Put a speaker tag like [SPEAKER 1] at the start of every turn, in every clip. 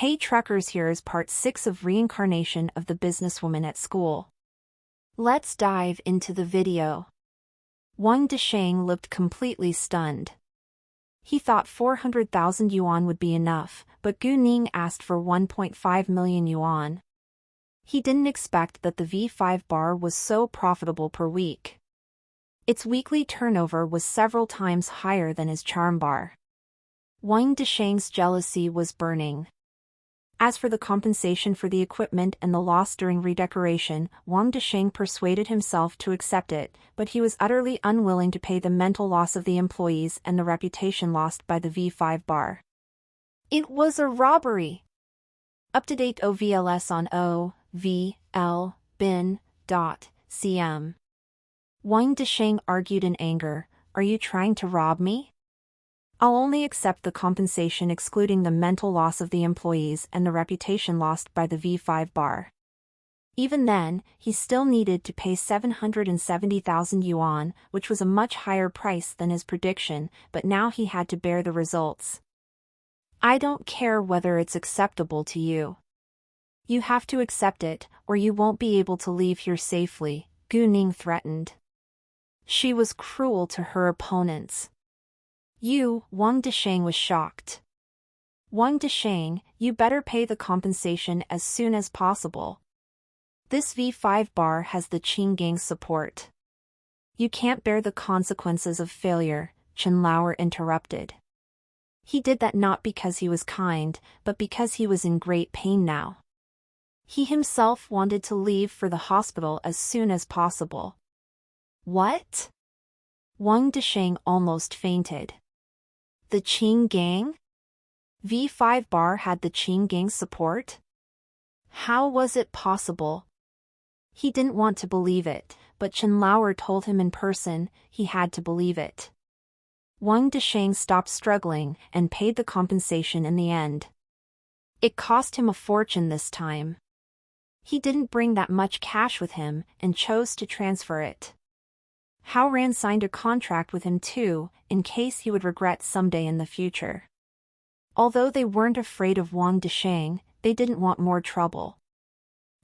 [SPEAKER 1] Hey truckers, here is part 6 of Reincarnation of the Businesswoman at School. Let's dive into the video. Wang Desheng looked completely stunned. He thought 400,000 yuan would be enough, but Gu Ning asked for 1.5 million yuan. He didn't expect that the V5 bar was so profitable per week. Its weekly turnover was several times higher than his charm bar. Wang Desheng's jealousy was burning. As for the compensation for the equipment and the loss during redecoration, Wang Desheng persuaded himself to accept it, but he was utterly unwilling to pay the mental loss of the employees and the reputation lost by the V5 bar. It was a robbery. Up-to-date OVLS on OVL bin.cm. Wang Desheng argued in anger, "Are you trying to rob me? I'll only accept the compensation excluding the mental loss of the employees and the reputation lost by the V5 bar." Even then, he still needed to pay 770,000 yuan, which was a much higher price than his prediction, but now he had to bear the results. "I don't care whether it's acceptable to you. You have to accept it, or you won't be able to leave here safely," Gu Ning threatened. She was cruel to her opponents. Wang Desheng was shocked. "Wang Desheng, you better pay the compensation as soon as possible. This V5 bar has the Qing gang's support. You can't bear the consequences of failure," Chen Lauer interrupted. He did that not because he was kind, but because he was in great pain now. He himself wanted to leave for the hospital as soon as possible. What? Wang Desheng almost fainted. The Qing gang? V5 bar had the Qing gang's support? How was it possible? He didn't want to believe it, but Chen Lauer told him in person he had to believe it. Wang Desheng stopped struggling and paid the compensation in the end. It cost him a fortune this time. He didn't bring that much cash with him and chose to transfer it. Hao Ran signed a contract with him too, in case he would regret someday in the future. Although they weren't afraid of Wang Desheng, they didn't want more trouble.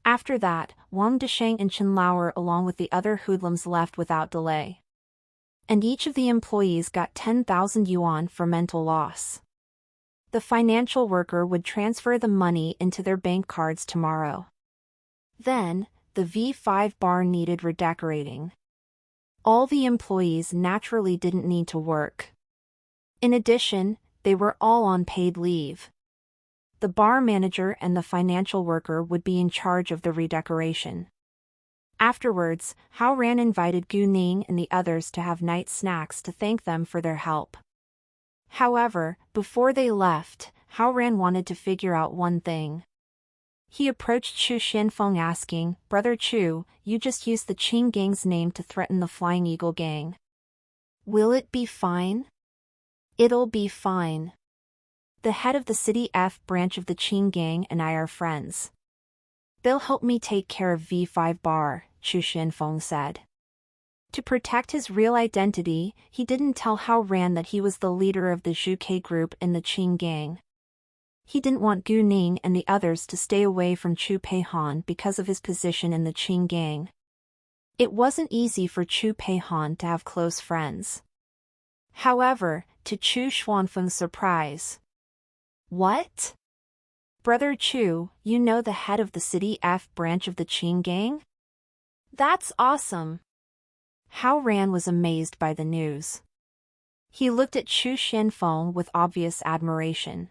[SPEAKER 1] After that, Wang Desheng and Chen Lauer along with the other hoodlums left without delay. And each of the employees got 10,000 yuan for mental loss. The financial worker would transfer the money into their bank cards tomorrow. Then, the V5 bar needed redecorating. All the employees naturally didn't need to work. In addition, they were all on paid leave. The bar manager and the financial worker would be in charge of the redecoration. Afterwards, Hao Ran invited Gu Ning and the others to have night snacks to thank them for their help. However, before they left, Hao Ran wanted to figure out one thing. He approached Chu Xianfeng asking, "Brother Chu, you just used the Qing gang's name to threaten the Flying Eagle gang. Will it be fine?" "It'll be fine. The head of the City F branch of the Qing gang and I are friends. They'll help me take care of V5 bar," Chu Xianfeng said. To protect his real identity, he didn't tell Hao Ran that he was the leader of the Zhuke group in the Qing gang. He didn't want Gu Ning and the others to stay away from Chu Peihan because of his position in the Qing gang. It wasn't easy for Chu Peihan to have close friends. However, to Chu Xuanfeng's surprise. "What? Brother Chu, you know the head of the City F branch of the Qing gang? That's awesome." Hao Ran was amazed by the news. He looked at Chu Xianfeng with obvious admiration.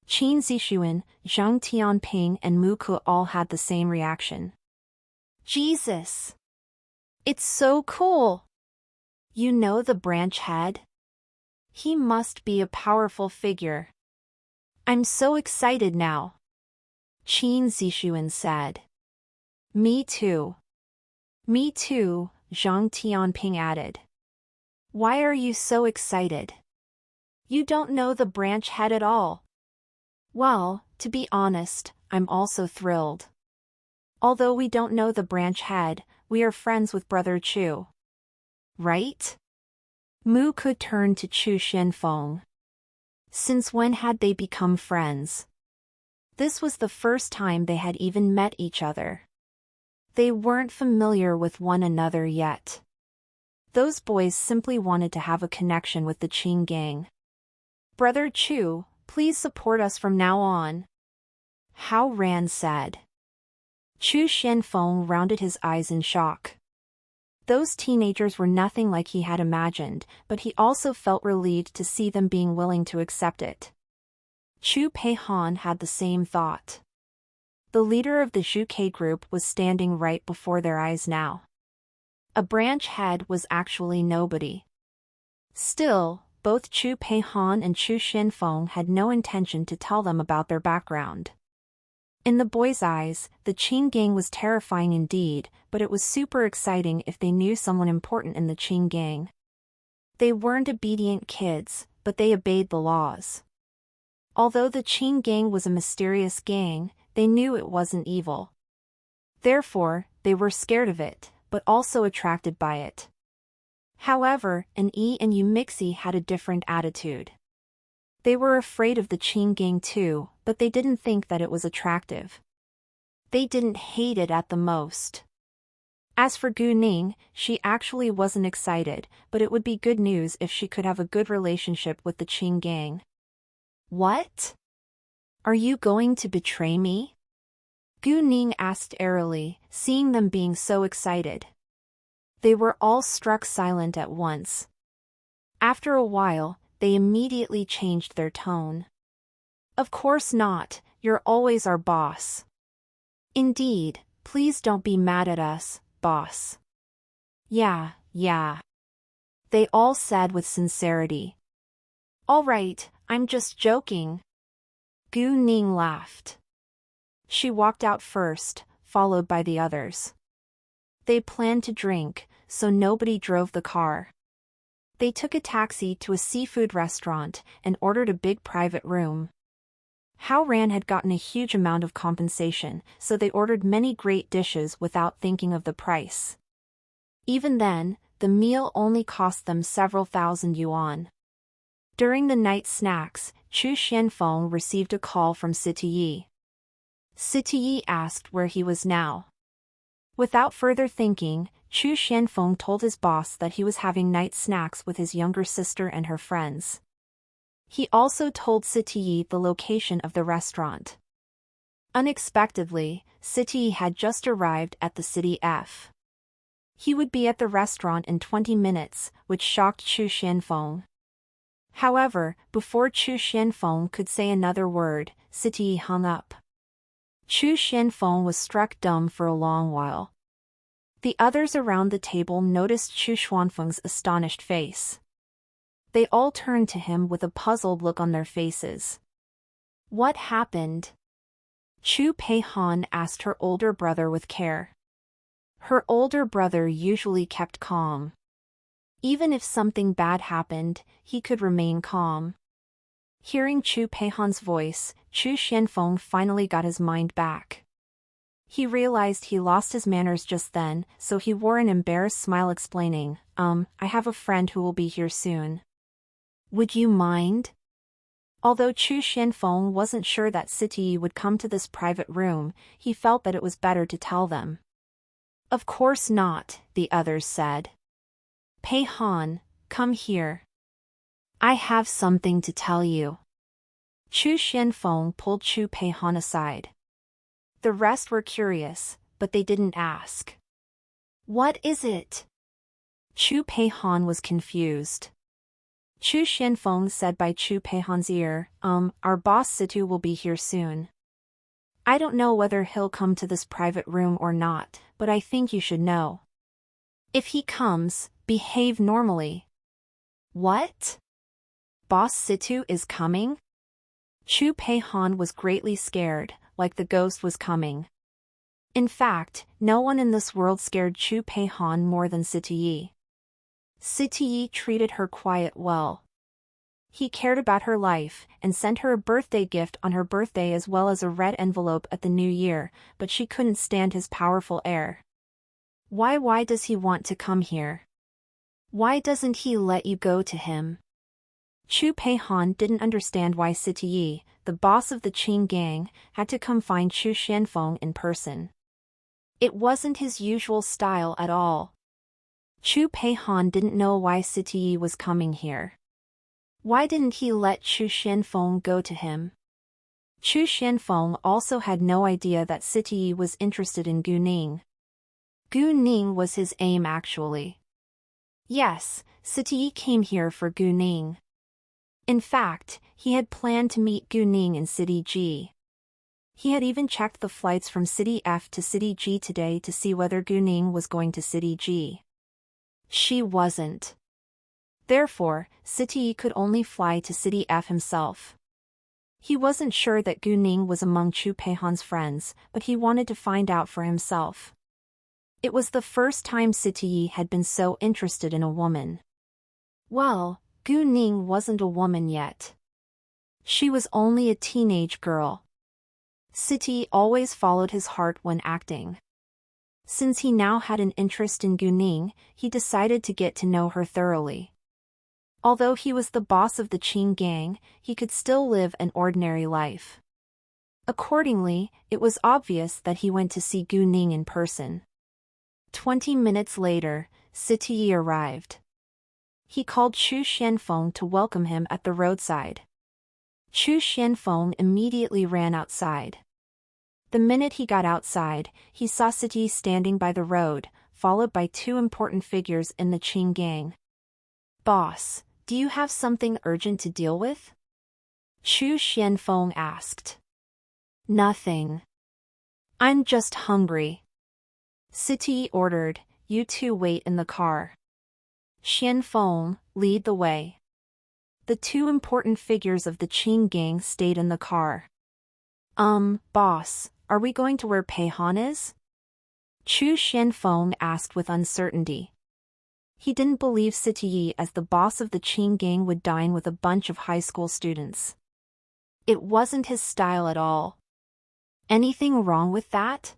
[SPEAKER 1] Qin Zixuan, Zhang Tianping and Mu Ke all had the same reaction. "Jesus! It's so cool! You know the branch head? He must be a powerful figure. I'm so excited now," Qin Zixuan said. "Me too. Me too," Zhang Tianping added. "Why are you so excited? You don't know the branch head at all." "Well, to be honest, I'm also thrilled. Although we don't know the branch head, we are friends with Brother Chu. Right?" Mu could turn to Chu Xianfeng. Since when had they become friends? This was the first time they had even met each other. They weren't familiar with one another yet. Those boys simply wanted to have a connection with the Qing gang. "Brother Chu, please support us from now on," Hao Ran said. Chu Xianfeng rounded his eyes in shock. Those teenagers were nothing like he had imagined, but he also felt relieved to see them being willing to accept it. Chu Peihan had the same thought. The leader of the Zhuke group was standing right before their eyes now. A branch head was actually nobody. Still, both Chu Peihan and Chu Xianfeng had no intention to tell them about their background. In the boys' eyes, the Qing gang was terrifying indeed, but it was super exciting if they knew someone important in the Qing gang. They weren't obedient kids, but they obeyed the laws. Although the Qing gang was a mysterious gang, they knew it wasn't evil. Therefore, they were scared of it, but also attracted by it. However, An Yi and Yu Mixi had a different attitude. They were afraid of the Qing gang too, but they didn't think that it was attractive. They didn't hate it at the most. As for Gu Ning, she actually wasn't excited, but it would be good news if she could have a good relationship with the Qing gang. "What? Are you going to betray me?" Gu Ning asked airily, seeing them being so excited. They were all struck silent at once. After a while, they immediately changed their tone. "Of course not, you're always our boss." "Indeed, please don't be mad at us, boss." Yeah, they all said with sincerity. "All right, I'm just joking." Gu Ning laughed. She walked out first, followed by the others. They planned to drink, so nobody drove the car. They took a taxi to a seafood restaurant and ordered a big private room. Hao Ran had gotten a huge amount of compensation, so they ordered many great dishes without thinking of the price. Even then, the meal only cost them several thousand yuan. During the night snacks, Chu Xianfeng received a call from Sitiyi. Sitiyi asked where he was now. Without further thinking, Chu Xianfeng told his boss that he was having night snacks with his younger sister and her friends. He also told Sitiyi the location of the restaurant. Unexpectedly, Sitiyi had just arrived at the city F. He would be at the restaurant in 20 minutes, which shocked Chu Xianfeng. However, before Chu Xianfeng could say another word, Sitiyi hung up. Chu Xianfeng was struck dumb for a long while. The others around the table noticed Chu Xuanfeng's astonished face. They all turned to him with a puzzled look on their faces. "What happened?" Chu Peihan asked her older brother with care. Her older brother usually kept calm. Even if something bad happened, he could remain calm. Hearing Chu Peihan's voice, Chu Xianfeng finally got his mind back. He realized he lost his manners just then, so he wore an embarrassed smile explaining, I have a friend who will be here soon. Would you mind?" Although Chu Xianfeng wasn't sure that Sitiyi would come to this private room, he felt that it was better to tell them. "Of course not," the others said. "Peihan, come here. I have something to tell you." Chu Xianfeng pulled Chu Peihan aside. The rest were curious, but they didn't ask. "What is it?" Chu Peihan was confused. Chu Xianfeng said by Chu Peihan's ear, our boss Situ will be here soon. I don't know whether he'll come to this private room or not, but I think you should know. If he comes, behave normally." "What? Boss Situ is coming?" Chu Peihan was greatly scared, like the ghost was coming. In fact, no one in this world scared Chu Peihan more than Sitiyi. Sitiyi treated her quite well. He cared about her life, and sent her a birthday gift on her birthday as well as a red envelope at the new year, but she couldn't stand his powerful air. Why does he want to come here? Why doesn't he let you go to him?" Chu Peihan didn't understand why Siti, the boss of the Qing gang, had to come find Chu Xianfeng in person. It wasn't his usual style at all. Chu Peihan didn't know why Siti was coming here. Why didn't he let Chu Xianfeng go to him? Chu Xianfeng also had no idea that Siti was interested in Gu Ning. Gu Ning was his aim actually. Yes, Siti came here for Gu Ning. In fact, he had planned to meet Gu Ning in City G. He had even checked the flights from City F to City G today to see whether Gu Ning was going to City G. She wasn't. Therefore, Siti could only fly to City F himself. He wasn't sure that Gu Ning was among Chu Peihan's friends, but he wanted to find out for himself. It was the first time Siti had been so interested in a woman. Well, Gu Ning wasn't a woman yet. She was only a teenage girl. Siti always followed his heart when acting. Since he now had an interest in Gu Ning, he decided to get to know her thoroughly. Although he was the boss of the Qing gang, he could still live an ordinary life. Accordingly, it was obvious that he went to see Gu Ning in person. 20 minutes later, Siti arrived. He called Chu Xianfeng to welcome him at the roadside. Chu Xianfeng immediately ran outside. The minute he got outside, he saw Siti standing by the road, followed by two important figures in the Qing gang. "Boss, do you have something urgent to deal with?" Chu Xianfeng asked. "Nothing. I'm just hungry." Siti ordered, "You two wait in the car. Xianfeng, lead the way." The two important figures of the Qing gang stayed in the car. Boss, are we going to where Peihan is?" Chu Xianfeng asked with uncertainty. He didn't believe Siti as the boss of the Qing gang would dine with a bunch of high school students. It wasn't his style at all. "Anything wrong with that?"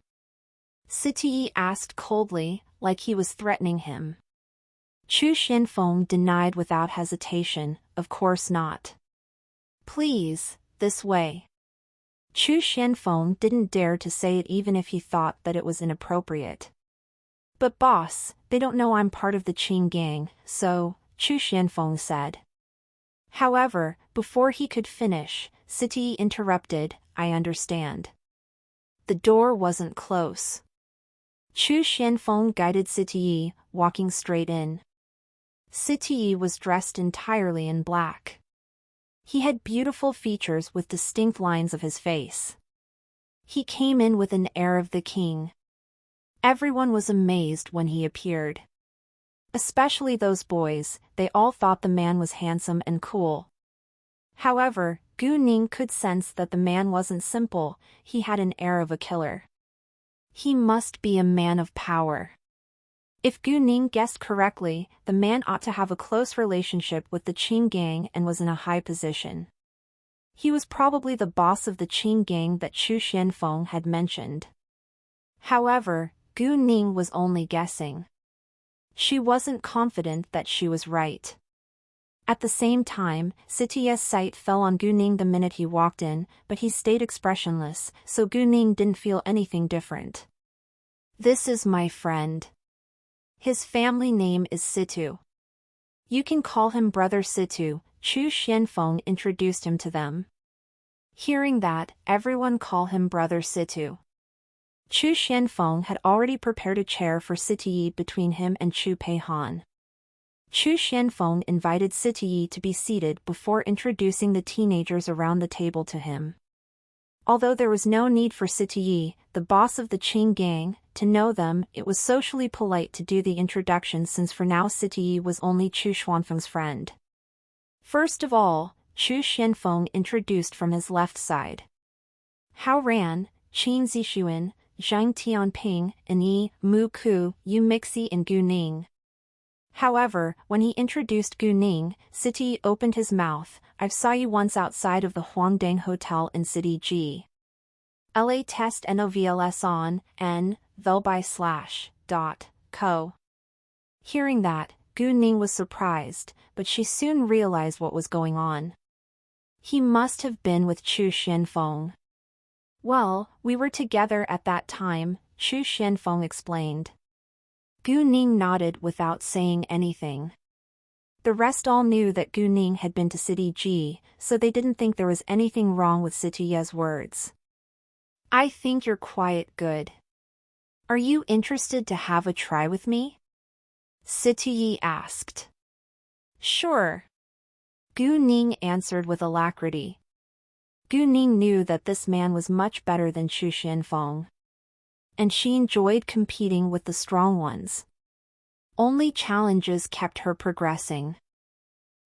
[SPEAKER 1] Siti asked coldly, like he was threatening him. Chu Xianfeng denied without hesitation, "Of course not. Please, this way." Chu Xianfeng didn't dare to say it even if he thought that it was inappropriate. "But boss, they don't know I'm part of the Qing gang, so," Chu Xianfeng said. However, before he could finish, Siti interrupted, "I understand." The door wasn't close. Chu Xianfeng guided Siti, walking straight in. Siti was dressed entirely in black. He had beautiful features with distinct lines of his face. He came in with an air of the king. Everyone was amazed when he appeared. Especially those boys, they all thought the man was handsome and cool. However, Gu Ning could sense that the man wasn't simple, he had an air of a killer. He must be a man of power. If Gu Ning guessed correctly, the man ought to have a close relationship with the Qing gang and was in a high position. He was probably the boss of the Qing gang that Chu Xianfeng had mentioned. However, Gu Ning was only guessing. She wasn't confident that she was right. At the same time, Siti's sight fell on Gu Ning the minute he walked in, but he stayed expressionless, so Gu Ning didn't feel anything different. "This is my friend. His family name is Situ. You can call him Brother Situ," Chu Xianfeng introduced him to them. Hearing that, everyone call him Brother Situ. Chu Xianfeng had already prepared a chair for Siti between him and Chu Peihan. Chu Xianfeng invited Siti to be seated before introducing the teenagers around the table to him. Although there was no need for Siti, the boss of the Qing gang, to know them, it was socially polite to do the introduction since for now Siti was only Chu Xianfeng's friend. First of all, Chu Xianfeng introduced from his left side. "Hao Ran, Qin Zixuan, Zhang Tianping, and Yi, Mu Ku, Yu Mixi and Gu Ning." However, when he introduced Gu Ning, Siti opened his mouth, "I saw you once outside of the Huangdang Hotel in City G. La test novls on, n, vel by /. Co." Hearing that, Gu Ning was surprised, but she soon realized what was going on. He must have been with Chu Xianfeng. Well, we were together at that time, Chu Xianfeng explained. Gu Ning nodded without saying anything. The rest all knew that Gu Ning had been to City Ji, so they didn't think there was anything wrong with Sitiye's words. I think you're quite good. Are you interested to have a try with me? Sitiye asked. Sure. Gu Ning answered with alacrity. Gu Ning knew that this man was much better than Chu Xianfeng. And she enjoyed competing with the strong ones. Only challenges kept her progressing.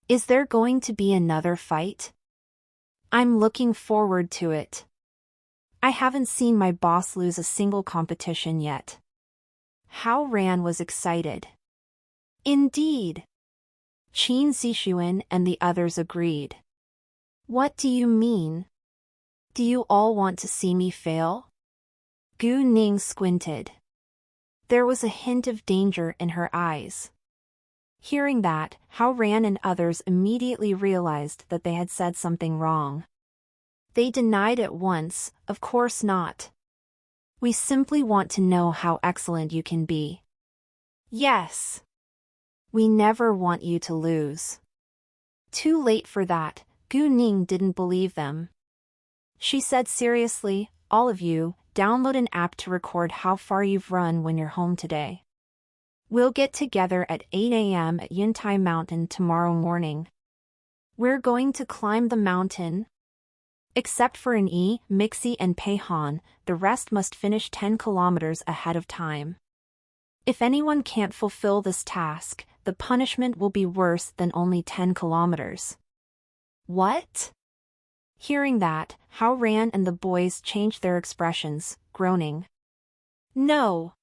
[SPEAKER 1] Is there going to be another fight? I'm looking forward to it. I haven't seen my boss lose a single competition yet. Hao Ran was excited. Indeed. Qin Zixuan and the others agreed. What do you mean? Do you all want to see me fail? Gu Ning squinted. There was a hint of danger in her eyes. Hearing that, Hao Ran and others immediately realized that they had said something wrong. They denied at once, of course not. We simply want to know how excellent you can be. Yes. We never want you to lose. Too late for that, Gu Ning didn't believe them. She said seriously, all of you, download an app to record how far you've run when you're home today. We'll get together at 8 a.m. at Yuntai Mountain tomorrow morning. We're going to climb the mountain. Except for an E, Mixi and Pei Han, the rest must finish 10 kilometers ahead of time. If anyone can't fulfill this task, the punishment will be worse than only 10 kilometers. What? Hearing that, Hao Ran and the boys changed their expressions, groaning. No.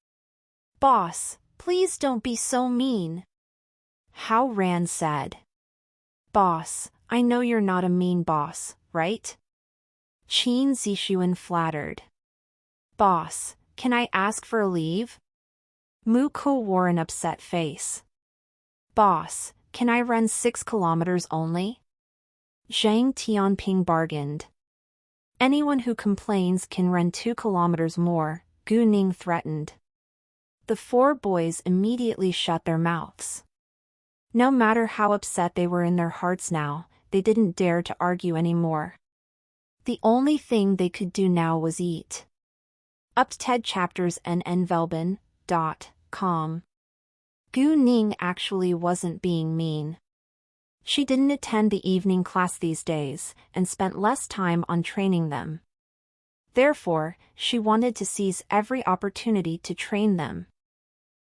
[SPEAKER 1] Boss, please don't be so mean. Hao Ran said. Boss, I know you're not a mean boss, right? Qin Zixuan flattered. Boss, can I ask for a leave? Mu Ke wore an upset face. Boss, can I run 6 kilometers only? Zhang Tianping bargained. Anyone who complains can run 2 kilometers more, Gu Ning threatened. The 4 boys immediately shut their mouths. No matter how upset they were in their hearts now, they didn't dare to argue anymore. The only thing they could do now was eat. Upted chapters nnvelben.com. Gu Ning actually wasn't being mean. She didn't attend the evening class these days, and spent less time on training them. Therefore, she wanted to seize every opportunity to train them.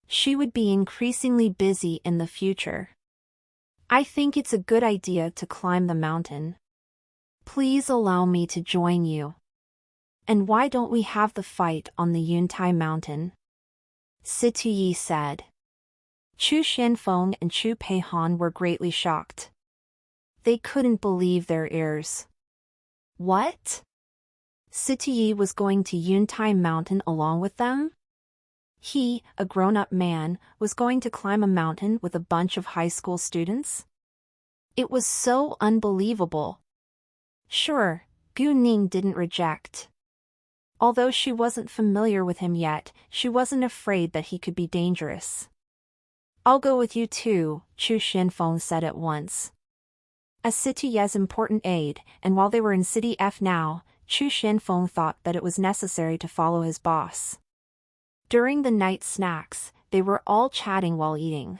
[SPEAKER 1] She would be increasingly busy in the future. I think it's a good idea to climb the mountain. Please allow me to join you. And why don't we have the fight on the Yuntai Mountain? Sitiye said. Chu Xianfeng and Chu Peihan were greatly shocked. They couldn't believe their ears. What? Sitiye was going to Yuntai Mountain along with them? He, a grown-up man, was going to climb a mountain with a bunch of high school students? It was so unbelievable. Sure, Gu Ning didn't reject. Although she wasn't familiar with him yet, she wasn't afraid that he could be dangerous. I'll go with you too, Chu Xianfeng said at once. As Sitiye's important aide, and while they were in City F now, Chu Xianfeng thought that it was necessary to follow his boss. During the night snacks, they were all chatting while eating.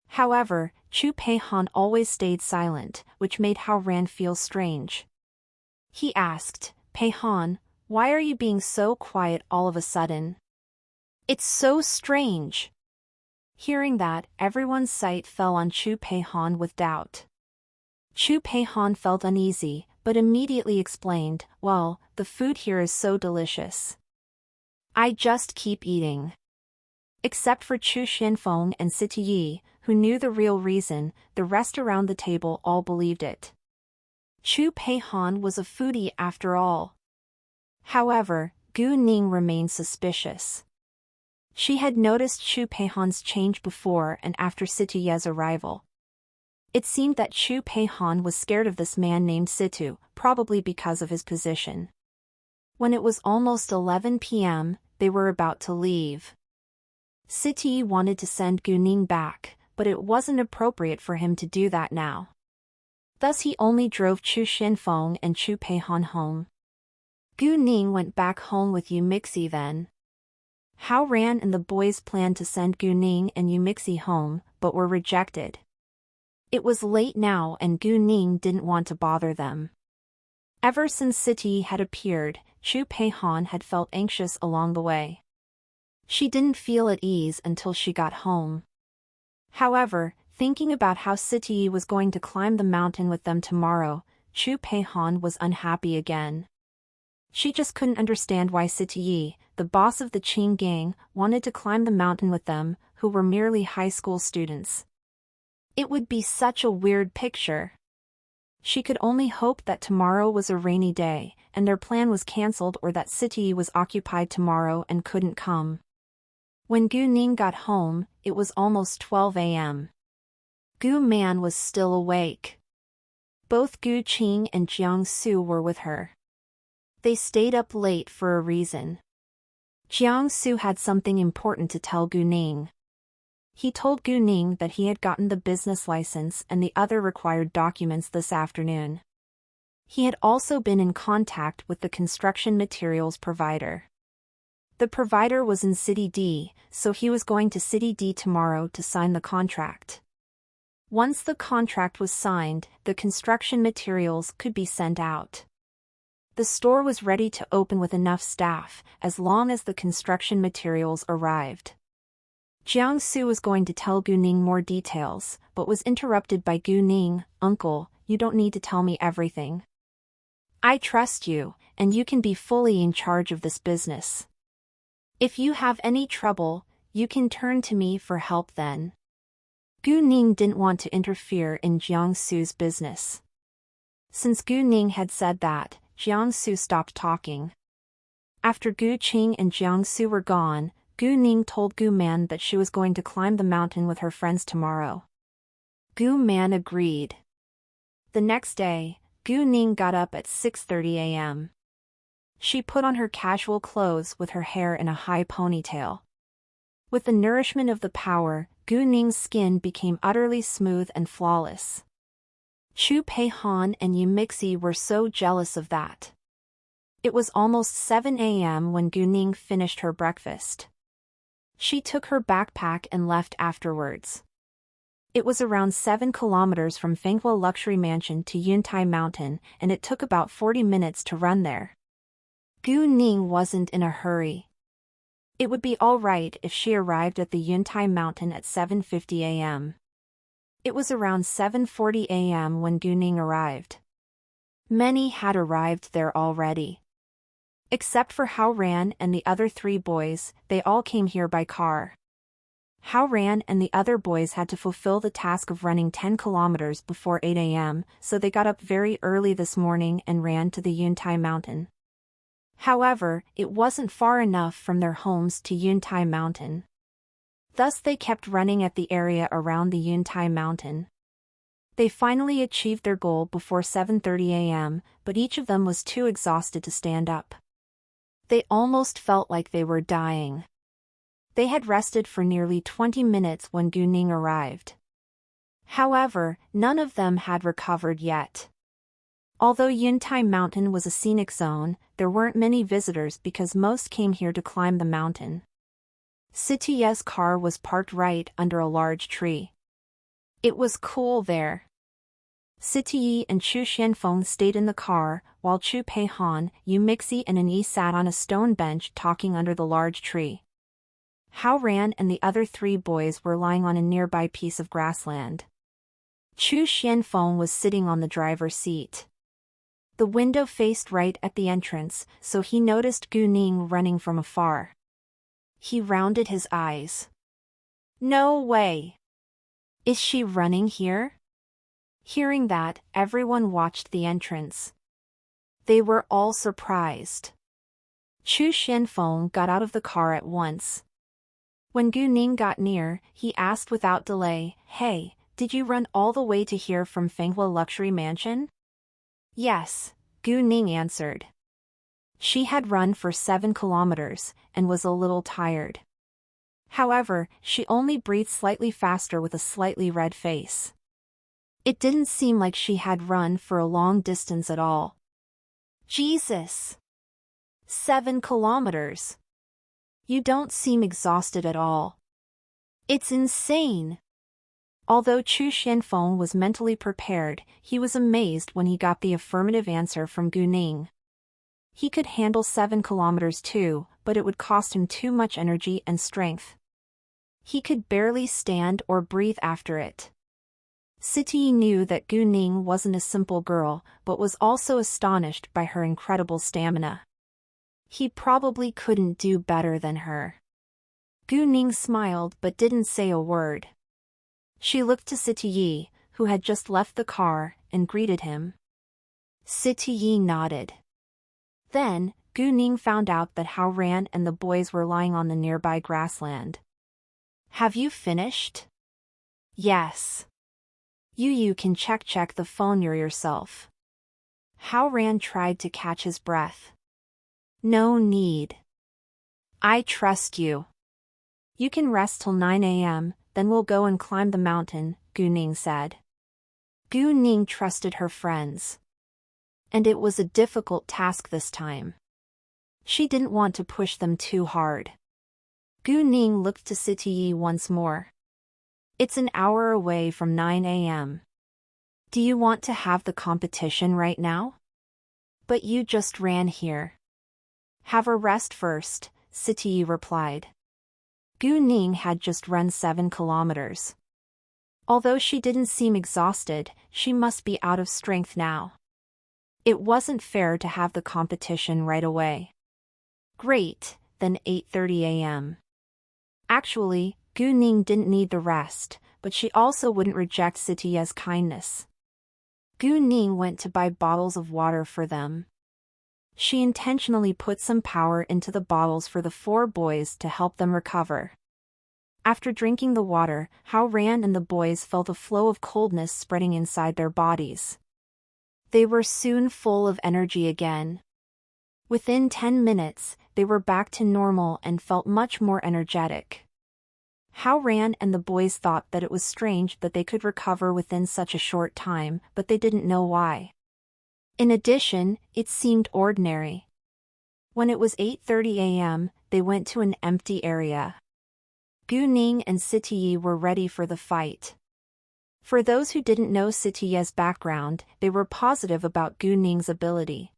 [SPEAKER 1] However, Chu Peihan always stayed silent, which made Hao Ran feel strange. He asked, Peihan, why are you being so quiet all of a sudden? It's so strange. Hearing that, everyone's sight fell on Chu Peihan with doubt. Chu Peihan felt uneasy, but immediately explained, well, the food here is so delicious. I just keep eating. Except for Chu Xianfeng and Sitiye, who knew the real reason, the rest around the table all believed it. Chu Peihan was a foodie after all. However, Gu Ning remained suspicious. She had noticed Chu Peihan's change before and after Situye's arrival. It seemed that Chu Peihan was scared of this man named Situ, probably because of his position. When it was almost 11 p.m., they were about to leave. Situye wanted to send Guning back, but it wasn't appropriate for him to do that now. Thus he only drove Chu Xianfeng and Chu Peihan home. Guning went back home with Yu Mixi then. Hao Ran and the boys planned to send Guning and Yu Mixi home, but were rejected. It was late now and Guning didn't want to bother them. Ever since Situye had appeared, Chu Peihan had felt anxious along the way. She didn't feel at ease until she got home. However, thinking about how Situye was going to climb the mountain with them tomorrow, Chu Peihan was unhappy again. She just couldn't understand why Situye, the boss of the Qing gang, wanted to climb the mountain with them, who were merely high school students. It would be such a weird picture. She could only hope that tomorrow was a rainy day, and their plan was cancelled or that Situye was occupied tomorrow and couldn't come. When Gu Ning got home, it was almost 12 a.m. Gu Man was still awake. Both Gu Qing and Jiang Su were with her. They stayed up late for a reason. Jiang Su had something important to tell Gu Ning. He told Gu Ning that he had gotten the business license and the other required documents this afternoon. He had also been in contact with the construction materials provider. The provider was in City D, so he was going to City D tomorrow to sign the contract. Once the contract was signed, the construction materials could be sent out. The store was ready to open with enough staff, as long as the construction materials arrived. Jiang Su was going to tell Gu Ning more details, but was interrupted by Gu Ning. "Uncle, you don't need to tell me everything. I trust you, and you can be fully in charge of this business. If you have any trouble, you can turn to me for help then." Gu Ning didn't want to interfere in Jiang Su's business. Since Gu Ning had said that, Jiang Su stopped talking. After Gu Qing and Jiang Su were gone, Gu Ning told Gu Man that she was going to climb the mountain with her friends tomorrow. Gu Man agreed. The next day, Gu Ning got up at 6:30 a.m. She put on her casual clothes with her hair in a high ponytail. With the nourishment of the power, Gu Ning's skin became utterly smooth and flawless. Chu Peihan and Yu Mixi were so jealous of that. It was almost 7 a.m. when Gu Ning finished her breakfast. She took her backpack and left afterwards. It was around 7 kilometers from Fenghua Luxury Mansion to Yuntai Mountain, and it took about 40 minutes to run there. Gu Ning wasn't in a hurry. It would be all right if she arrived at the Yuntai Mountain at 7:50 a.m. It was around 7:40 a.m. when Gu Ning arrived. Many had arrived there already. Except for Hao Ran and the other 3 boys, they all came here by car. Hao Ran and the other boys had to fulfill the task of running 10 kilometers before 8 a.m., so they got up very early this morning and ran to the Yuntai Mountain. However, it wasn't far enough from their homes to Yuntai Mountain. Thus they kept running at the area around the Yuntai Mountain. They finally achieved their goal before 7:30 a.m., but each of them was too exhausted to stand up. They almost felt like they were dying. They had rested for nearly 20 minutes when Gu Ning arrived. However, none of them had recovered yet. Although Yuntai Mountain was a scenic zone, there weren't many visitors because most came here to climb the mountain. Situye's car was parked right under a large tree. It was cool there. Situye and Chu Xianfeng stayed in the car, while Chu Peihan, Yu Mixi and Anyi sat on a stone bench talking under the large tree. Hao Ran and the other 3 boys were lying on a nearby piece of grassland. Chu Xianfeng was sitting on the driver's seat. The window faced right at the entrance, so he noticed Gu Ning running from afar. He rounded his eyes. "No way! Is she running here?" Hearing that, everyone watched the entrance. They were all surprised. Chu Xianfeng got out of the car at once. When Gu Ning got near, he asked without delay, "Hey, did you run all the way to here from Fenghua Luxury Mansion?" "Yes," Gu Ning answered. She had run for 7 kilometers, and was a little tired. However, she only breathed slightly faster with a slightly red face. It didn't seem like she had run for a long distance at all. "Jesus! 7 kilometers! You don't seem exhausted at all. It's insane!" Although Chu Xianfeng was mentally prepared, he was amazed when he got the affirmative answer from Gu Ning. He could handle 7 kilometers too, but it would cost him too much energy and strength. He could barely stand or breathe after it. Siti knew that Gu Ning wasn't a simple girl, but was also astonished by her incredible stamina. He probably couldn't do better than her. Gu Ning smiled but didn't say a word. She looked to Siti, who had just left the car, and greeted him. Siti nodded. Then, Gu Ning found out that Hao Ran and the boys were lying on the nearby grassland. "Have you finished?" "Yes. You can check the phone yourself." Hao Ran tried to catch his breath. "No need. I trust you. You can rest till 9 a.m., then we'll go and climb the mountain," Gu Ning said. Gu Ning trusted her friends. And it was a difficult task this time. She didn't want to push them too hard. Gu Ning looked to Siti once more. "It's an hour away from 9 a.m. Do you want to have the competition right now? But you just ran here." "Have a rest first," Siti replied. Gu Ning had just run 7 kilometers. Although she didn't seem exhausted, she must be out of strength now. It wasn't fair to have the competition right away. Great, then 8:30 a.m. Actually, Gu Ning didn't need the rest, but she also wouldn't reject Siti's kindness. Gu Ning went to buy bottles of water for them. She intentionally put some power into the bottles for the 4 boys to help them recover. After drinking the water, Hao Ran and the boys felt a flow of coldness spreading inside their bodies. They were soon full of energy again. Within 10 minutes, they were back to normal and felt much more energetic. Hao Ran and the boys thought that it was strange that they could recover within such a short time, but they didn't know why. In addition, it seemed ordinary. When it was 8:30 a.m., they went to an empty area. Gu Ning and Siti were ready for the fight. For those who didn't know Siti's background, they were positive about Gu Ning's ability.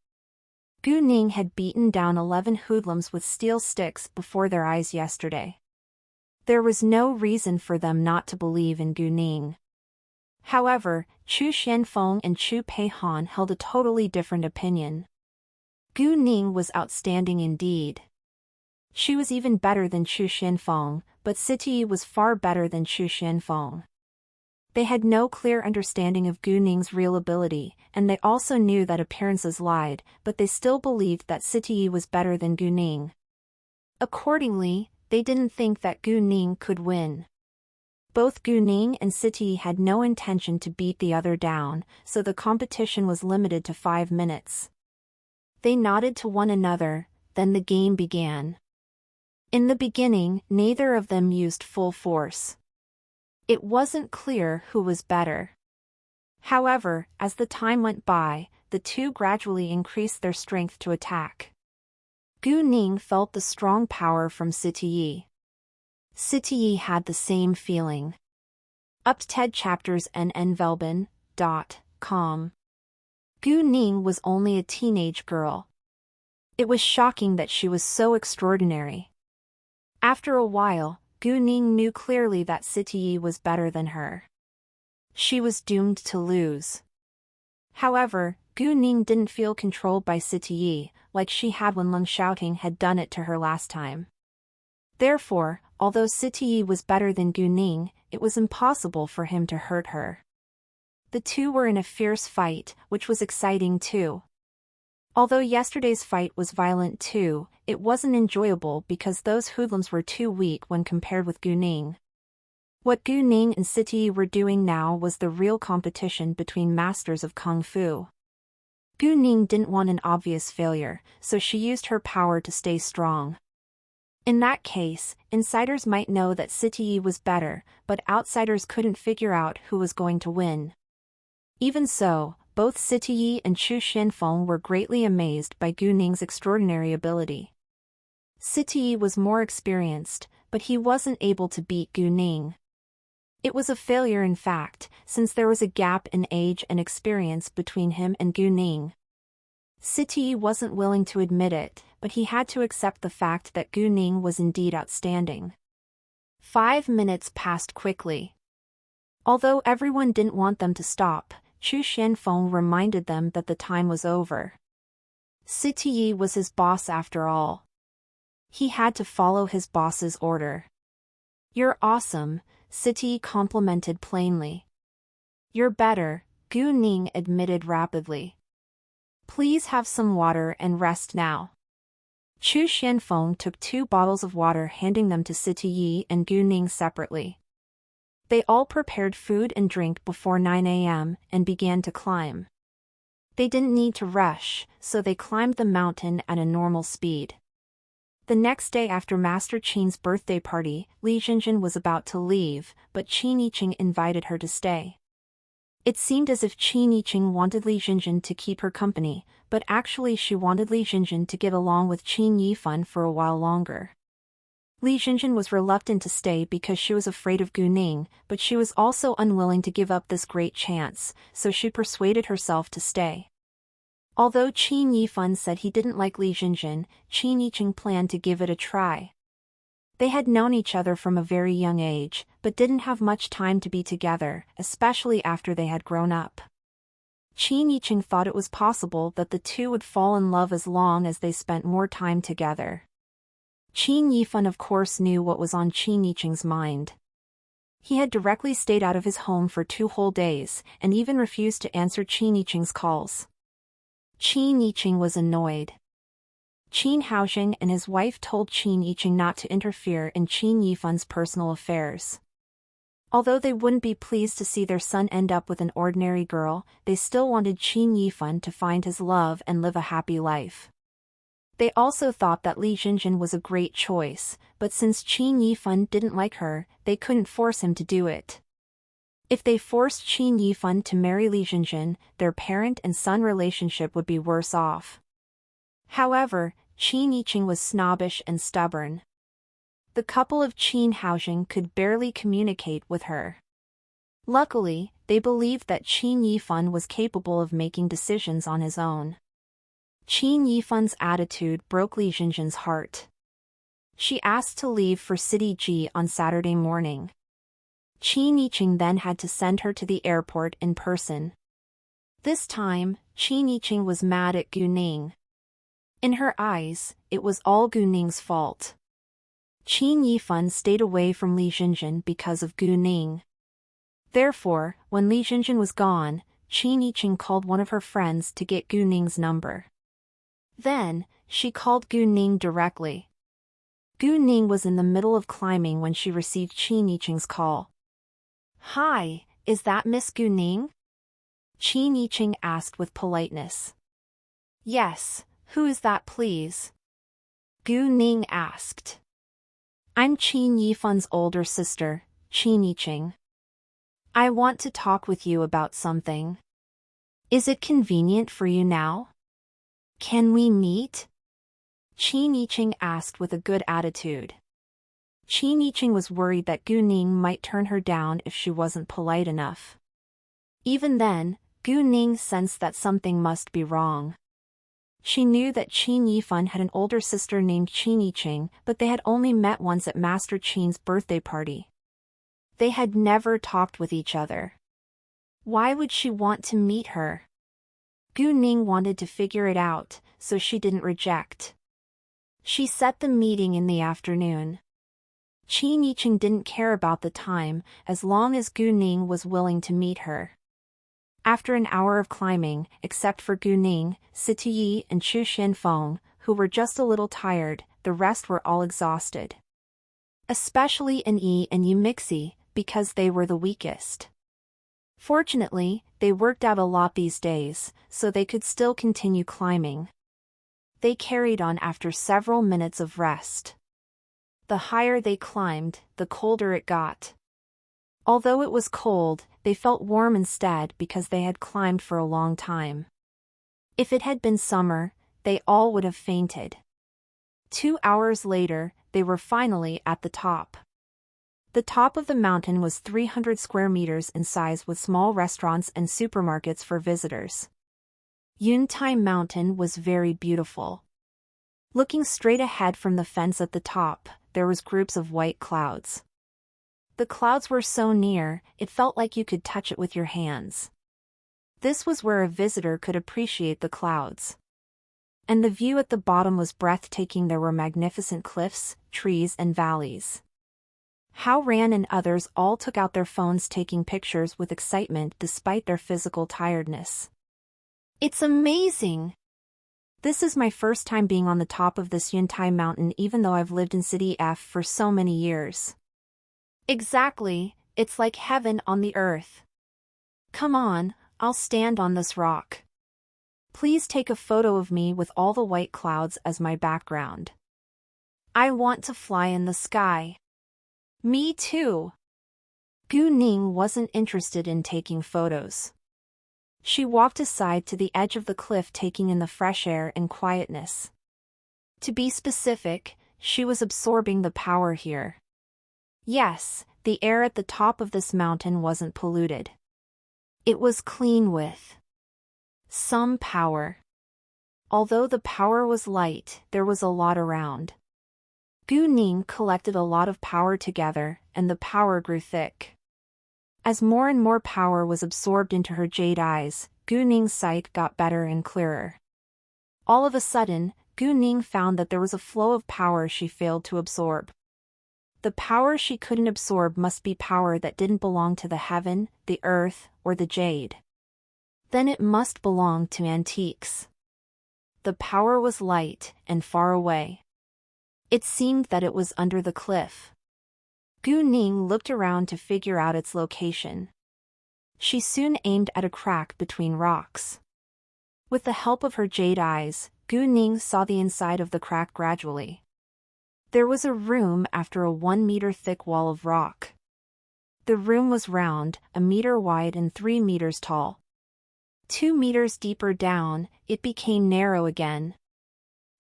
[SPEAKER 1] Gu Ning had beaten down 11 hoodlums with steel sticks before their eyes yesterday. There was no reason for them not to believe in Gu Ning. However, Chu Xianfeng and Chu Peihan held a totally different opinion. Gu Ning was outstanding indeed. She was even better than Chu Xianfeng, but Siti was far better than Chu Xianfeng. They had no clear understanding of Gu Ning's real ability, and they also knew that appearances lied, but they still believed that Siti was better than Gu Ning. Accordingly, they didn't think that Gu Ning could win. Both Gu Ning and Siti had no intention to beat the other down, so the competition was limited to 5 minutes. They nodded to one another, then the game began. In the beginning, neither of them used full force. It wasn't clear who was better. However, as the time went by, the two gradually increased their strength to attack. Gu Ning felt the strong power from Siti. Siti had the same feeling. Upted chapters nnvelben.com. Gu Ning was only a teenage girl. It was shocking that she was so extraordinary. After a while, Gu Ning knew clearly that Siti was better than her. She was doomed to lose. However, Gu Ning didn't feel controlled by Siti, like she had when Leng Xiaoting had done it to her last time. Therefore, although Siti was better than Gu Ning, it was impossible for him to hurt her. The two were in a fierce fight, which was exciting too. Although yesterday's fight was violent too, it wasn't enjoyable because those hoodlums were too weak when compared with Gu Ning. What Gu Ning and Siti were doing now was the real competition between masters of Kung Fu. Gu Ning didn't want an obvious failure, so she used her power to stay strong. In that case, insiders might know that Siti was better, but outsiders couldn't figure out who was going to win. Even so, both Siti and Chu Xianfeng were greatly amazed by Gu Ning's extraordinary ability. Siti was more experienced, but he wasn't able to beat Gu Ning. It was a failure in fact, since there was a gap in age and experience between him and Gu Ning. Siti wasn't willing to admit it, but he had to accept the fact that Gu Ning was indeed outstanding. 5 minutes passed quickly. Although everyone didn't want them to stop, Chu Xianfeng reminded them that the time was over. Siti was his boss after all. He had to follow his boss's order. "You're awesome," Siti complimented plainly. "You're better," Gu Ning admitted rapidly. "Please have some water and rest now." Chu Xianfeng took 2 bottles of water, handing them to Siti and Gu Ning separately. They all prepared food and drink before 9 a.m. and began to climb. They didn't need to rush, so they climbed the mountain at a normal speed. The next day after Master Qin's birthday party, Li Jinjin was about to leave, but Qin Yiqing invited her to stay. It seemed as if Qin Yiqing wanted Li Jinjin to keep her company, but actually she wanted Li Jinjin to get along with Qin Yifan for a while longer. Li Jinjin was reluctant to stay because she was afraid of Gu Ning, but she was also unwilling to give up this great chance, so she persuaded herself to stay. Although Qin Yifan said he didn't like Li Jinjin, Qin Yiqing planned to give it a try. They had known each other from a very young age, but didn't have much time to be together, especially after they had grown up. Qin Yiqing thought it was possible that the two would fall in love as long as they spent more time together. Qin Yifan of course knew what was on Qin Yiqing's mind. He had directly stayed out of his home for 2 whole days, and even refused to answer Qin Yiqing's calls. Qin Yiqing was annoyed. Qin Haoxing and his wife told Qin Yiqing not to interfere in Qin Yifan's personal affairs. Although they wouldn't be pleased to see their son end up with an ordinary girl, they still wanted Qin Yifan to find his love and live a happy life. They also thought that Li Jinjin was a great choice, but since Qin Yifan didn't like her, they couldn't force him to do it. If they forced Qin Yifan to marry Li Jinjin, their parent and son relationship would be worse off. However, Qin Yiqing was snobbish and stubborn. The couple of Qin Haoxing could barely communicate with her. Luckily, they believed that Qin Yifan was capable of making decisions on his own. Qin Yifan's attitude broke Li Jinjin's heart. She asked to leave for City Ji on Saturday morning. Qin Yiqing then had to send her to the airport in person. This time, Qin Yiqing was mad at Gu Ning. In her eyes, it was all Gu Ning's fault. Qin Yifan stayed away from Li Jinjin because of Gu Ning. Therefore, when Li Jinjin was gone, Qin Yiqing called one of her friends to get Gu Ning's number. Then, she called Gu Ning directly. Gu Ning was in the middle of climbing when she received Qin Yiqing's call. "Hi, is that Miss Gu Ning?" Qin Yiqing asked with politeness. "Yes, who is that please?" Gu Ning asked. "I'm Qin Yifan's older sister, Qin Yiqing. I want to talk with you about something. Is it convenient for you now? Can we meet?" Qin Yiqing asked with a good attitude. Qin Yiqing was worried that Gu Ning might turn her down if she wasn't polite enough. Even then, Gu Ning sensed that something must be wrong. She knew that Qin Yifan had an older sister named Qin Yiqing, but they had only met once at Master Qin's birthday party. They had never talked with each other. Why would she want to meet her? Gu Ning wanted to figure it out, so she didn't reject. She set the meeting in the afternoon. Qin Yiqing didn't care about the time, as long as Gu Ning was willing to meet her. After an hour of climbing, except for Gu Ning, Siti and Chu Xianfeng, who were just a little tired, the rest were all exhausted. Especially N.E. and Umixi, because they were the weakest. Fortunately, they worked out a lot these days, so they could still continue climbing. They carried on after several minutes of rest. The higher they climbed, the colder it got. Although it was cold, they felt warm instead because they had climbed for a long time. If it had been summer, they all would have fainted. 2 hours later, they were finally at the top. The top of the mountain was 300 square meters in size with small restaurants and supermarkets for visitors. Yuntai Mountain was very beautiful. Looking straight ahead from the fence at the top, there was groups of white clouds. The clouds were so near, it felt like you could touch it with your hands. This was where a visitor could appreciate the clouds. And the view at the bottom was breathtaking. There were magnificent cliffs, trees and valleys. Hao Ran and others all took out their phones taking pictures with excitement despite their physical tiredness. It's amazing! This is my first time being on the top of this Yuntai mountain even though I've lived in City F for so many years. Exactly, it's like heaven on the earth. Come on, I'll stand on this rock. Please take a photo of me with all the white clouds as my background. I want to fly in the sky. Me too. Gu Ning wasn't interested in taking photos. She walked aside to the edge of the cliff taking in the fresh air and quietness. To be specific, she was absorbing the power here. Yes, the air at the top of this mountain wasn't polluted. It was clean with some power. Although the power was light, there was a lot around. Gu Ning collected a lot of power together, and the power grew thick. As more and more power was absorbed into her jade eyes, Gu Ning's sight got better and clearer. All of a sudden, Gu Ning found that there was a flow of power she failed to absorb. The power she couldn't absorb must be power that didn't belong to the heaven, the earth, or the jade. Then it must belong to antiques. The power was light and far away. It seemed that it was under the cliff. Gu Ning looked around to figure out its location. She soon aimed at a crack between rocks. With the help of her jade eyes, Gu Ning saw the inside of the crack gradually. There was a room after a 1-meter thick wall of rock. The room was round, 1 meter wide and 3 meters tall. 2 meters deeper down, it became narrow again.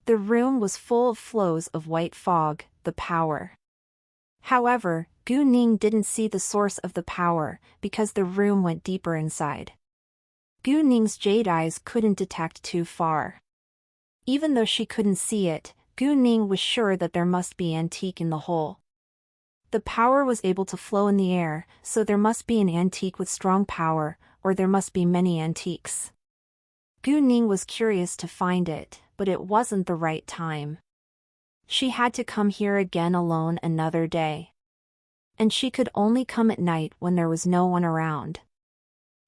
[SPEAKER 1] The room was full of flows of white fog, the power. However, Gu Ning didn't see the source of the power, because the room went deeper inside. Gu Ning's jade eyes couldn't detect too far. Even though she couldn't see it, Gu Ning was sure that there must be antique in the hole. The power was able to flow in the air, so there must be an antique with strong power, or there must be many antiques. Gu Ning was curious to find it, but it wasn't the right time. She had to come here again alone another day. And she could only come at night when there was no one around.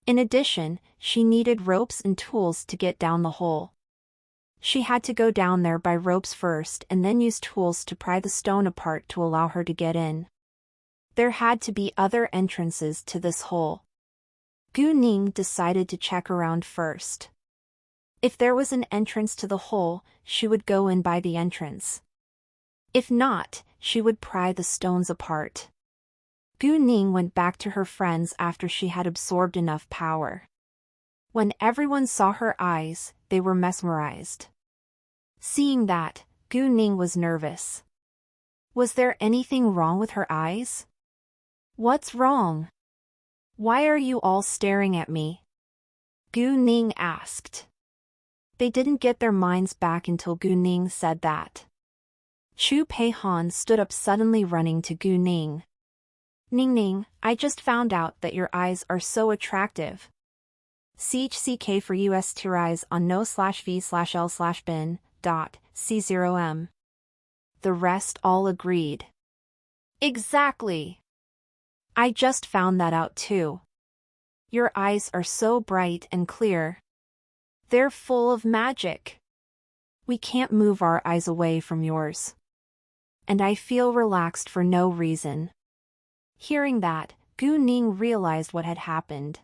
[SPEAKER 1] In addition, she needed ropes and tools to get down the hole. She had to go down there by ropes first and then use tools to pry the stone apart to allow her to get in. There had to be other entrances to this hole. Gu Ning decided to check around first. If there was an entrance to the hole, she would go in by the entrance. If not, she would pry the stones apart. Gu Ning went back to her friends after she had absorbed enough power. When everyone saw her eyes, they were mesmerized. Seeing that, Gu Ning was nervous. Was there anything wrong with her eyes? What's wrong? Why are you all staring at me? Gu Ning asked. They didn't get their minds back until Gu Ning said that. Chu Peihan stood up suddenly running to Gu Ning. Ning Ning, I just found out that your eyes are so attractive. CHCK for US tier eyes on no/v/l/bin.c0m. The rest all agreed. Exactly. I just found that out too. Your eyes are so bright and clear. They're full of magic. We can't move our eyes away from yours. And I feel relaxed for no reason. Hearing that, Gu Ning realized what had happened.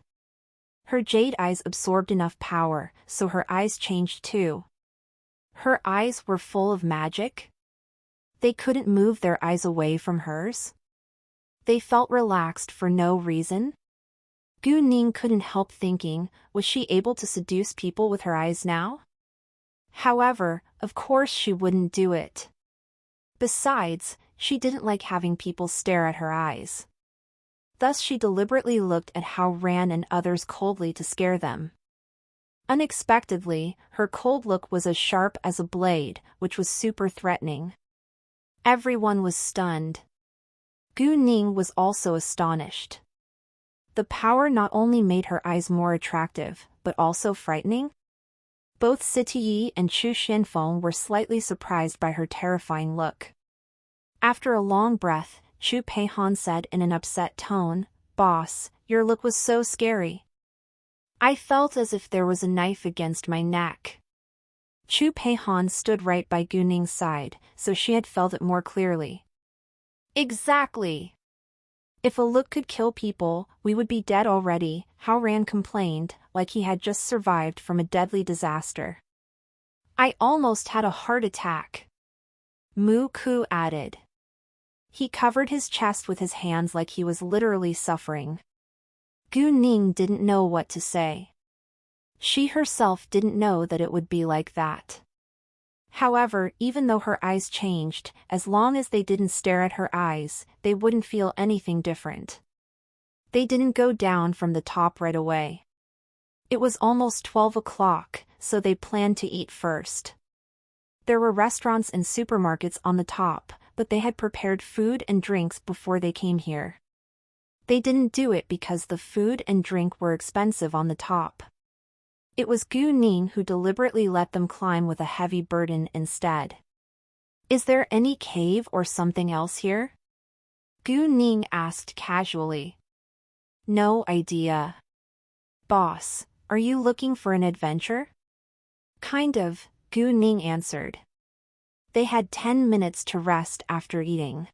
[SPEAKER 1] Her jade eyes absorbed enough power, so her eyes changed too. Her eyes were full of magic? They couldn't move their eyes away from hers? They felt relaxed for no reason? Gu Ning couldn't help thinking, was she able to seduce people with her eyes now? However, of course she wouldn't do it. Besides, she didn't like having people stare at her eyes. Thus she deliberately looked at Hao Ran and others coldly to scare them. Unexpectedly, her cold look was as sharp as a blade, which was super threatening. Everyone was stunned. Gu Ning was also astonished. The power not only made her eyes more attractive, but also frightening. Both Siti Yi and Chu Xianfeng were slightly surprised by her terrifying look. After a long breath, Chu Peihan said in an upset tone, "Boss, your look was so scary. I felt as if there was a knife against my neck." Chu Peihan stood right by Gu Ning's side, so she had felt it more clearly. Exactly. If a look could kill people, we would be dead already, Hao Ran complained, like he had just survived from a deadly disaster. I almost had a heart attack. Mu Ku added. He covered his chest with his hands like he was literally suffering. Gu Ning didn't know what to say. She herself didn't know that it would be like that. However, even though her eyes changed, as long as they didn't stare at her eyes, they wouldn't feel anything different. They didn't go down from the top right away. It was almost 12 o'clock, so they planned to eat first. There were restaurants and supermarkets on the top, but they had prepared food and drinks before they came here. They didn't do it because the food and drink were expensive on the top. It was Gu Ning who deliberately let them climb with a heavy burden instead. Is there any cave or something else here? Gu Ning asked casually. No idea. Boss, are you looking for an adventure? Kind of, Gu Ning answered. They had 10 minutes to rest after eating.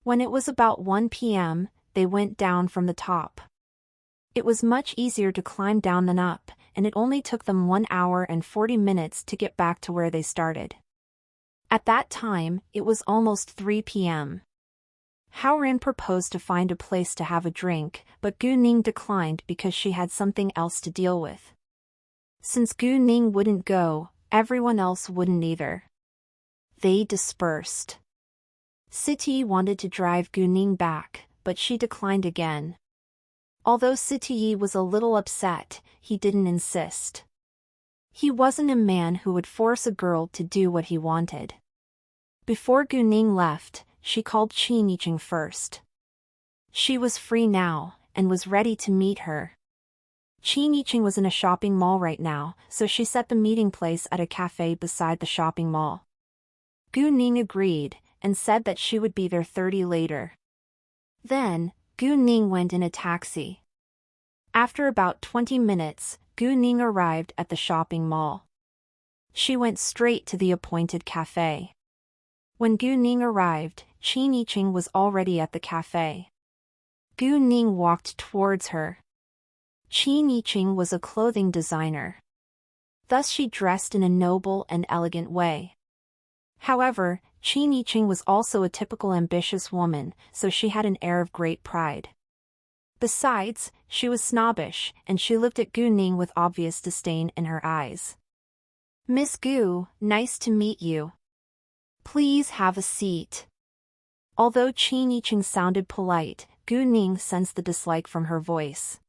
[SPEAKER 1] When it was about 1 p.m., they went down from the top. It was much easier to climb down than up, and it only took them 1 hour and 40 minutes to get back to where they started. At that time, it was almost 3 p.m. Hao Ran proposed to find a place to have a drink, but Gu Ning declined because she had something else to deal with. Since Gu Ning wouldn't go, everyone else wouldn't either. They dispersed. Siti wanted to drive Gu Ning back, but she declined again. Although Siti Yi was a little upset, he didn't insist. He wasn't a man who would force a girl to do what he wanted. Before Gu Ning left, she called Qin Yiqing first. She was free now, and was ready to meet her. Qin Yiqing was in a shopping mall right now, so she set the meeting place at a cafe beside the shopping mall. Gu Ning agreed, and said that she would be there 30 later. Then, Gu Ning went in a taxi. After about 20 minutes, Gu Ning arrived at the shopping mall. She went straight to the appointed cafe. When Gu Ning arrived, Qin Yiqing was already at the cafe. Gu Ning walked towards her. Qin Yiqing was a clothing designer. Thus she dressed in a noble and elegant way. However, Qin Yiqing was also a typical ambitious woman, so she had an air of great pride. Besides, she was snobbish, and she looked at Gu Ning with obvious disdain in her eyes. Miss Gu, nice to meet you. Please have a seat. Although Qin Yiqing sounded polite, Gu Ning sensed the dislike from her voice.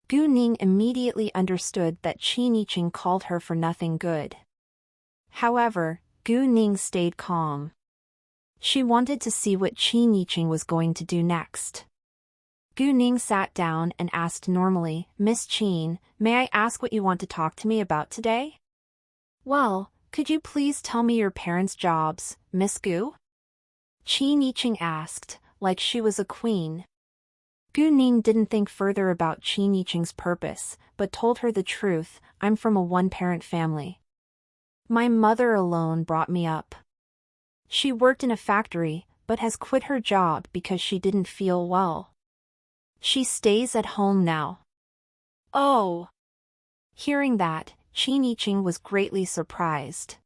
[SPEAKER 1] Gu Ning immediately understood that Qin Yiqing called her for nothing good. However, Gu Ning stayed calm. She wanted to see what Qin Yiqing was going to do next. Gu Ning sat down and asked normally, Miss Qin, may I ask what you want to talk to me about today? Well, could you please tell me your parents' jobs, Miss Gu? Qin Yiqing asked, like she was a queen. Gu Ning didn't think further about Qin Yiqing's purpose, but told her the truth, I'm from a one-parent family. My mother alone brought me up. She worked in a factory, but has quit her job because she didn't feel well. She stays at home now. Oh! Hearing that, Qin Yiqing was greatly surprised.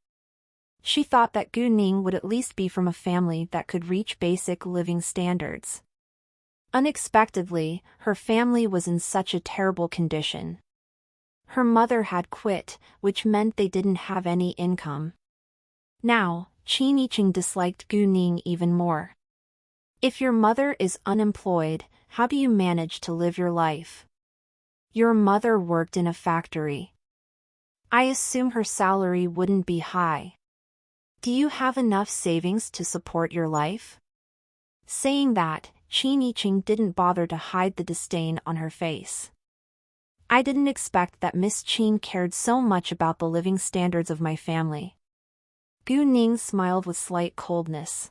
[SPEAKER 1] She thought that Gu Ning would at least be from a family that could reach basic living standards. Unexpectedly, her family was in such a terrible condition. Her mother had quit, which meant they didn't have any income. Now, Qin Yiqing disliked Gu Ning even more. If your mother is unemployed, how do you manage to live your life? Your mother worked in a factory. I assume her salary wouldn't be high. Do you have enough savings to support your life? Saying that, Qin Yiqing didn't bother to hide the disdain on her face. I didn't expect that Miss Qin cared so much about the living standards of my family. Gu Ning smiled with slight coldness.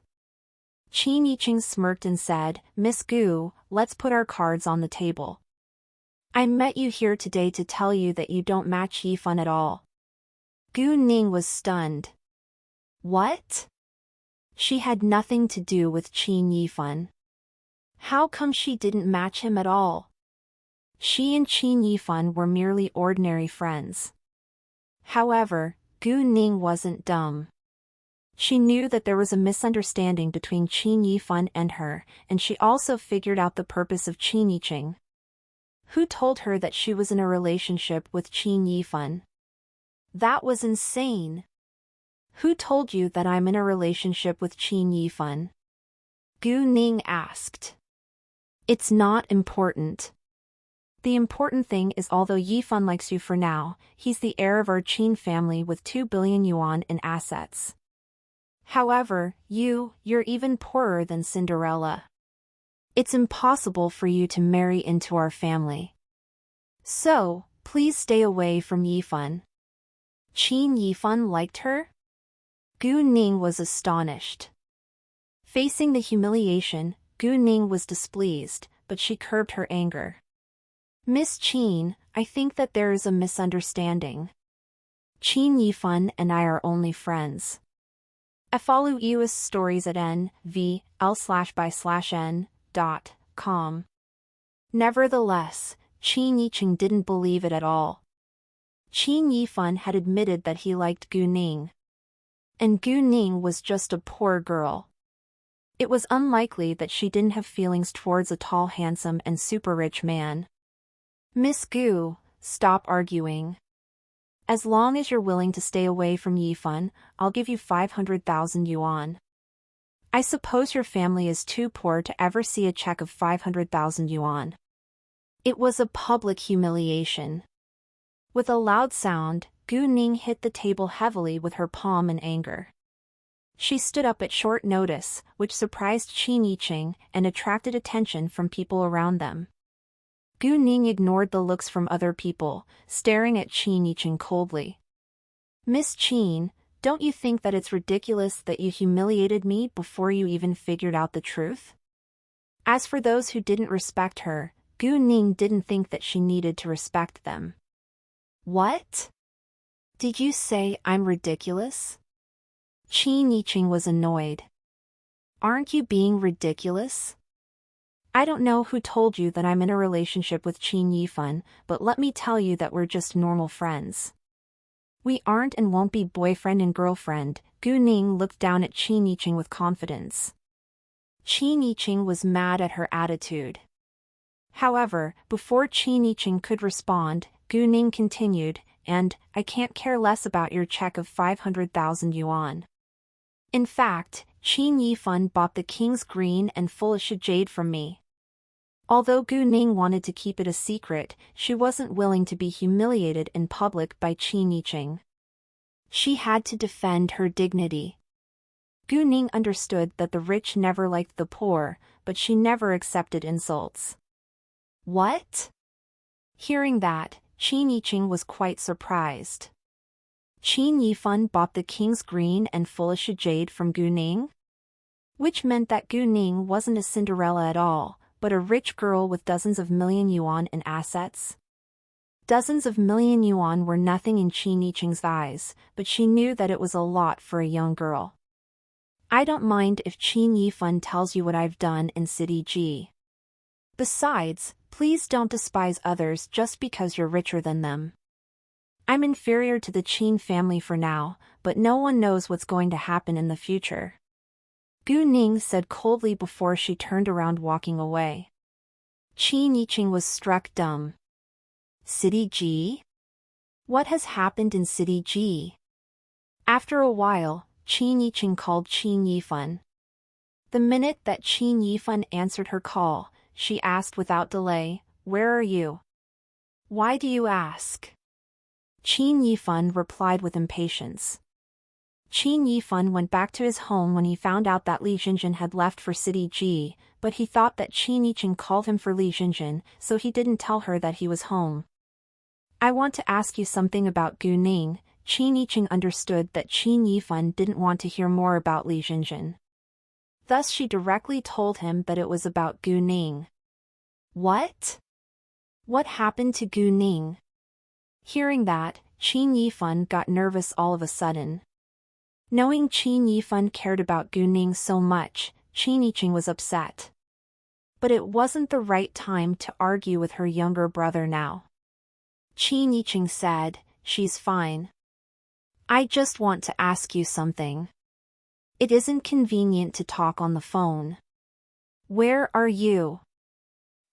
[SPEAKER 1] Qin Yiqing smirked and said, Miss Gu, let's put our cards on the table. I met you here today to tell you that you don't match Yifan at all. Gu Ning was stunned. What? She had nothing to do with Qin Yifan. How come she didn't match him at all? She and Qin Yifan were merely ordinary friends. However, Gu Ning wasn't dumb. She knew that there was a misunderstanding between Qin Yifan and her, and she also figured out the purpose of Qin Yiqing. Who told her that she was in a relationship with Qin Yifan? That was insane. Who told you that I'm in a relationship with Qin Yifan? Gu Ning asked. It's not important. The important thing is although Yifan likes you for now, he's the heir of our Qin family with 2 billion yuan in assets. However, you're even poorer than Cinderella. It's impossible for you to marry into our family. So, please stay away from Yifan. Qin Yifan liked her? Gu Ning was astonished. Facing the humiliation, Gu Ning was displeased, but she curbed her anger. Miss Qin, I think that there is a misunderstanding. Qin Yifan and I are only friends. I follow US stories at nvl/by/n.com. Nevertheless, Qin Yiqing didn't believe it at all. Qin Yifan had admitted that he liked Gu Ning. And Gu Ning was just a poor girl. It was unlikely that she didn't have feelings towards a tall, handsome, and super rich man. Miss Gu, stop arguing. As long as you're willing to stay away from Yifan, I'll give you 500,000 yuan. I suppose your family is too poor to ever see a check of 500,000 yuan. It was a public humiliation. With a loud sound, Gu Ning hit the table heavily with her palm in anger. She stood up at short notice, which surprised Qin Yiqing and attracted attention from people around them. Gu Ning ignored the looks from other people, staring at Qin Yiqing coldly. Miss Qin, don't you think that it's ridiculous that you humiliated me before you even figured out the truth? As for those who didn't respect her, Gu Ning didn't think that she needed to respect them. What? Did you say I'm ridiculous? Qin Yiqing was annoyed. Aren't you being ridiculous? I don't know who told you that I'm in a relationship with Qin Yifan, but let me tell you that we're just normal friends. We aren't and won't be boyfriend and girlfriend. Gu Ning looked down at Qin Yiqing with confidence. Qin Yiqing was mad at her attitude. However, before Qin Yiqing could respond, Gu Ning continued, and I can't care less about your check of 500,000 yuan. In fact, Qin Yifan bought the king's green and foolish jade from me. Although Gu Ning wanted to keep it a secret, she wasn't willing to be humiliated in public by Qin Yiqing. She had to defend her dignity. Gu Ning understood that the rich never liked the poor, but she never accepted insults. What? Hearing that, Qin Yiqing was quite surprised. Qin Yifan bought the king's green and foolish jade from Gu Ning? Which meant that Gu Ning wasn't a Cinderella at all, but a rich girl with dozens of million yuan in assets. Dozens of million yuan were nothing in Qin Yiqing's eyes, but she knew that it was a lot for a young girl. I don't mind if Qin Yifan tells you what I've done in City G. Besides, please don't despise others just because you're richer than them. I'm inferior to the Qin family for now, but no one knows what's going to happen in the future. Gu Ning said coldly before she turned around walking away. Qin Yiqing was struck dumb. City G? What has happened in City G? After a while, Qin Yiqing called Qin Yifan. The minute that Qin Yifan answered her call, she asked without delay, "Where are you? Why do you ask?" Qin Yifan replied with impatience. Qin Yifan went back to his home when he found out that Li Jinjin had left for City G, but he thought that Qin Yiqing called him for Li Jinjin, so he didn't tell her that he was home. I want to ask you something about Gu Ning. Qin Yiqing understood that Qin Yifan didn't want to hear more about Li Jinjin. Thus she directly told him that it was about Gu Ning. What? What happened to Gu Ning? Hearing that, Qin Yifan got nervous all of a sudden. Knowing Qin Yifan cared about Gu Ning so much, Qin Yiqing was upset. But it wasn't the right time to argue with her younger brother now. Qin Yiqing said, "She's fine. I just want to ask you something. It isn't convenient to talk on the phone. Where are you?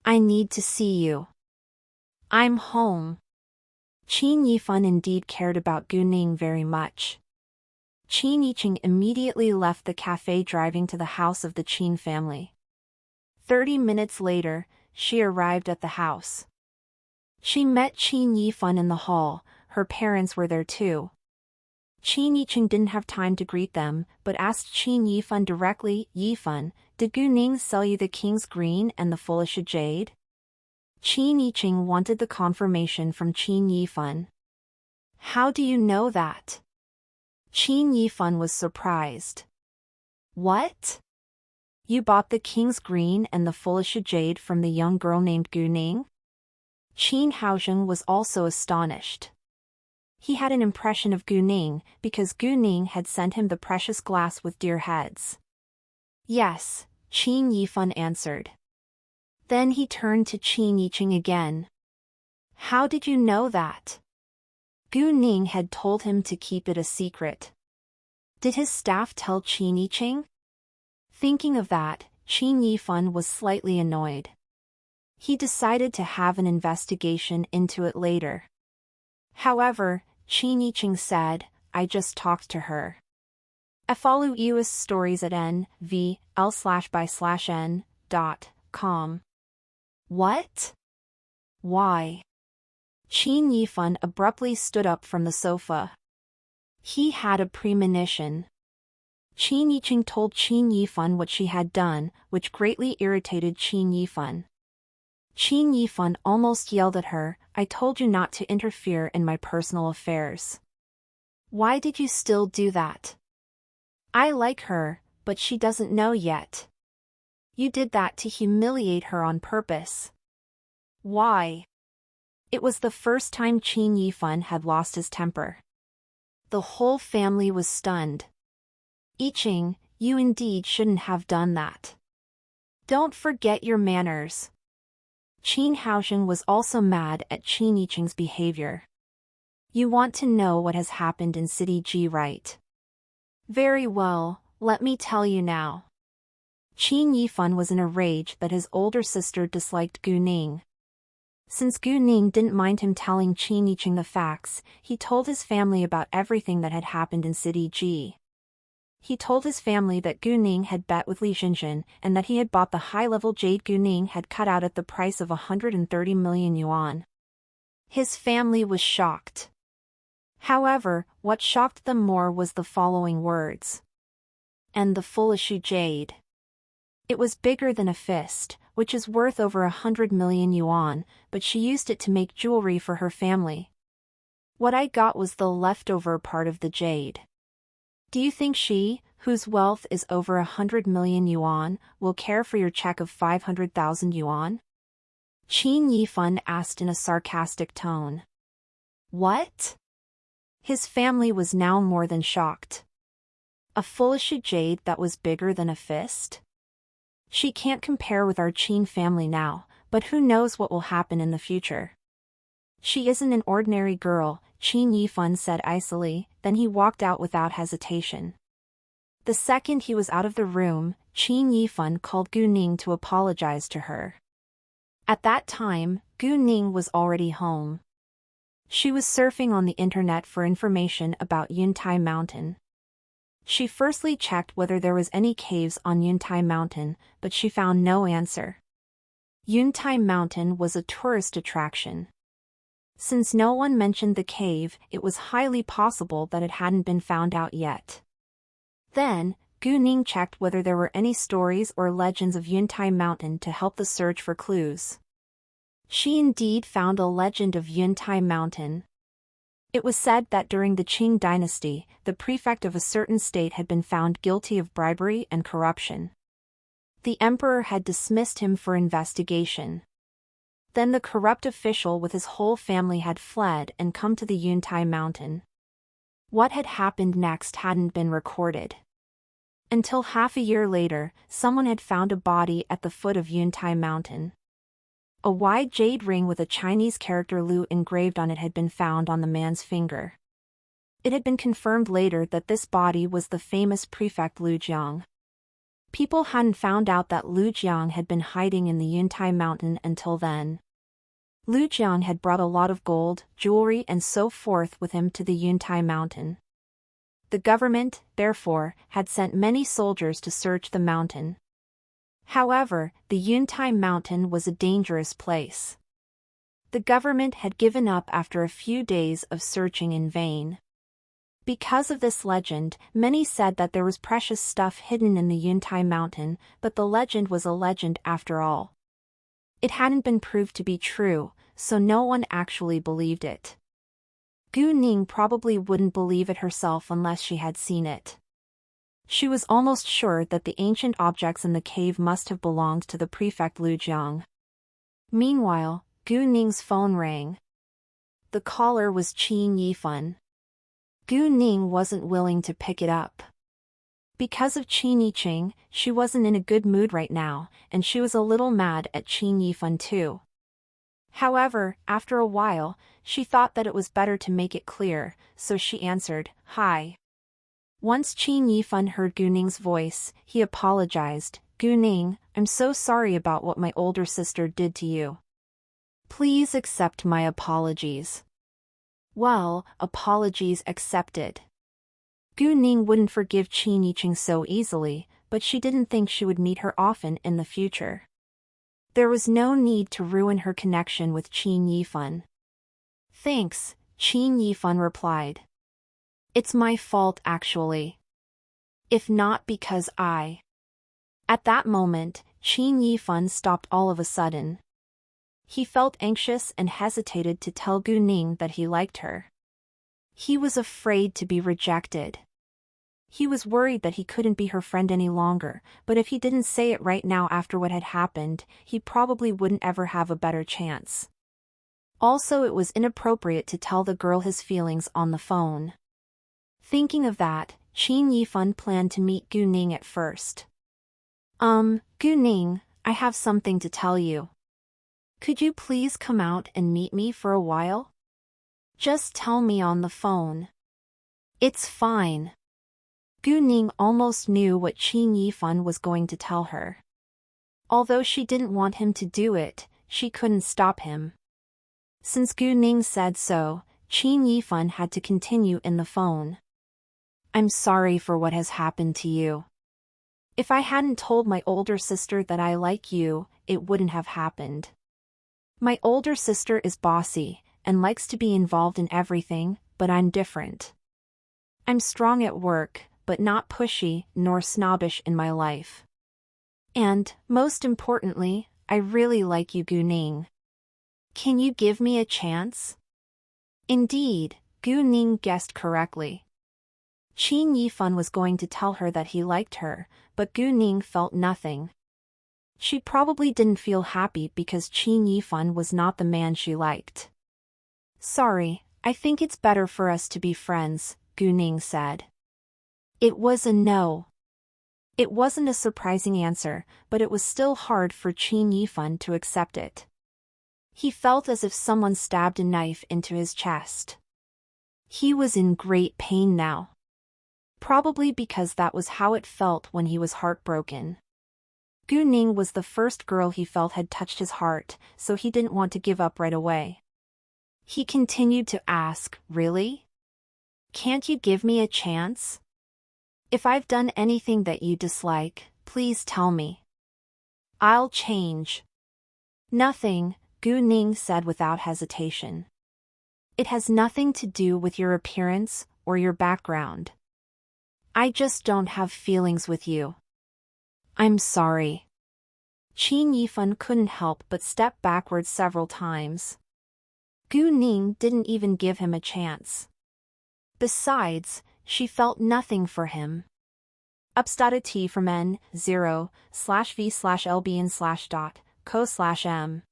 [SPEAKER 1] I need to see you. I'm home." Qin Yifan indeed cared about Gu Ning very much. Qin Yiqing immediately left the cafe driving to the house of the Qin family. 30 minutes later, she arrived at the house. She met Qin Yifan in the hall. Her parents were there too. Qin Yiqing didn't have time to greet them, but asked Qin Yifan directly, "Yifan, did Gu Ning sell you the King's Green and the Foolish Jade?" Qin Yiqing wanted the confirmation from Qin Yifan. "How do you know that?" Qin Yifan was surprised. "What? You bought the King's Green and the Foolish Jade from the young girl named Gu Ning?" Qin Haozheng was also astonished. He had an impression of Gu Ning because Gu Ning had sent him the precious glass with deer heads. "Yes," Qin Yifan answered. Then he turned to Qin Yiqing again. "How did you know that?" Gu Ning had told him to keep it a secret. Did his staff tell Qin Yiqing? Thinking of that, Qin Yifan was slightly annoyed. He decided to have an investigation into it later. However, Qin Yiqing said, "I just talked to her." Follow US stories at nvl/by/n.com. What? Why? Qin Yifan abruptly stood up from the sofa. He had a premonition. Qin Yiqing told Qin Yifan what she had done, which greatly irritated Qin Yifan. Qin Yifan almost yelled at her, "I told you not to interfere in my personal affairs. Why did you still do that? I like her, but she doesn't know yet. You did that to humiliate her on purpose." Why? It was the first time Qin Yifan had lost his temper. The whole family was stunned. "Yiqing, you indeed shouldn't have done that. Don't forget your manners." Qin Haozheng was also mad at Qin Yiqing's behavior. "You want to know what has happened in City G, right? Very well, let me tell you now." Qin Yifan was in a rage that his older sister disliked Gu Ning. Since Gu Ning didn't mind him telling Qin Yiqing the facts, he told his family about everything that had happened in City G. He told his family that Gu Ning had bet with Li Jinjin and that he had bought the high-level jade Gu Ning had cut out at the price of 130 million yuan. His family was shocked. However, what shocked them more was the following words. "And the foolish jade. It was bigger than a fist, which is worth over 100 million yuan, but she used it to make jewelry for her family. What I got was the leftover part of the jade. Do you think she, whose wealth is over 100 million yuan, will care for your check of 500,000 yuan? Qin Yifan asked in a sarcastic tone. What? His family was now more than shocked. A foolish jade that was bigger than a fist? She can't compare with our Qin family now, but who knows what will happen in the future. She isn't an ordinary girl, Qin Yifan said icily, then he walked out without hesitation. The second he was out of the room, Qin Yifan called Gu Ning to apologize to her. At that time, Gu Ning was already home. She was surfing on the internet for information about Yuntai Mountain. She firstly checked whether there was any caves on Yuntai Mountain, but she found no answer. Yuntai Mountain was a tourist attraction. Since no one mentioned the cave, it was highly possible that it hadn't been found out yet. Then, Gu Ning checked whether there were any stories or legends of Yuntai Mountain to help the search for clues. She indeed found a legend of Yuntai Mountain. It was said that during the Qing dynasty, the prefect of a certain state had been found guilty of bribery and corruption. The emperor had dismissed him for investigation. Then the corrupt official with his whole family had fled and come to the Yuntai Mountain. What had happened next hadn't been recorded. Until half a year later, someone had found a body at the foot of Yuntai Mountain. A wide jade ring with a Chinese character Lu engraved on it had been found on the man's finger. It had been confirmed later that this body was the famous prefect Lu Jiang. People hadn't found out that Lu Jiang had been hiding in the Yuntai Mountain until then. Lu Jiang had brought a lot of gold, jewelry and so forth with him to the Yuntai Mountain. The government, therefore, had sent many soldiers to search the mountain. However, the Yuntai Mountain was a dangerous place. The government had given up after a few days of searching in vain. Because of this legend, many said that there was precious stuff hidden in the Yuntai Mountain, but the legend was a legend after all. It hadn't been proved to be true, so no one actually believed it. Gu Ning probably wouldn't believe it herself unless she had seen it. She was almost sure that the ancient objects in the cave must have belonged to the prefect Lu Jiang. Meanwhile, Gu Ning's phone rang. The caller was Qin Yifan. Gu Ning wasn't willing to pick it up. Because of Qin Yiqing, she wasn't in a good mood right now, and she was a little mad at Qin Yifan too. However, after a while, she thought that it was better to make it clear, so she answered, "Hi." Once Qin Yifan heard Gu Ning's voice, he apologized. "Gu Ning, I'm so sorry about what my older sister did to you. Please accept my apologies." Well, apologies accepted. Gu Ning wouldn't forgive Qin Yiqing so easily, but she didn't think she would meet her often in the future. There was no need to ruin her connection with Qin Yifan. "Thanks," Qin Yifan replied. "It's my fault actually. If not because I..." At that moment, Qin Yifan stopped all of a sudden. He felt anxious and hesitated to tell Gu Ning that he liked her. He was afraid to be rejected. He was worried that he couldn't be her friend any longer, but if he didn't say it right now after what had happened, he probably wouldn't ever have a better chance. Also, it was inappropriate to tell the girl his feelings on the phone. Thinking of that, Qin Yifan planned to meet Gu Ning at first. Gu Ning, I have something to tell you. Could you please come out and meet me for a while? Just tell me on the phone. It's fine." Gu Ning almost knew what Qin Yifan was going to tell her. Although she didn't want him to do it, she couldn't stop him. Since Gu Ning said so, Qin Yifan had to continue in the phone. "I'm sorry for what has happened to you. If I hadn't told my older sister that I like you, it wouldn't have happened. My older sister is bossy and likes to be involved in everything, but I'm different. I'm strong at work, but not pushy nor snobbish in my life. And, most importantly, I really like you, Gu Ning. Can you give me a chance?" Indeed, Gu Ning guessed correctly. Qin Yifan was going to tell her that he liked her, but Gu Ning felt nothing. She probably didn't feel happy because Qin Yifan was not the man she liked. Sorry, I think it's better for us to be friends, Gu Ning said. It was a no. It wasn't a surprising answer, but it was still hard for Qin Yifan to accept it. He felt as if someone stabbed a knife into his chest. He was in great pain now. Probably because that was how it felt when he was heartbroken. Gu Ning was the first girl he felt had touched his heart, so he didn't want to give up right away. He continued to ask, "Really? Can't you give me a chance? If I've done anything that you dislike, please tell me. I'll change." "Nothing," Gu Ning said without hesitation. "It has nothing to do with your appearance or your background. I just don't have feelings with you. I'm sorry." Qin Yifan couldn't help but step backwards several times. Gu Ning didn't even give him a chance. Besides, she felt nothing for him. Upstadt from N0/V/LB/co/M.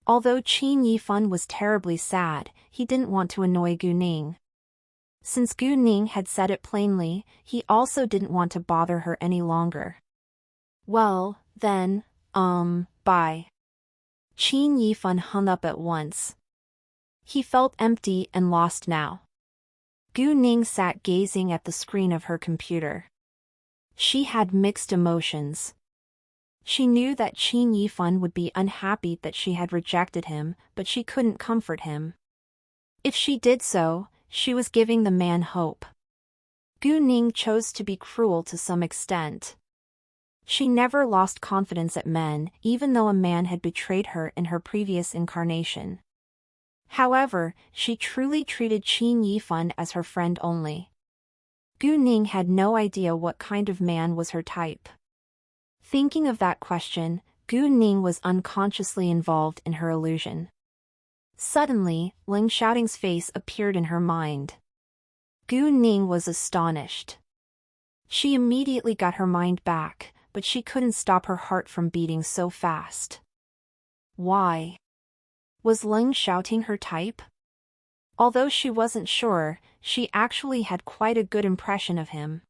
[SPEAKER 1] Although Qin Yifan was terribly sad, he didn't want to annoy Gu Ning. Since Gu Ning had said it plainly, he also didn't want to bother her any longer. "Well, then, bye." Qin Yifan hung up at once. He felt empty and lost now. Gu Ning sat gazing at the screen of her computer. She had mixed emotions. She knew that Qin Yifan would be unhappy that she had rejected him, but she couldn't comfort him. If she did so, she was giving the man hope. Gu Ning chose to be cruel to some extent. She never lost confidence at men, even though a man had betrayed her in her previous incarnation. However, she truly treated Qin Yifan as her friend only. Gu Ning had no idea what kind of man was her type. Thinking of that question, Gu Ning was unconsciously involved in her illusion. Suddenly, Ling Xiaoting's face appeared in her mind. Gu Ning was astonished. She immediately got her mind back, but she couldn't stop her heart from beating so fast. Why? Was Ling Xiaoting her type? Although she wasn't sure, she actually had quite a good impression of him.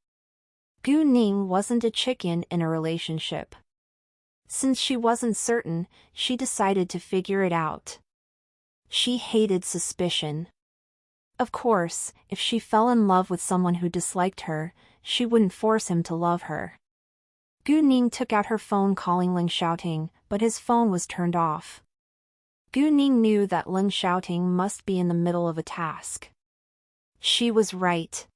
[SPEAKER 1] Gu Ning wasn't a chicken in a relationship. Since she wasn't certain, she decided to figure it out. She hated suspicion. Of course, if she fell in love with someone who disliked her, she wouldn't force him to love her. Gu Ning took out her phone calling Ling Xiaoting, but his phone was turned off. Gu Ning knew that Ling Xiaoting must be in the middle of a task. She was right.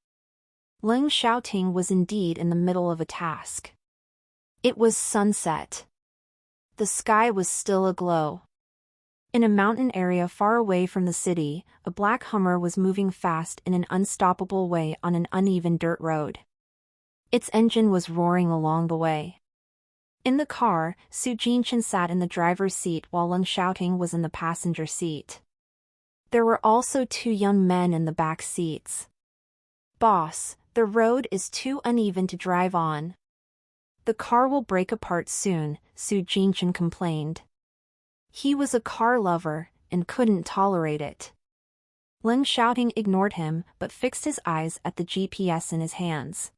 [SPEAKER 1] Ling Xiaoting was indeed in the middle of a task. It was sunset. The sky was still aglow. In a mountain area far away from the city, a black Hummer was moving fast in an unstoppable way on an uneven dirt road. Its engine was roaring along the way. In the car, Su Jinchen sat in the driver's seat while Ling Xiaoting was in the passenger seat. There were also two young men in the back seats. "Boss, the road is too uneven to drive on. The car will break apart soon," Su Jinchen complained. He was a car lover, and couldn't tolerate it. Ling Xiaoting ignored him but fixed his eyes at the GPS in his hands.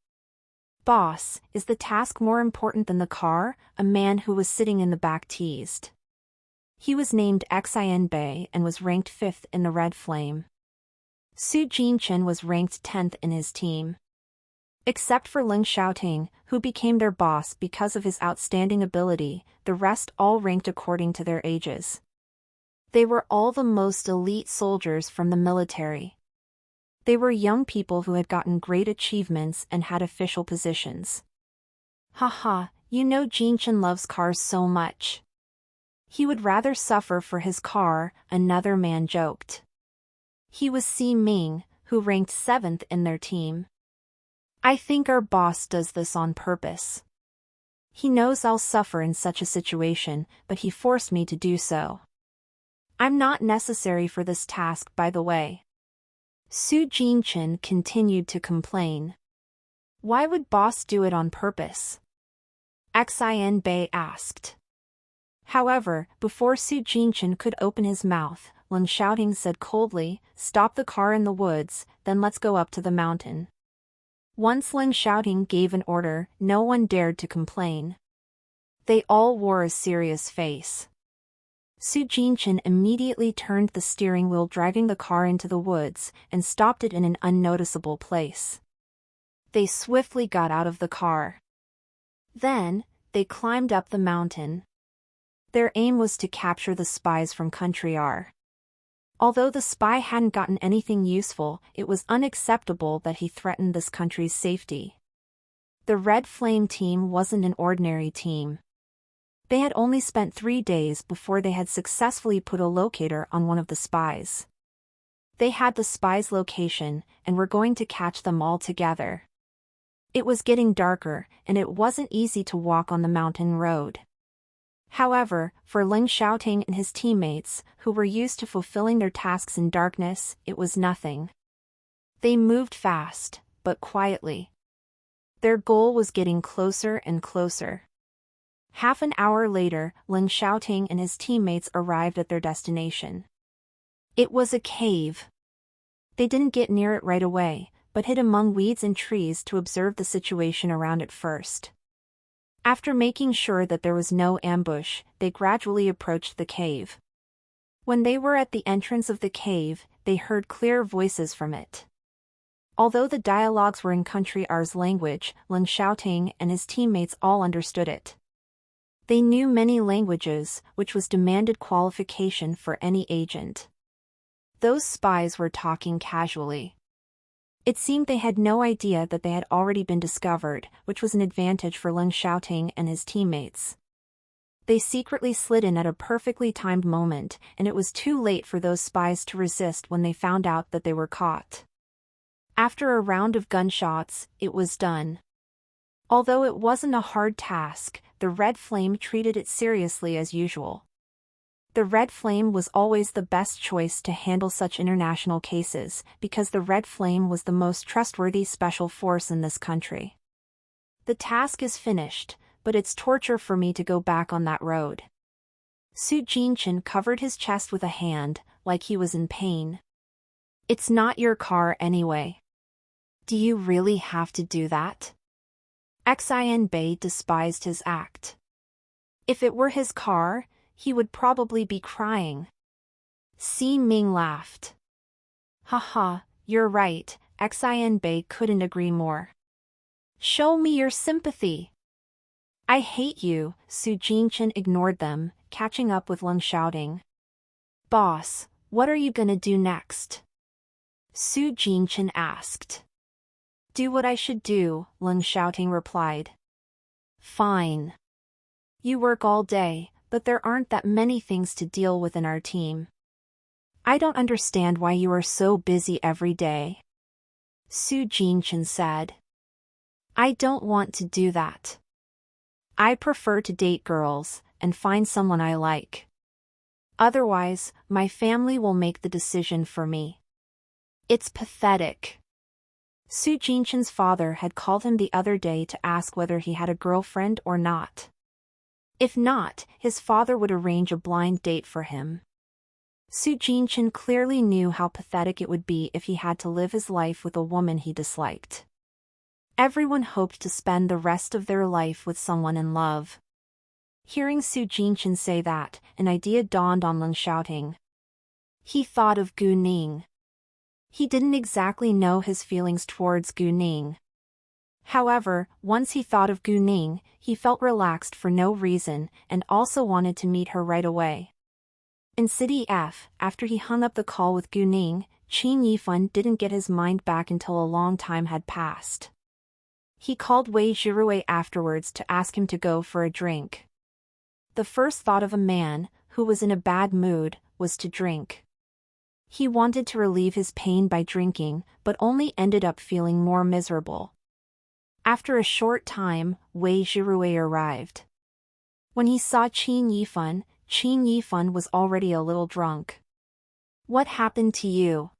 [SPEAKER 1] "Boss, is the task more important than the car?" a man who was sitting in the back teased. He was named Xin Bei and was ranked 5th in the Red Flame. Su Jinchen was ranked 10th in his team. Except for Ling Xiaoting, who became their boss because of his outstanding ability, the rest all ranked according to their ages. They were all the most elite soldiers from the military. They were young people who had gotten great achievements and had official positions. "Haha, you know Jinchen loves cars so much. He would rather suffer for his car," another man joked. He was Si Ming, who ranked 7th in their team. "I think our boss does this on purpose. He knows I'll suffer in such a situation, but he forced me to do so. I'm not necessary for this task, by the way." Su Jinchen continued to complain. "Why would boss do it on purpose?" Xin Bei asked. However, before Su Jinchen could open his mouth, Leng Xiaoting said coldly, "Stop the car in the woods, then let's go up to the mountain." Once Leng Xiaoting gave an order, no one dared to complain. They all wore a serious face. Su Jinchen immediately turned the steering wheel, driving the car into the woods, and stopped it in an unnoticeable place. They swiftly got out of the car. Then, they climbed up the mountain. Their aim was to capture the spies from Country R. Although the spy hadn't gotten anything useful, it was unacceptable that he threatened this country's safety. The Red Flame team wasn't an ordinary team. They had only spent 3 days before they had successfully put a locator on one of the spies. They had the spy's location, and were going to catch them all together. It was getting darker, and it wasn't easy to walk on the mountain road. However, for Leng Xiaoting and his teammates, who were used to fulfilling their tasks in darkness, it was nothing. They moved fast, but quietly. Their goal was getting closer and closer. Half an hour later, Leng Xiaoting and his teammates arrived at their destination. It was a cave. They didn't get near it right away, but hid among weeds and trees to observe the situation around it first. After making sure that there was no ambush, they gradually approached the cave. When they were at the entrance of the cave, they heard clear voices from it. Although the dialogues were in Country R's language, Leng Xiaoting and his teammates all understood it. They knew many languages, which was demanded qualification for any agent. Those spies were talking casually. It seemed they had no idea that they had already been discovered, which was an advantage for Leng Xiaoting and his teammates. They secretly slid in at a perfectly timed moment, and it was too late for those spies to resist when they found out that they were caught. After a round of gunshots, it was done. Although it wasn't a hard task, the Red Flame treated it seriously as usual. The Red Flame was always the best choice to handle such international cases, because the Red Flame was the most trustworthy special force in this country. The task is finished, but it's torture for me to go back on that road. Su Jinchen covered his chest with a hand, like he was in pain. It's not your car anyway. Do you really have to do that? Xin Bei despised his act. If it were his car, he would probably be crying. Si Ming laughed. Haha, you're right, Xin Bei couldn't agree more. Show me your sympathy. I hate you, Su Jinchen ignored them, catching up with Leng Xiaoting. Boss, what are you gonna do next? Su Jinchen asked. Do what I should do, Leng Xiaoting replied. Fine. You work all day, but there aren't that many things to deal with in our team. I don't understand why you are so busy every day. Su Jinchen said. I don't want to do that. I prefer to date girls, and find someone I like. Otherwise, my family will make the decision for me. It's pathetic. Su Jinchen's father had called him the other day to ask whether he had a girlfriend or not. If not, his father would arrange a blind date for him. Su Jinchen clearly knew how pathetic it would be if he had to live his life with a woman he disliked. Everyone hoped to spend the rest of their life with someone in love. Hearing Su Jinchen say that, an idea dawned on Leng Xiaoting. He thought of Gu Ning. He didn't exactly know his feelings towards Gu Ning. However, once he thought of Gu Ning, he felt relaxed for no reason, and also wanted to meet her right away. In City F, after he hung up the call with Gu Ning, Qin Yifan didn't get his mind back until a long time had passed. He called Wei Zhirui afterwards to ask him to go for a drink. The first thought of a man, who was in a bad mood, was to drink. He wanted to relieve his pain by drinking, but only ended up feeling more miserable. After a short time, Wei Zhirui arrived. When he saw Qin Yifan was already a little drunk. What happened to you?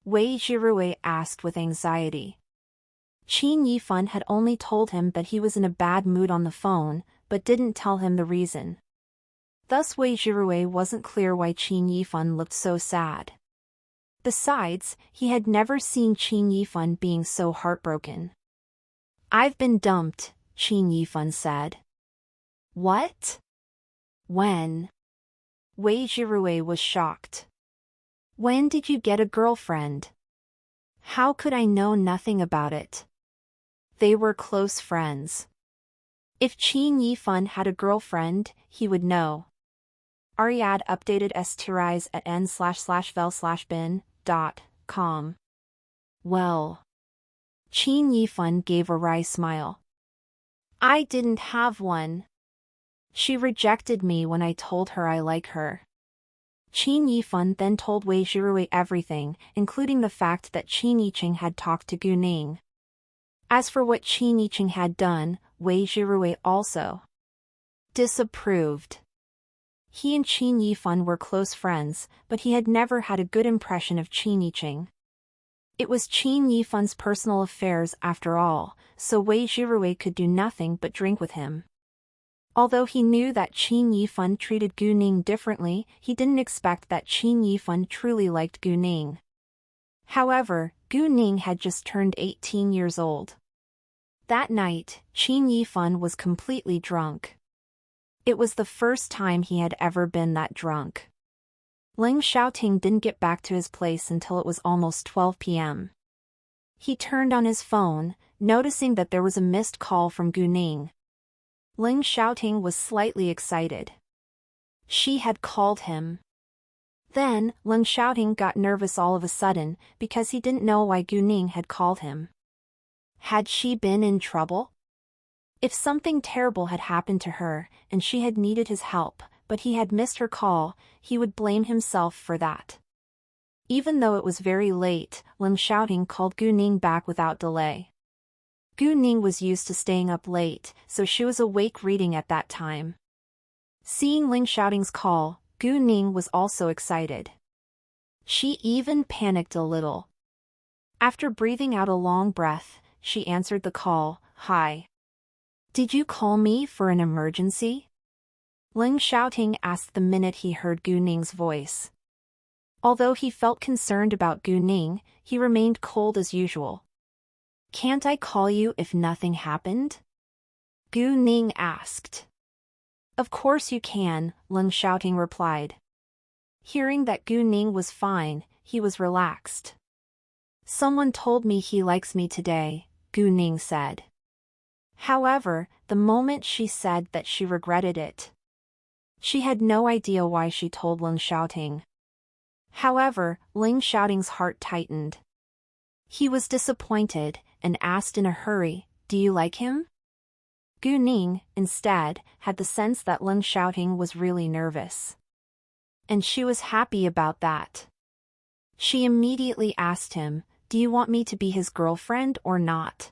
[SPEAKER 1] Wei Zhirui asked with anxiety. Qin Yifan had only told him that he was in a bad mood on the phone, but didn't tell him the reason. Thus Wei Jirue wasn't clear why Qin Yifan looked so sad. Besides, he had never seen Qin Yifan being so heartbroken. "I've been dumped," Qin Yifan said. "What? When?" Wei Jirue was shocked. "When did you get a girlfriend? How could I know nothing about it?" They were close friends. If Qin Yifan had a girlfriend, he would know. Ariad updated estirise at n//vel/bin.com. Well. Qin Yifan gave a wry smile. "I didn't have one. She rejected me when I told her I like her." Qin Yifan then told Wei Jirue everything, including the fact that Qin Yiqing had talked to Gu Ning. As for what Qin Yiqing had done, Wei Jirue also disapproved. He and Qin Yifan were close friends, but he had never had a good impression of Qin Yiqing. It was Qin Yifan's personal affairs after all, so Wei Jirue could do nothing but drink with him. Although he knew that Qin Yifan treated Gu Ning differently, he didn't expect that Qin Yifan truly liked Gu Ning. However, Gu Ning had just turned 18 years old. That night, Qin Yifan was completely drunk. It was the first time he had ever been that drunk. Ling Xiaoting didn't get back to his place until it was almost 12 p.m. He turned on his phone, noticing that there was a missed call from Gu Ning. Ling Xiaoting was slightly excited. She had called him. Then, Ling Xiaoting got nervous all of a sudden, because he didn't know why Gu Ning had called him. Had she been in trouble? If something terrible had happened to her, and she had needed his help, but he had missed her call, he would blame himself for that. Even though it was very late, Ling Xiaoting called Gu Ning back without delay. Gu Ning was used to staying up late, so she was awake reading at that time. Seeing Ling Xiaoting's call, Gu Ning was also excited. She even panicked a little. After breathing out a long breath, she answered the call. "Hi. Did you call me for an emergency?" Ling Xiaoting asked the minute he heard Gu Ning's voice. Although he felt concerned about Gu Ning, he remained cold as usual. "Can't I call you if nothing happened?" Gu Ning asked. "Of course you can," Ling Xiaoting replied. Hearing that Gu Ning was fine, he was relaxed. "Someone told me he likes me today," Gu Ning said. However, the moment she said that, she regretted it. She had no idea why she told Ling Xiaoting. However, Ling Xiaoting's heart tightened. He was disappointed, and asked in a hurry, "Do you like him?" Gu Ning, instead, had the sense that Ling Xiaoting was really nervous. And she was happy about that. She immediately asked him, "Do you want me to be his girlfriend or not?"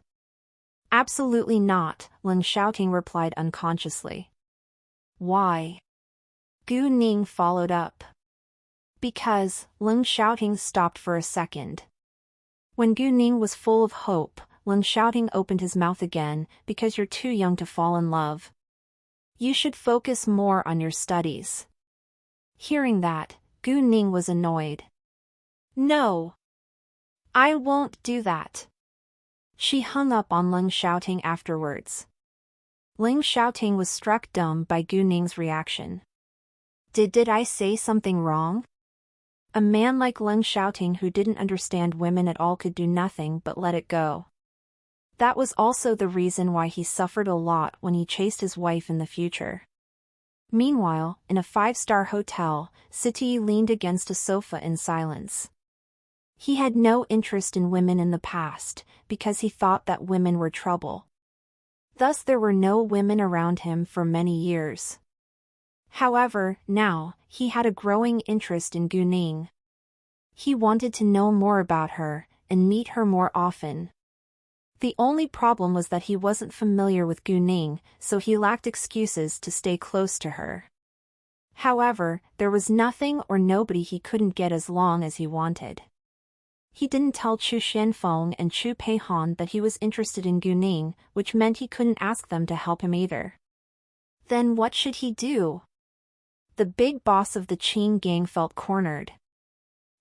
[SPEAKER 1] "Absolutely not," Ling Xiaoting replied unconsciously. "Why?" Gu Ning followed up. "Because," Ling Xiaoting stopped for a second. When Gu Ning was full of hope, Ling Xiaoting opened his mouth again, "Because you're too young to fall in love. You should focus more on your studies." Hearing that, Gu Ning was annoyed. "No. I won't do that." She hung up on Ling Xiaoting afterwards. Ling Xiaoting was struck dumb by Gu Ning's reaction. Did I say something wrong? A man like Ling Xiaoting who didn't understand women at all could do nothing but let it go. That was also the reason why he suffered a lot when he chased his wife in the future. Meanwhile, in a 5-star hotel, Siti leaned against a sofa in silence. He had no interest in women in the past, because he thought that women were trouble. Thus there were no women around him for many years. However, now, he had a growing interest in Gu Ning. He wanted to know more about her, and meet her more often. The only problem was that he wasn't familiar with Gu Ning, so he lacked excuses to stay close to her. However, there was nothing or nobody he couldn't get as long as he wanted. He didn't tell Chu Xianfeng and Chu Peihan that he was interested in Gu Ning, which meant he couldn't ask them to help him either. Then what should he do? The big boss of the Qing gang felt cornered.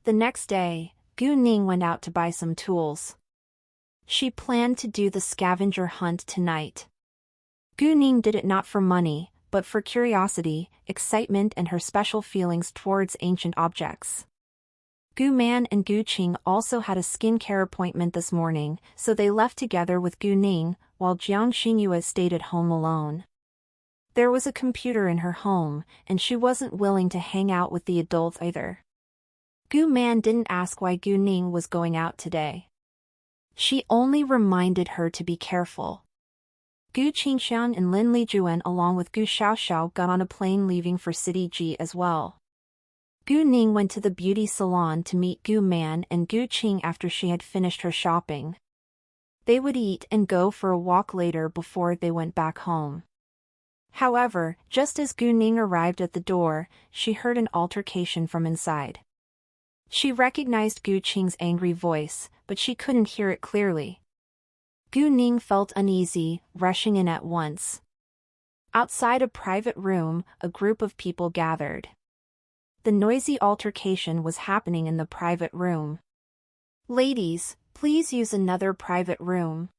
[SPEAKER 1] The next day, Gu Ning went out to buy some tools. She planned to do the scavenger hunt tonight. Gu Ning did it not for money, but for curiosity, excitement and her special feelings towards ancient objects. Gu Man and Gu Qing also had a skincare appointment this morning, so they left together with Gu Ning, while Jiang Xingyue stayed at home alone. There was a computer in her home, and she wasn't willing to hang out with the adults either. Gu Man didn't ask why Gu Ning was going out today. She only reminded her to be careful. Gu Qingshan and Lin Lijuan along with Gu Xiaoxiao got on a plane leaving for City G as well. Gu Ning went to the beauty salon to meet Gu Man and Gu Qing after she had finished her shopping. They would eat and go for a walk later before they went back home. However, just as Gu Ning arrived at the door, she heard an altercation from inside. She recognized Gu Qing's angry voice, but she couldn't hear it clearly. Gu Ning felt uneasy, rushing in at once. Outside a private room, a group of people gathered. The noisy altercation was happening in the private room. "Ladies, please use another private room.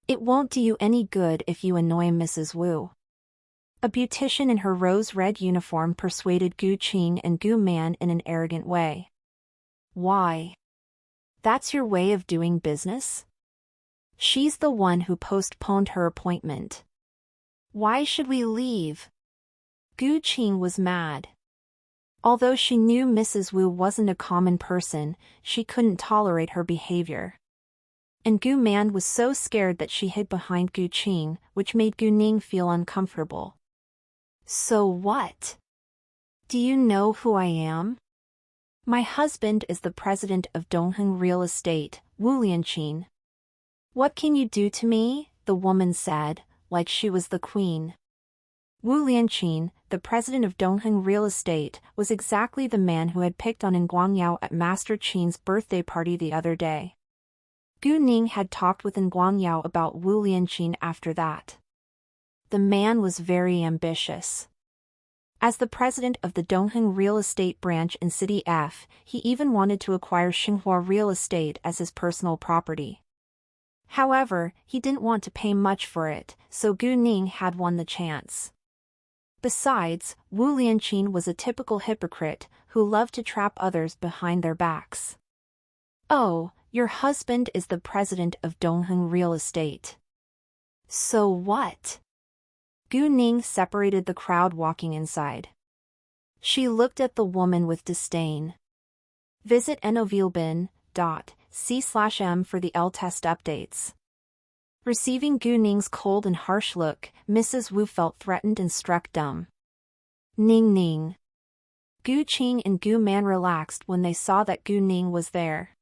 [SPEAKER 1] It won't do you any good if you annoy Mrs. Wu." A beautician in her rose-red uniform persuaded Gu Qing and Gu Man in an arrogant way. "Why? That's your way of doing business? She's the one who postponed her appointment. Why should we leave?" Gu Qing was mad. Although she knew Mrs. Wu wasn't a common person, she couldn't tolerate her behavior. And Gu Man was so scared that she hid behind Gu Qing, which made Gu Ning feel uncomfortable. "So what? Do you know who I am? My husband is the president of Dongheng Real Estate, Wu Lianqin. What can you do to me?" the woman said, like she was the queen. Wu Lianqin, the president of Dongheng Real Estate, was exactly the man who had picked on Nguangyao at Master Qin's birthday party the other day. Gu Ning had talked with Nguangyao about Wu Lianqin after that. The man was very ambitious. As the president of the Dongheng Real Estate branch in City F, he even wanted to acquire Xinhua Real Estate as his personal property. However, he didn't want to pay much for it, so Gu Ning had won the chance. Besides, Wu Lianqin was a typical hypocrite who loved to trap others behind their backs. "Oh, your husband is the president of Dongheng Real Estate. So what?" Gu Ning separated the crowd walking inside. She looked at the woman with disdain. Visit novilbin.c/m for the L-test updates. Receiving Gu Ning's cold and harsh look, Mrs. Wu felt threatened and struck dumb. "Ning Ning." Gu Qing and Gu Man relaxed when they saw that Gu Ning was there.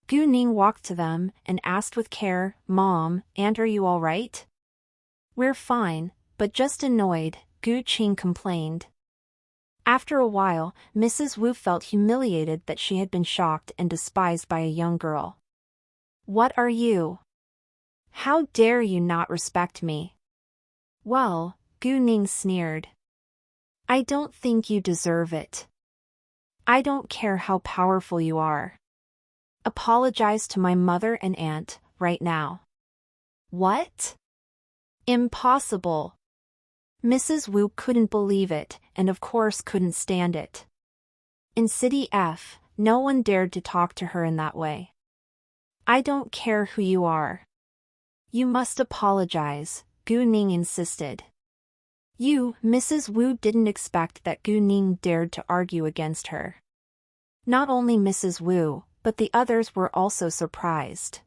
[SPEAKER 1] Gu Ning walked to them and asked with care, "Mom, Aunt, are you all right?" "We're fine, but just annoyed," Gu Qing complained. After a while, Mrs. Wu felt humiliated that she had been shocked and despised by a young girl. "What are you? How dare you not respect me?" "Well," Gu Ning sneered. "I don't think you deserve it. I don't care how powerful you are. Apologize to my mother and aunt, right now." "What? Impossible." Mrs. Wu couldn't believe it, and of course couldn't stand it. In City F, no one dared to talk to her in that way. "I don't care who you are. You must apologize," Gu Ning insisted. Mrs. Wu didn't expect that Gu Ning dared to argue against her. Not only Mrs. Wu, but the others were also surprised.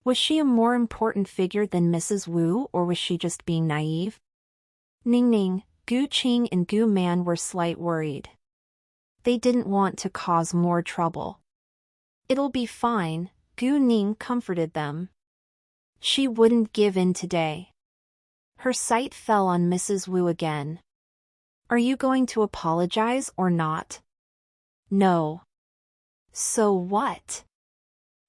[SPEAKER 1] Was she a more important figure than Mrs. Wu, or was she just being naive? Ning Ning, Gu Qing and Gu Man were slightly worried. They didn't want to cause more trouble. "It'll be fine," Gu Ning comforted them. She wouldn't give in today. Her sight fell on Mrs. Wu again. "Are you going to apologize or not?" "No." "So what?"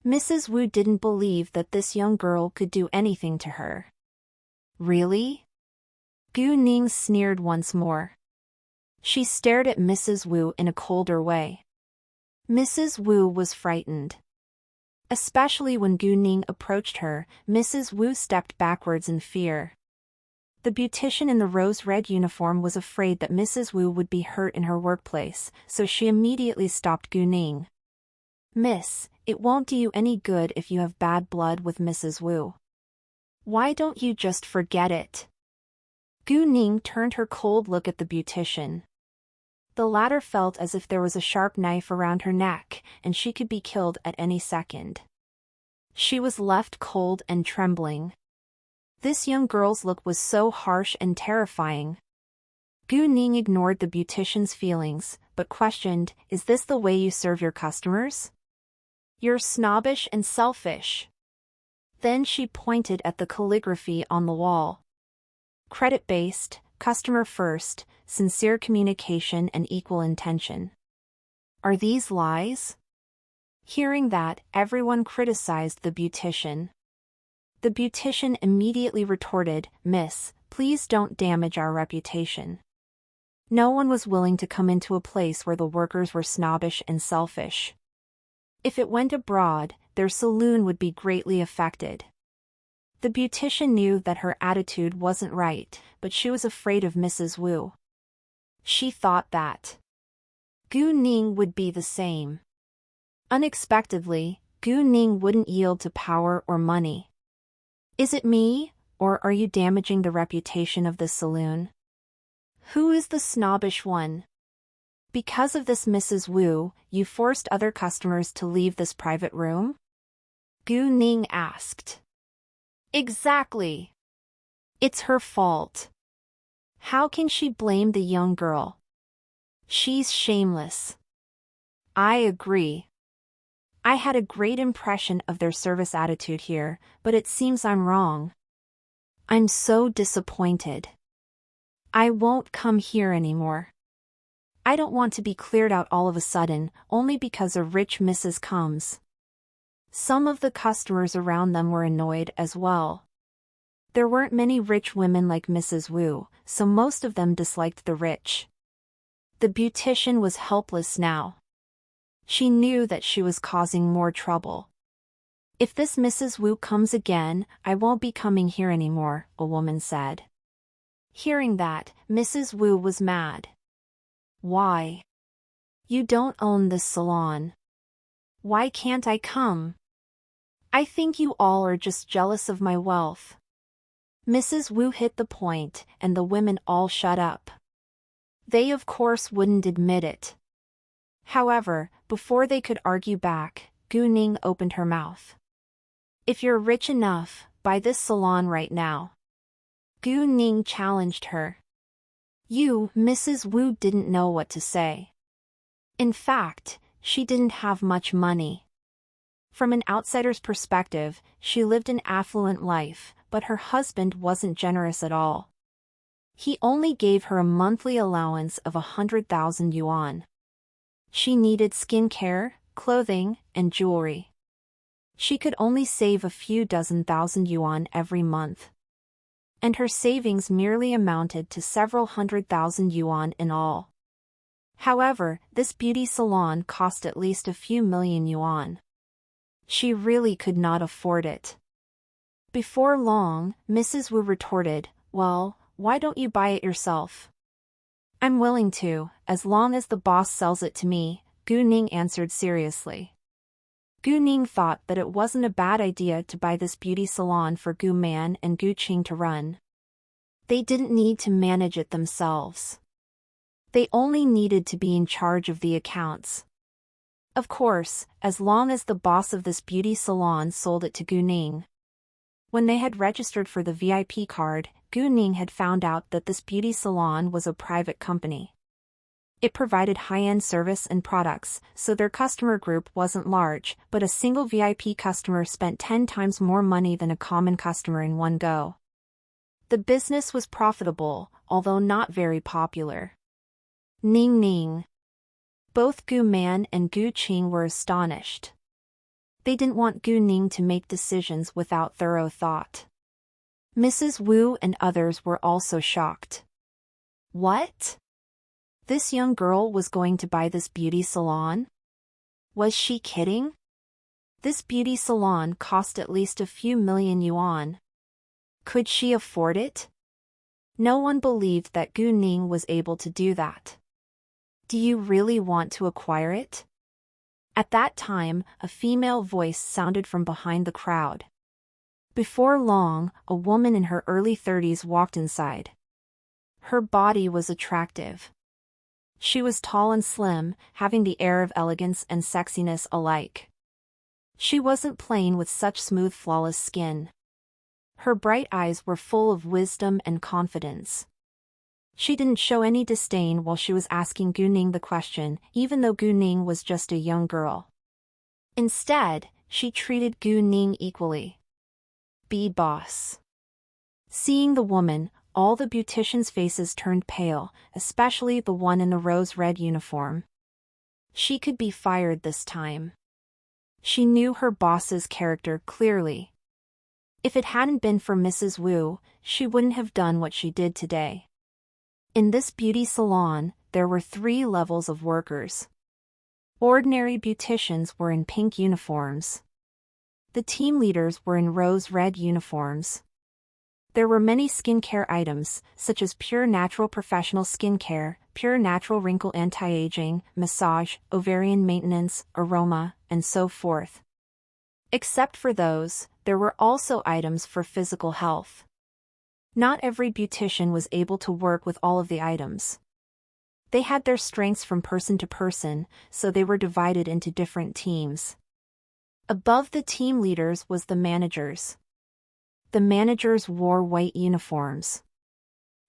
[SPEAKER 1] Mrs. Wu didn't believe that this young girl could do anything to her. "Really?" Gu Ning sneered once more. She stared at Mrs. Wu in a colder way. Mrs. Wu was frightened. Especially when Gu Ning approached her, Mrs. Wu stepped backwards in fear. The beautician in the rose-red uniform was afraid that Mrs. Wu would be hurt in her workplace, so she immediately stopped Gu Ning. "Miss, it won't do you any good if you have bad blood with Mrs. Wu. Why don't you just forget it?" Gu Ning turned her cold look at the beautician. The latter felt as if there was a sharp knife around her neck, and she could be killed at any second. She was left cold and trembling. This young girl's look was so harsh and terrifying. Gu Ning ignored the beautician's feelings, but questioned, "Is this the way you serve your customers? You're snobbish and selfish." Then she pointed at the calligraphy on the wall. "Credit-based, customer first, sincere communication and equal intention." Are these lies? Hearing that, everyone criticized the beautician. The beautician immediately retorted, "Miss, please don't damage our reputation." No one was willing to come into a place where the workers were snobbish and selfish. If it went abroad, their saloon would be greatly affected. The beautician knew that her attitude wasn't right, but she was afraid of Mrs. Wu. She thought that Gu Ning would be the same. Unexpectedly, Gu Ning wouldn't yield to power or money. "Is it me, or are you damaging the reputation of this saloon? Who is the snobbish one? Because of this Mrs. Wu, you forced other customers to leave this private room?" Gu Ning asked. "Exactly. It's her fault. How can she blame the young girl? She's shameless." "I agree. I had a great impression of their service attitude here, but it seems I'm wrong. I'm so disappointed. I won't come here anymore. I don't want to be cleared out all of a sudden, only because a rich Mrs. comes." Some of the customers around them were annoyed as well. There weren't many rich women like Mrs. Wu, so most of them disliked the rich. The beautician was helpless now. She knew that she was causing more trouble. "If this Mrs. Wu comes again, I won't be coming here anymore," a woman said. Hearing that, Mrs. Wu was mad. "Why? You don't own this salon. Why can't I come? I think you all are just jealous of my wealth." Mrs. Wu hit the point, and the women all shut up. They of course wouldn't admit it. However, before they could argue back, Gu Ning opened her mouth. "If you're rich enough, buy this salon right now." Gu Ning challenged her. Mrs. Wu didn't know what to say. In fact, she didn't have much money. From an outsider's perspective, she lived an affluent life, but her husband wasn't generous at all. He only gave her a monthly allowance of 100,000 yuan. She needed skincare, clothing, and jewelry. She could only save a few dozen thousand yuan every month. And her savings merely amounted to several 100,000 yuan in all. However, this beauty salon cost at least a few million yuan. She really could not afford it. Before long, Mrs. Wu retorted, "Well, why don't you buy it yourself?" "I'm willing to, as long as the boss sells it to me," Gu Ning answered seriously. Gu Ning thought that it wasn't a bad idea to buy this beauty salon for Gu Man and Gu Qing to run. They didn't need to manage it themselves. They only needed to be in charge of the accounts. Of course, as long as the boss of this beauty salon sold it to Gu Ning. When they had registered for the VIP card, Gu Ning had found out that this beauty salon was a private company. It provided high-end service and products, so their customer group wasn't large, but a single VIP customer spent 10 times more money than a common customer in one go. The business was profitable, although not very popular. Ning Ning. Both Gu Man and Gu Qing were astonished. They didn't want Gu Ning to make decisions without thorough thought. Mrs. Wu and others were also shocked. "What? This young girl was going to buy this beauty salon? Was she kidding? This beauty salon cost at least a few million yuan. Could she afford it? No one believed that Gu Ning was able to do that. Do you really want to acquire it? At that time, a female voice sounded from behind the crowd. Before long, a woman in her early 30s walked inside. Her body was attractive. She was tall and slim, having the air of elegance and sexiness alike. She wasn't plain with such smooth, flawless skin. Her bright eyes were full of wisdom and confidence. She didn't show any disdain while she was asking Gu Ning the question, even though Gu Ning was just a young girl. Instead, she treated Gu Ning equally. Be boss. Seeing the woman, all the beauticians' faces turned pale, especially the one in the rose-red uniform. She could be fired this time. She knew her boss's character clearly. If it hadn't been for Mrs. Wu, she wouldn't have done what she did today. In this beauty salon, there were 3 levels of workers. Ordinary beauticians were in pink uniforms. The team leaders were in rose-red uniforms. There were many skincare items, such as pure natural professional skincare, pure natural wrinkle anti-aging, massage, ovarian maintenance, aroma, and so forth. Except for those, there were also items for physical health. Not every beautician was able to work with all of the items. They had their strengths from person to person, so they were divided into different teams. Above the team leaders was the managers. The managers wore white uniforms.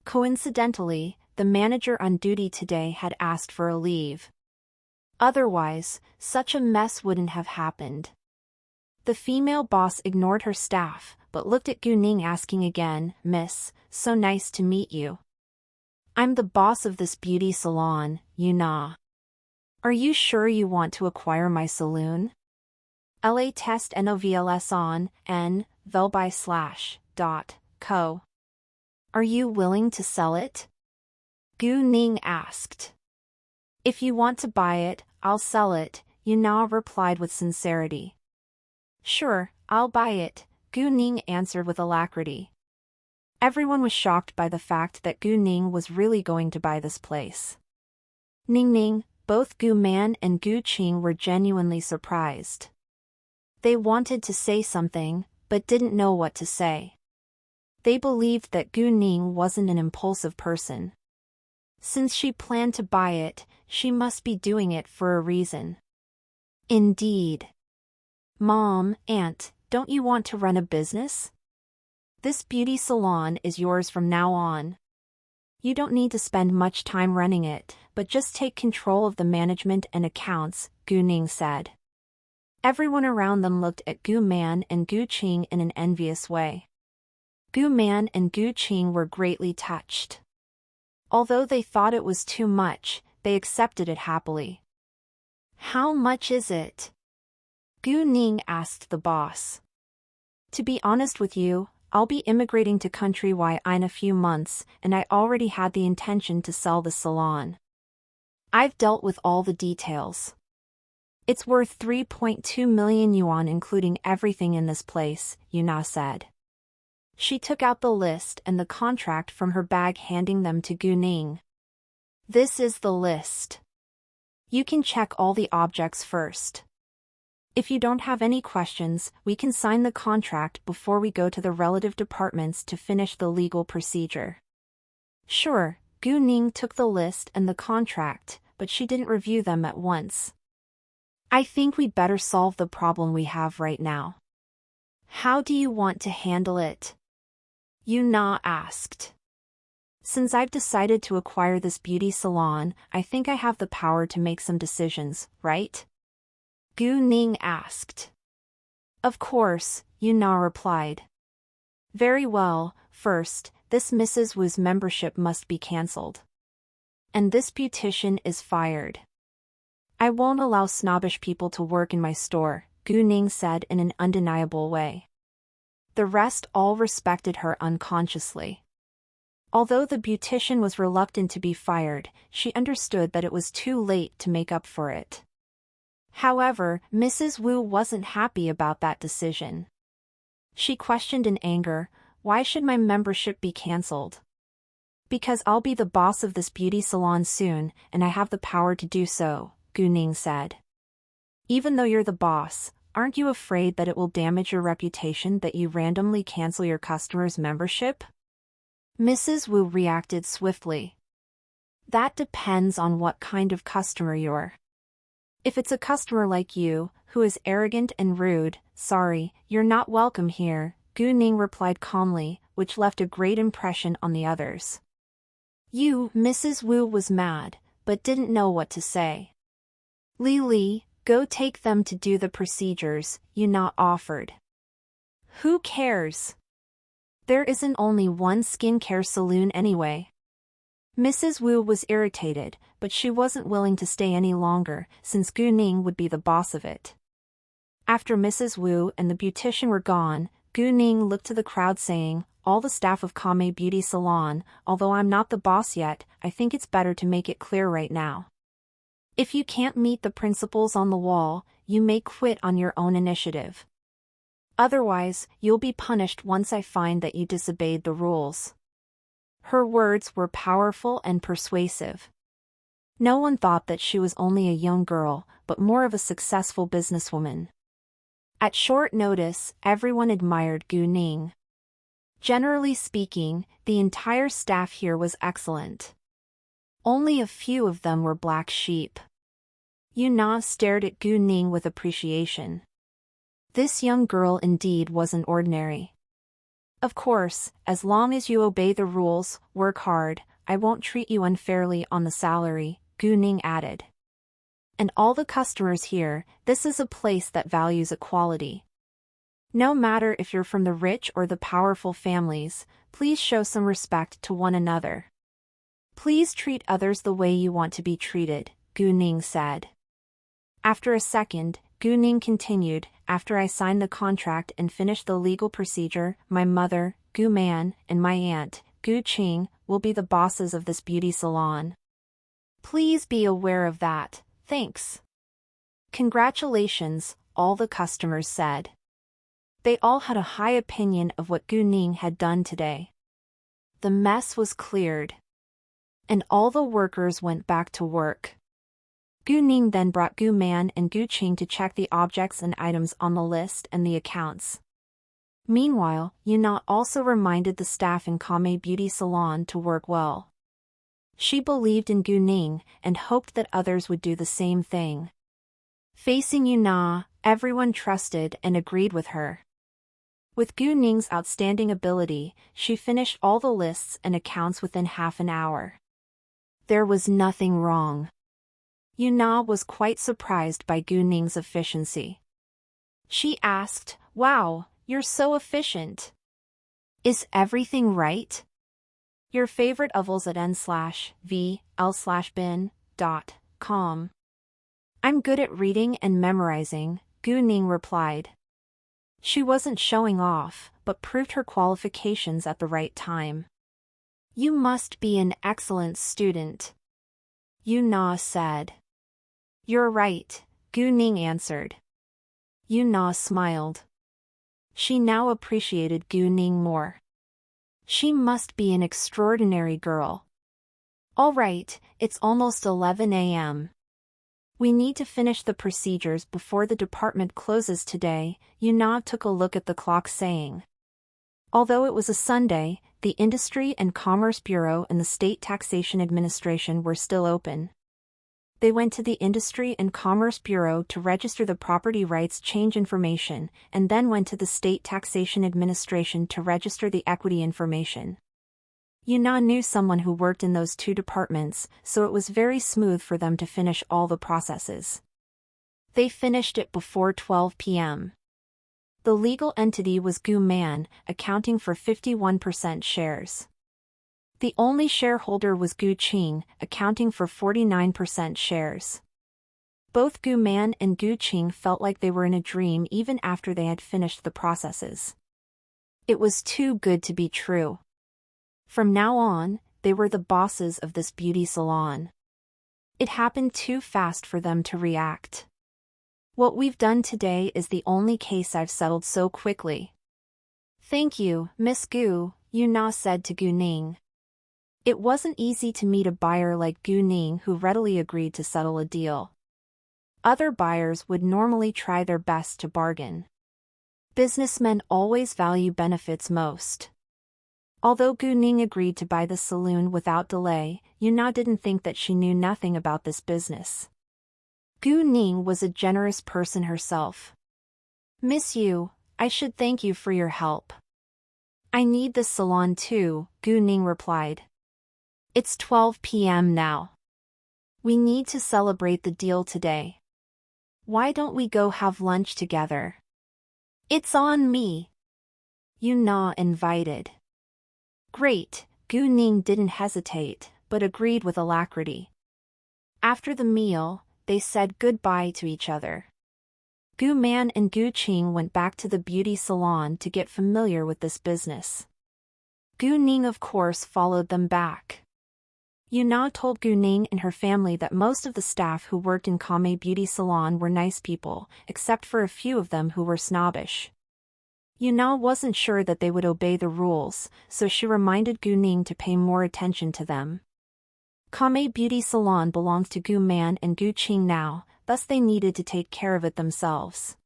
[SPEAKER 1] Coincidentally, the manager on duty today had asked for a leave. Otherwise, such a mess wouldn't have happened. The female boss ignored her staff, but looked at Gu Ning asking again, "Miss, so nice to meet you. I'm the boss of this beauty salon, you know. Are you sure you want to acquire my saloon? La test novls on n velby/.co. Are you willing to sell it?" Gu Ning asked. "If you want to buy it, I'll sell it," Yuna replied with sincerity. "Sure, I'll buy it," Gu Ning answered with alacrity. Everyone was shocked by the fact that Gu Ning was really going to buy this place. Ning, both Gu Man and Gu Qing were genuinely surprised. They wanted to say something, but didn't know what to say. They believed that Gu Ning wasn't an impulsive person. Since she planned to buy it, she must be doing it for a reason. Indeed. "Mom, Aunt, don't you want to run a business? This beauty salon is yours from now on. You don't need to spend much time running it, but just take control of the management and accounts," Gu Ning said. Everyone around them looked at Gu Man and Gu Qing in an envious way. Gu Man and Gu Qing were greatly touched. Although they thought it was too much, they accepted it happily. "How much is it?" Gu Ning asked the boss. "To be honest with you, I'll be immigrating to country Y in a few months, and I already had the intention to sell the salon. I've dealt with all the details. It's worth 3.2 million yuan including everything in this place," Yuna said. She took out the list and the contract from her bag, handing them to Gu Ning. "This is the list. You can check all the objects first. If you don't have any questions, we can sign the contract before we go to the relative departments to finish the legal procedure." Sure, Gu Ning took the list and the contract, but she didn't review them at once. "I think we'd better solve the problem we have right now. How do you want to handle it?" Yuna asked. "Since I've decided to acquire this beauty salon, I think I have the power to make some decisions, right?" Gu Ning asked. "Of course," Yuna replied. "Very well, first, this Mrs. Wu's membership must be cancelled. And this beautician is fired. I won't allow snobbish people to work in my store," Gu Ning said in an undeniable way. The rest all respected her unconsciously. Although the beautician was reluctant to be fired, she understood that it was too late to make up for it. However, Mrs. Wu wasn't happy about that decision. She questioned in anger, "Why should my membership be cancelled?" "Because I'll be the boss of this beauty salon soon, and I have the power to do so," Gu Ning said. "Even though you're the boss, aren't you afraid that it will damage your reputation that you randomly cancel your customers' membership?" Mrs. Wu reacted swiftly. "That depends on what kind of customer you're. If it's a customer like you, who is arrogant and rude, sorry, you're not welcome here," Gu Ning replied calmly, which left a great impression on the others. Mrs. Wu was mad, but didn't know what to say. "Li, go take them to do the procedures," Yu Na offered. "Who cares? There isn't only one skincare salon anyway." Mrs. Wu was irritated, but she wasn't willing to stay any longer, since Gu Ning would be the boss of it. After Mrs. Wu and the beautician were gone, Gu Ning looked to the crowd saying, "All the staff of Kame Beauty Salon, although I'm not the boss yet, I think it's better to make it clear right now. If you can't meet the principles on the wall, you may quit on your own initiative. Otherwise, you'll be punished once I find that you disobeyed the rules." Her words were powerful and persuasive. No one thought that she was only a young girl, but more of a successful businesswoman. At short notice, everyone admired Gu Ning. Generally speaking, the entire staff here was excellent. Only a few of them were black sheep. Yu Na stared at Gu Ning with appreciation. This young girl indeed wasn't ordinary. "Of course, as long as you obey the rules, work hard, I won't treat you unfairly on the salary," Gu Ning added. "And all the customers here, this is a place that values equality. No matter if you're from the rich or the powerful families, please show some respect to one another. Please treat others the way you want to be treated," Gu Ning said. After a second, Gu Ning continued, "After I sign the contract and finish the legal procedure, my mother, Gu Man, and my aunt, Gu Qing, will be the bosses of this beauty salon. Please be aware of that, thanks." "Congratulations," all the customers said. They all had a high opinion of what Gu Ning had done today. The mess was cleared. And all the workers went back to work. Gu Ning then brought Gu Man and Gu Qing to check the objects and items on the list and the accounts. Meanwhile, Yu Na also reminded the staff in Kame Beauty Salon to work well. She believed in Gu Ning and hoped that others would do the same thing. Facing Yu Na, everyone trusted and agreed with her. With Gu Ning's outstanding ability, she finished all the lists and accounts within half an hour. There was nothing wrong. Yu Na was quite surprised by Gu Ning's efficiency. She asked, "Wow, you're so efficient. Is everything right?" Your favorite ovals at n/vl/bin.com. "I'm good at reading and memorizing," Gu Ning replied. She wasn't showing off, but proved her qualifications at the right time. "You must be an excellent student," Yu Na said. "You're right," Gu Ning answered. Yu Na smiled. She now appreciated Gu Ning more. She must be an extraordinary girl. "All right, it's almost 11 a.m. We need to finish the procedures before the department closes today," Yu Na took a look at the clock saying. Although it was a Sunday, the Industry and Commerce Bureau and the State Taxation Administration were still open. They went to the Industry and Commerce Bureau to register the property rights change information, and then went to the State Taxation Administration to register the equity information. Yu Na knew someone who worked in those two departments, so it was very smooth for them to finish all the processes. They finished it before 12 p.m. The legal entity was Gu Man, accounting for 51% shares. The only shareholder was Gu Qing, accounting for 49% shares. Both Gu Man and Gu Qing felt like they were in a dream even after they had finished the processes. It was too good to be true. From now on, they were the bosses of this beauty salon. It happened too fast for them to react. What we've done today is the only case I've settled so quickly. Thank you, Miss Gu, Yu Na said to Gu Ning. It wasn't easy to meet a buyer like Gu Ning who readily agreed to settle a deal. Other buyers would normally try their best to bargain. Businessmen always value benefits most. Although Gu Ning agreed to buy the saloon without delay, Yu Na didn't think that she knew nothing about this business. Gu Ning was a generous person herself. Miss Yu, I should thank you for your help. I need this salon too, Gu Ning replied. It's 12 p.m. now. We need to celebrate the deal today. Why don't we go have lunch together? It's on me. Yu Na invited. Great, Gu Ning didn't hesitate, but agreed with alacrity. After the meal, they said goodbye to each other. Gu Man and Gu Qing went back to the beauty salon to get familiar with this business. Gu Ning of course followed them back. Yu Na told Gu Ning and her family that most of the staff who worked in Kame Beauty Salon were nice people, except for a few of them who were snobbish. Yu Na wasn't sure that they would obey the rules, so she reminded Gu Ning to pay more attention to them. Kame Beauty Salon belongs to Gu Man and Gu Qing now, thus they needed to take care of it themselves.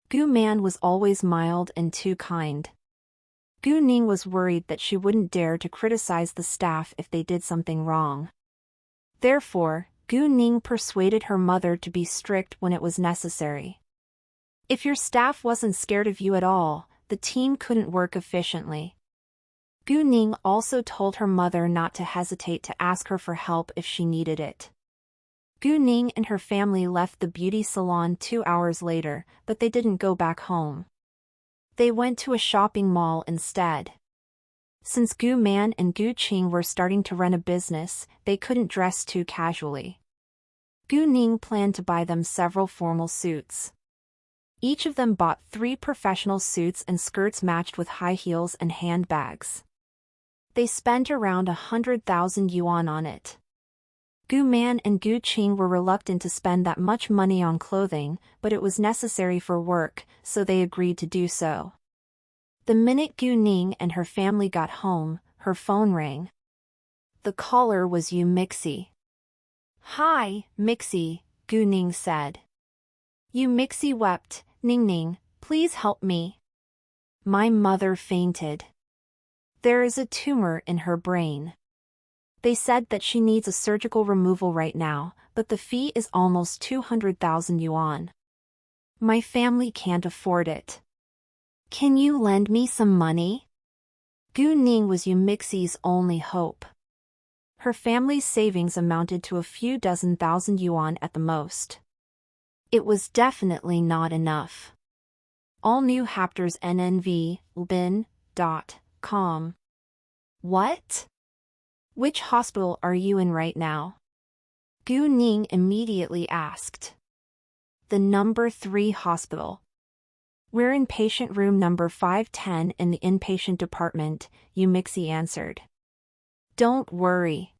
[SPEAKER 1] Gu Man was always mild and too kind. Gu Ning was worried that she wouldn't dare to criticize the staff if they did something wrong. Therefore, Gu Ning persuaded her mother to be strict when it was necessary. If your staff wasn't scared of you at all, the team couldn't work efficiently. Gu Ning also told her mother not to hesitate to ask her for help if she needed it. Gu Ning and her family left the beauty salon 2 hours later, but they didn't go back home. They went to a shopping mall instead. Since Gu Man and Gu Qing were starting to run a business, they couldn't dress too casually. Gu Ning planned to buy them several formal suits. Each of them bought 3 professional suits and skirts matched with high heels and handbags. They spent around 100,000 yuan on it. Gu Man and Gu Qing were reluctant to spend that much money on clothing, but it was necessary for work, so they agreed to do so. The minute Gu Ning and her family got home, her phone rang. The caller was Yu Mixi. Hi, Mixi, Gu Ning said. Yu Mixi wept, Ning Ning, please help me. My mother fainted. There is a tumor in her brain. They said that she needs a surgical removal right now, but the fee is almost 200,000 yuan. My family can't afford it. Can you lend me some money? Gu Ning was Yu Mixi's only hope. Her family's savings amounted to a few dozen thousand yuan at the most. It was definitely not enough. All new chapters nnv.com. What? Which hospital are you in right now? Gu Ning immediately asked. The number 3 hospital. We're in patient room number 510 in the inpatient department, Yu Mixi answered. Don't worry.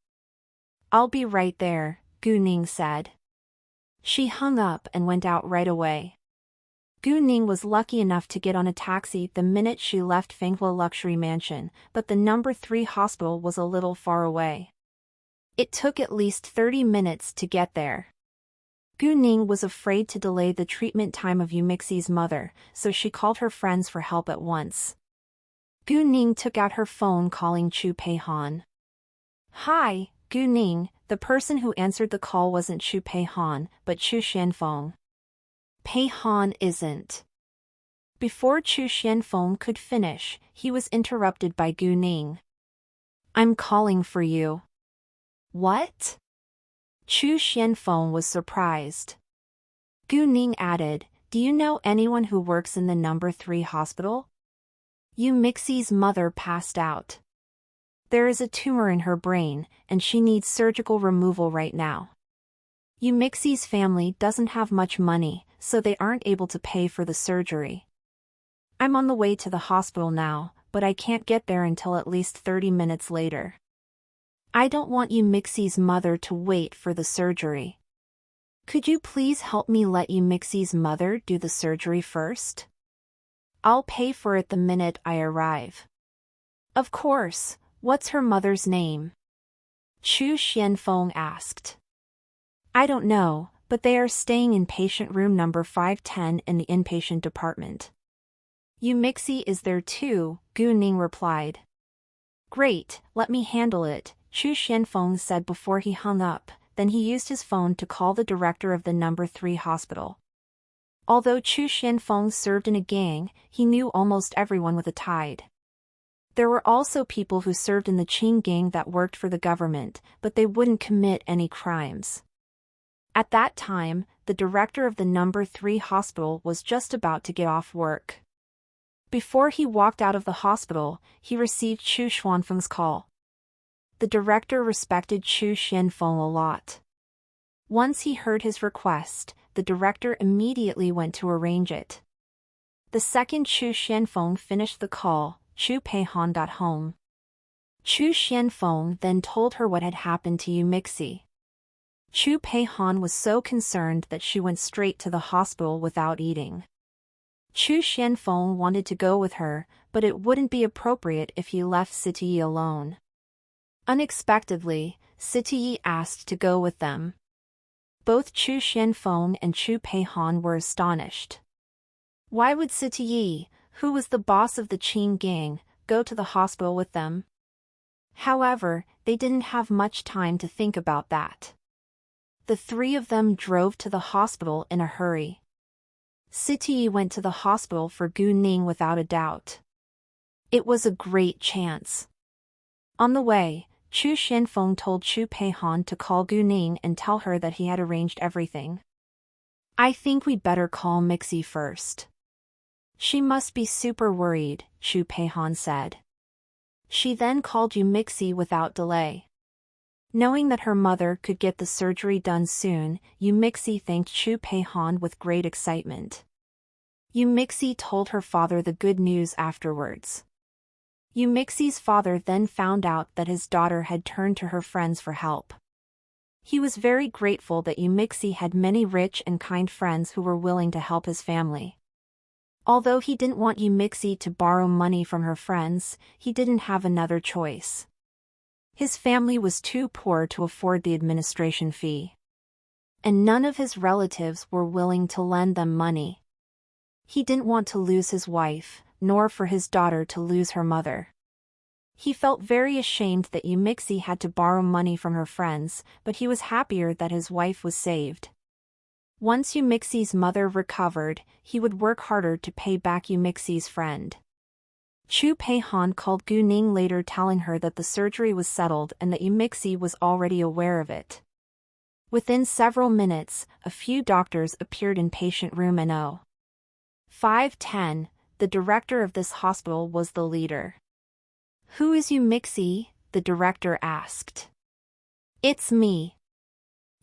[SPEAKER 1] I'll be right there, Gu Ning said. She hung up and went out right away. Gu Ning was lucky enough to get on a taxi the minute she left Fenghua Luxury Mansion, but the number 3 hospital was a little far away. It took at least 30 minutes to get there. Gu Ning was afraid to delay the treatment time of Yu Mixi's mother, so she called her friends for help at once. Gu Ning took out her phone calling Chu Pei Han. Hi, Gu Ning, the person who answered the call wasn't Chu Pei Han, but Chu Xianfeng. Pei Han isn't. Before Chu Xianfeng could finish, he was interrupted by Gu Ning. I'm calling for you. What? Chu Xianfeng was surprised. Gu Ning added, do you know anyone who works in the number 3 hospital? Yu Mixi's mother passed out. There is a tumor in her brain, and she needs surgical removal right now. Yu Mixi's family doesn't have much money, so they aren't able to pay for the surgery. I'm on the way to the hospital now, but I can't get there until at least 30 minutes later. I don't want you Mixie's mother to wait for the surgery. Could you please help me let you Mixie's mother do the surgery first? I'll pay for it the minute I arrive. Of course. What's her mother's name? Chu Xianfeng asked. I don't know, but they are staying in patient room number 510 in the inpatient department. Yu Mixie is there too, Gu Ning replied. Great, let me handle it, Chu Xianfeng said before he hung up. Then he used his phone to call the director of the number 3 hospital. Although Chu Xianfeng served in a gang, he knew almost everyone with a tide. There were also people who served in the Qing gang that worked for the government, but they wouldn't commit any crimes. At that time, the director of the number 3 hospital was just about to get off work. Before he walked out of the hospital, he received Chu Xuanfeng's call. The director respected Chu Xianfeng a lot. Once he heard his request, the director immediately went to arrange it. The second Chu Xianfeng finished the call, Chu Peihan got home. Chu Xianfeng then told her what had happened to Yu Mixie. Chu Peihan was so concerned that she went straight to the hospital without eating. Chu Xianfeng wanted to go with her, but it wouldn't be appropriate if he left Siti alone. Unexpectedly, Siti asked to go with them. Both Chu Xianfeng and Chu Peihan were astonished. Why would Siti, who was the boss of the Qing gang, go to the hospital with them? However, they didn't have much time to think about that. The 3 of them drove to the hospital in a hurry. Siti went to the hospital for Gu Ning without a doubt. It was a great chance. On the way, Chu Xianfeng told Chu Peihan to call Gu Ning and tell her that he had arranged everything. I think we better call Mixie first. She must be super worried, Chu Peihan said. She then called Yu Mixie without delay. Knowing that her mother could get the surgery done soon, Yu Mixie thanked Chu Peihan with great excitement. Yu Mixie told her father the good news afterwards. Yu Mixie's father then found out that his daughter had turned to her friends for help. He was very grateful that Yu Mixie had many rich and kind friends who were willing to help his family. Although he didn't want Yu Mixie to borrow money from her friends, he didn't have another choice. His family was too poor to afford the administration fee. And none of his relatives were willing to lend them money. He didn't want to lose his wife, nor for his daughter to lose her mother. He felt very ashamed that Yu Mixie had to borrow money from her friends, but he was happier that his wife was saved. Once Yu Mixie's mother recovered, he would work harder to pay back Yu Mixie's friend. Chu Peihan called Gu Ning later telling her that the surgery was settled and that Yu Mixie was already aware of it. Within several minutes, a few doctors appeared in patient room No. 510. The director of this hospital was the leader. Who is Yu Mixie? The director asked. It's me.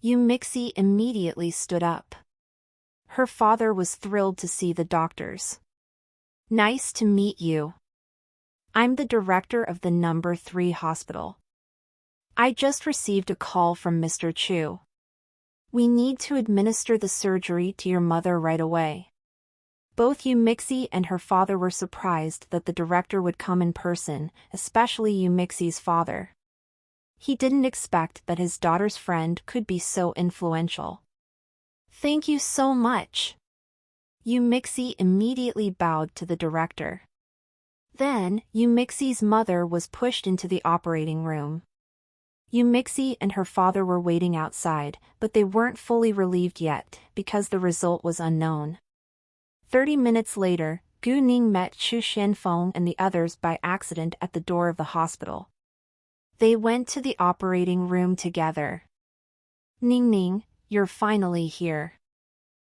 [SPEAKER 1] Yu Mixie immediately stood up. Her father was thrilled to see the doctors. Nice to meet you. I'm the director of the number 3 hospital. I just received a call from Mr. Chu. We need to administer the surgery to your mother right away. Both Yu Mixie and her father were surprised that the director would come in person, especially Yu Mixie's father. He didn't expect that his daughter's friend could be so influential. Thank you so much. Yu Mixie immediately bowed to the director. Then, Yu Mixie's mother was pushed into the operating room. Yu Mixie and her father were waiting outside, but they weren't fully relieved yet, because the result was unknown. 30 minutes later, Gu Ning met Chu Xianfeng and the others by accident at the door of the hospital. They went to the operating room together. Ning, you're finally here.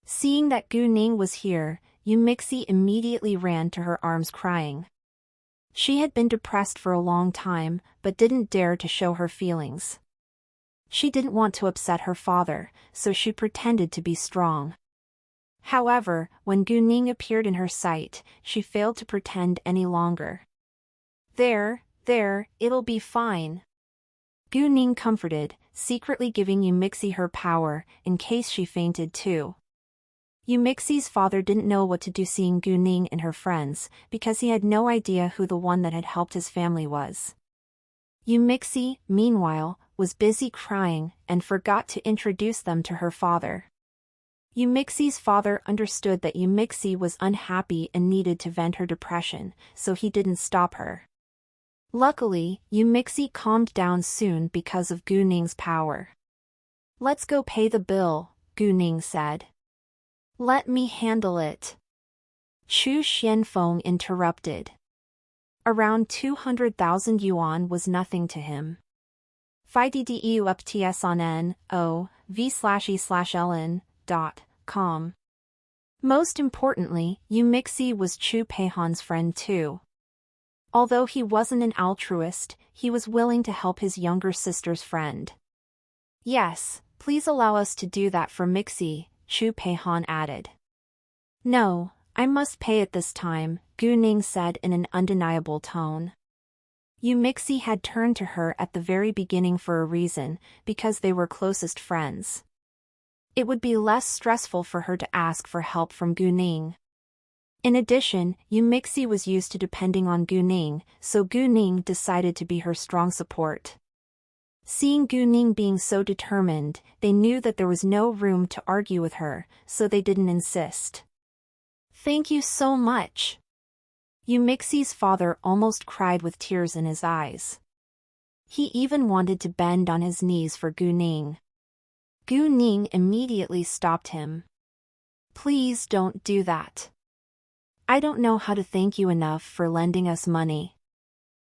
[SPEAKER 1] Seeing that Gu Ning was here, Yu Mixie immediately ran to her arms crying. She had been depressed for a long time, but didn't dare to show her feelings. She didn't want to upset her father, so she pretended to be strong. However, when Gu Ning appeared in her sight, she failed to pretend any longer. There, it'll be fine. Gu Ning comforted, secretly giving Yumixi her power, in case she fainted too. Yumixi's father didn't know what to do seeing Gu Ning and her friends, because he had no idea who the one that had helped his family was. Yumixi, meanwhile, was busy crying, and forgot to introduce them to her father. Yumixi's father understood that Yumixi was unhappy and needed to vent her depression, so he didn't stop her. Luckily, Yumixi calmed down soon because of Gu Ning's power. "Let's go pay the bill," Gu Ning said. "Let me handle it," Chu Xianfeng interrupted. Around 200,000 yuan was nothing to him. 5DDEU up TS on NOV/E/LN.com. Most importantly, Yumixi was Chu Peihan's friend too. Although he wasn't an altruist, he was willing to help his younger sister's friend. "Yes, please allow us to do that for Mixi," Chu Peihan added. "No, I must pay it this time," Gu Ning said in an undeniable tone. Yumixi had turned to her at the very beginning for a reason, because they were closest friends. It would be less stressful for her to ask for help from Gu Ning. In addition, Yumixi was used to depending on Gu Ning, so Gu Ning decided to be her strong support. Seeing Gu Ning being so determined, they knew that there was no room to argue with her, so they didn't insist. "Thank you so much." Yumixi's father almost cried with tears in his eyes. He even wanted to bend on his knees for Gu Ning. Gu Ning immediately stopped him. "Please don't do that. I don't know how to thank you enough for lending us money.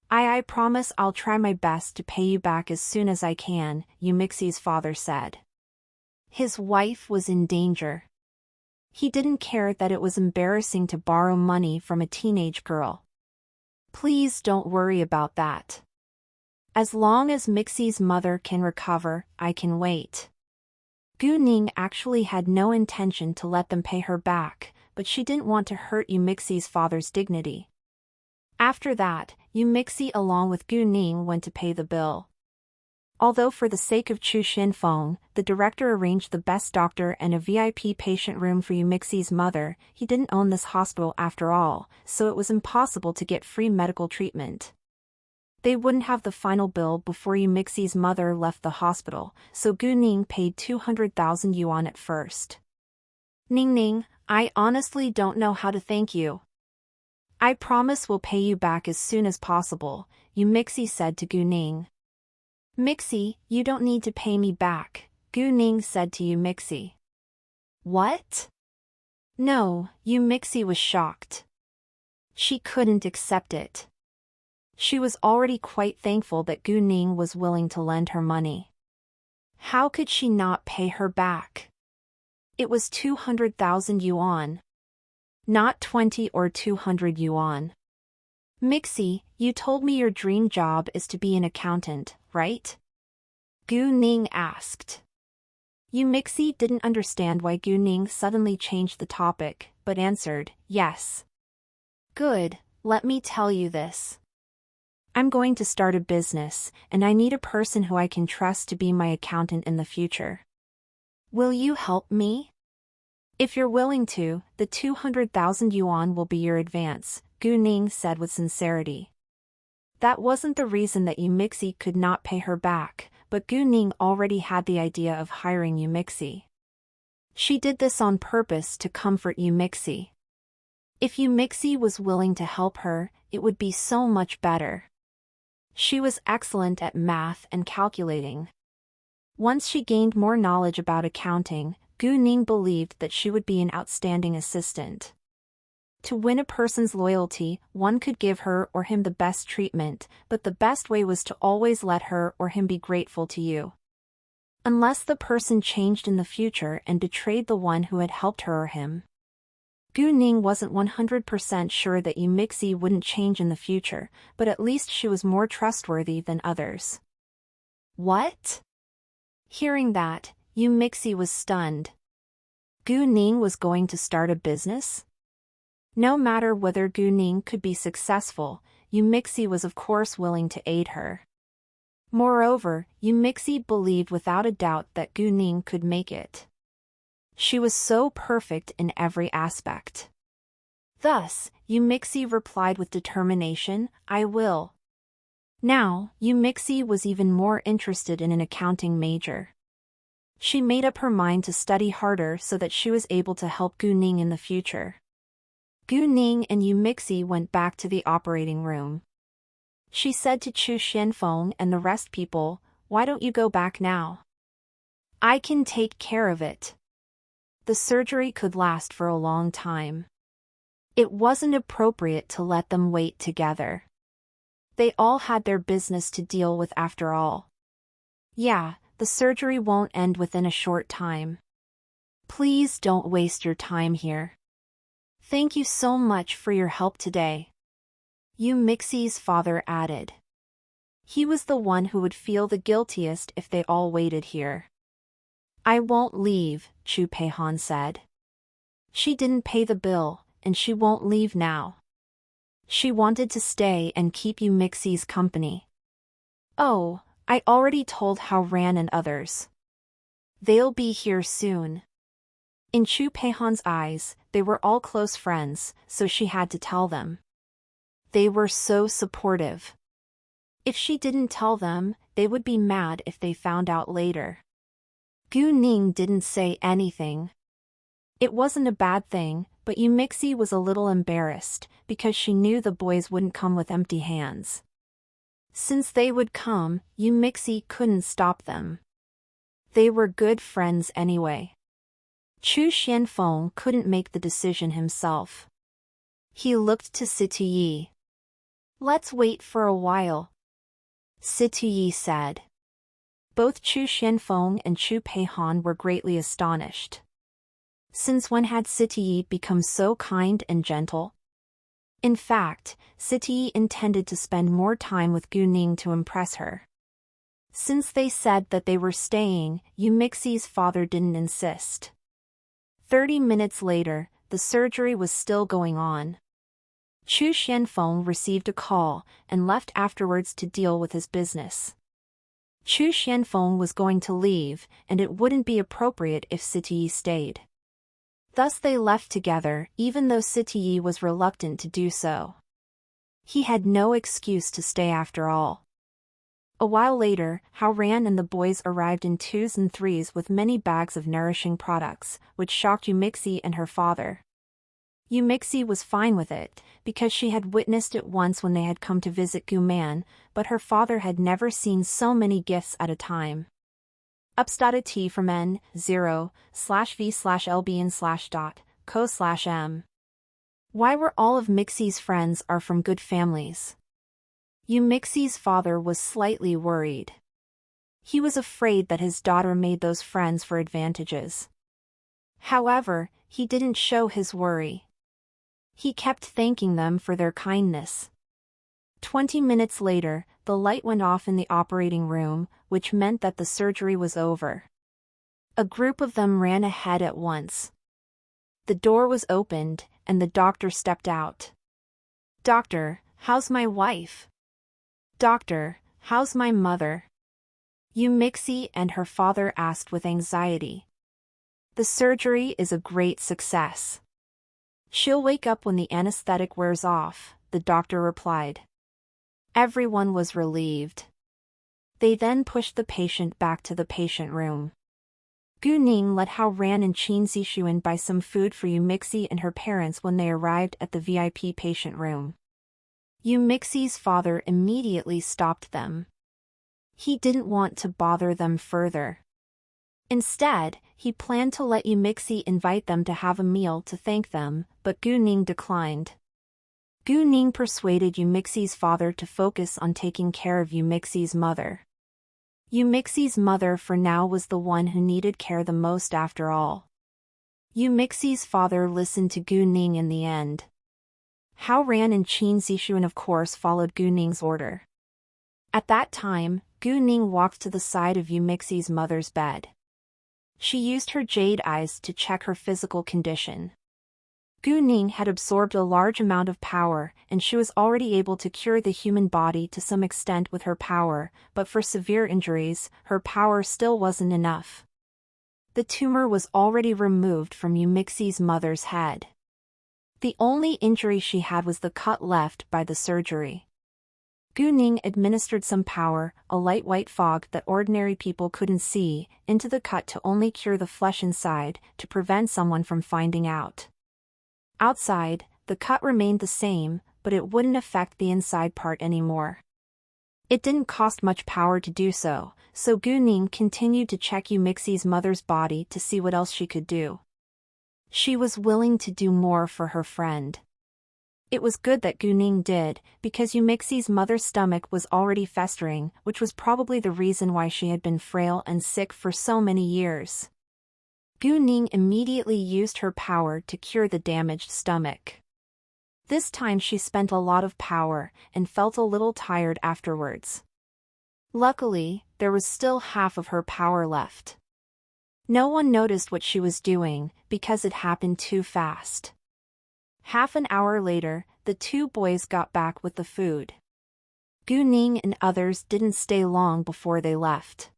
[SPEAKER 1] I promise I'll try my best to pay you back as soon as I can," Yumixi's father said. His wife was in danger. He didn't care that it was embarrassing to borrow money from a teenage girl. "Please don't worry about that. As long as Mixi's mother can recover, I can wait." Gu Ning actually had no intention to let them pay her back, but she didn't want to hurt Yumixi's father's dignity. After that, Yumixi along with Gu Ning went to pay the bill. Although for the sake of Chu Xinfeng, the director arranged the best doctor and a VIP patient room for Yumixi's mother, he didn't own this hospital after all, so it was impossible to get free medical treatment. They wouldn't have the final bill before Yumixi's mother left the hospital, so Gu Ning paid 200,000 yuan at first. "Ning, I honestly don't know how to thank you. I promise we'll pay you back as soon as possible," Yumixi said to Gu Ning. "Mixi, you don't need to pay me back," Gu Ning said to Yumixi. "What?" No, Yumixi was shocked. She couldn't accept it. She was already quite thankful that Gu Ning was willing to lend her money. How could she not pay her back? It was 200,000 yuan. Not 20 or 200 yuan. "Mixi, you told me your dream job is to be an accountant, right?" Gu Ning asked. Yumixi didn't understand why Gu Ning suddenly changed the topic, but answered, "Yes." "Good, let me tell you this. I'm going to start a business, and I need a person who I can trust to be my accountant in the future. Will you help me? If you're willing to, the 200,000 yuan will be your advance," Gu Ning said with sincerity. That wasn't the reason that Yumixi could not pay her back, but Gu Ning already had the idea of hiring Yumixi. She did this on purpose to comfort Yumixi. If Yumixi was willing to help her, it would be so much better. She was excellent at math and calculating. Once she gained more knowledge about accounting, Gu Ning believed that she would be an outstanding assistant. To win a person's loyalty, one could give her or him the best treatment, but the best way was to always let her or him be grateful to you. Unless the person changed in the future and betrayed the one who had helped her or him. Gu Ning wasn't 100% sure that Yumixi wouldn't change in the future, but at least she was more trustworthy than others. What? Hearing that, Yumixi was stunned. Gu Ning was going to start a business? No matter whether Gu Ning could be successful, Yumixi was of course willing to aid her. Moreover, Yumixi believed without a doubt that Guning could make it. She was so perfect in every aspect. Thus, Yumixi replied with determination, "I will." Now, Yumixi was even more interested in an accounting major. She made up her mind to study harder so that she was able to help Guning in the future. Guning and Yumixi went back to the operating room. She said to Chu Xianfeng and the rest people, "Why don't you go back now? I can take care of it." The surgery could last for a long time. It wasn't appropriate to let them wait together. They all had their business to deal with after all. "Yeah, the surgery won't end within a short time. Please don't waste your time here. Thank you so much for your help today," Yumixi's father added. He was the one who would feel the guiltiest if they all waited here. "I won't leave," Chu Peihan said. She didn't pay the bill, and she won't leave now. She wanted to stay and keep Yumixi's company. "Oh, I already told Hao Ran and others. They'll be here soon." In Chu Peihan's eyes, they were all close friends, so she had to tell them. They were so supportive. If she didn't tell them, they would be mad if they found out later. Gu Ning didn't say anything. It wasn't a bad thing, but Yumixi was a little embarrassed, because she knew the boys wouldn't come with empty hands. Since they would come, Yumixi couldn't stop them. They were good friends anyway. Chu Xianfeng couldn't make the decision himself. He looked to Situyi. "Let's wait for a while," Situyi said. Both Chu Xianfeng and Chu Peihan were greatly astonished. Since when had Situyi become so kind and gentle? In fact, Situyi intended to spend more time with Guning to impress her. Since they said that they were staying, Yumixi's father didn't insist. 30 minutes later, the surgery was still going on. Chu Xianfeng received a call and left afterwards to deal with his business. Chu Xianfeng was going to leave, and it wouldn't be appropriate if Situyi stayed. Thus they left together, even though Situyi was reluctant to do so. He had no excuse to stay after all. A while later, Hao Ran and the boys arrived in 2s and 3s with many bags of nourishing products, which shocked Yumixi and her father. Yumixi was fine with it, because she had witnessed it once when they had come to visit Guman, but her father had never seen so many gifts at a time. T from N0/V/LB/co/M. Why were all of Mixi's friends are from good families? Yumixi's father was slightly worried. He was afraid that his daughter made those friends for advantages. However, he didn't show his worry. He kept thanking them for their kindness. 20 minutes later, the light went off in the operating room, which meant that the surgery was over. A group of them ran ahead at once. The door was opened, and the doctor stepped out. "Doctor, how's my wife? Doctor, how's my mother?" Yumixi and her father asked with anxiety. "The surgery is a great success. She'll wake up when the anesthetic wears off," the doctor replied. Everyone was relieved. They then pushed the patient back to the patient room. Guning let Hao Ran and Qin Zixuan buy some food for Yumixi and her parents when they arrived at the VIP patient room. Yumixi's father immediately stopped them. He didn't want to bother them further. Instead, he planned to let Yumixi invite them to have a meal to thank them, but Guning declined. Guning persuaded Yumixi's father to focus on taking care of Yumixi's mother. Yumixi's mother for now was the one who needed care the most after all. Yumixi's father listened to Guning in the end. Hao Ran and Qin Zixuan of course followed Guning's order. At that time, Guning walked to the side of Yumixi's mother's bed. She used her jade eyes to check her physical condition. Gu Ning had absorbed a large amount of power, and she was already able to cure the human body to some extent with her power, but for severe injuries, her power still wasn't enough. The tumor was already removed from Yumixi's mother's head. The only injury she had was the cut left by the surgery. Gu Ning administered some power, a light white fog that ordinary people couldn't see, into the cut to only cure the flesh inside, to prevent someone from finding out. Outside, the cut remained the same, but it wouldn't affect the inside part anymore. It didn't cost much power to do so, so Gu Ning continued to check Yumixi's mother's body to see what else she could do. She was willing to do more for her friend. It was good that Gu Ning did, because Yumixi's mother's stomach was already festering, which was probably the reason why she had been frail and sick for so many years. Gu Ning immediately used her power to cure the damaged stomach. This time she spent a lot of power, and felt a little tired afterwards. Luckily, there was still half of her power left. No one noticed what she was doing, because it happened too fast. Half an hour later, the two boys got back with the food. Gu Ning and others didn't stay long before they left.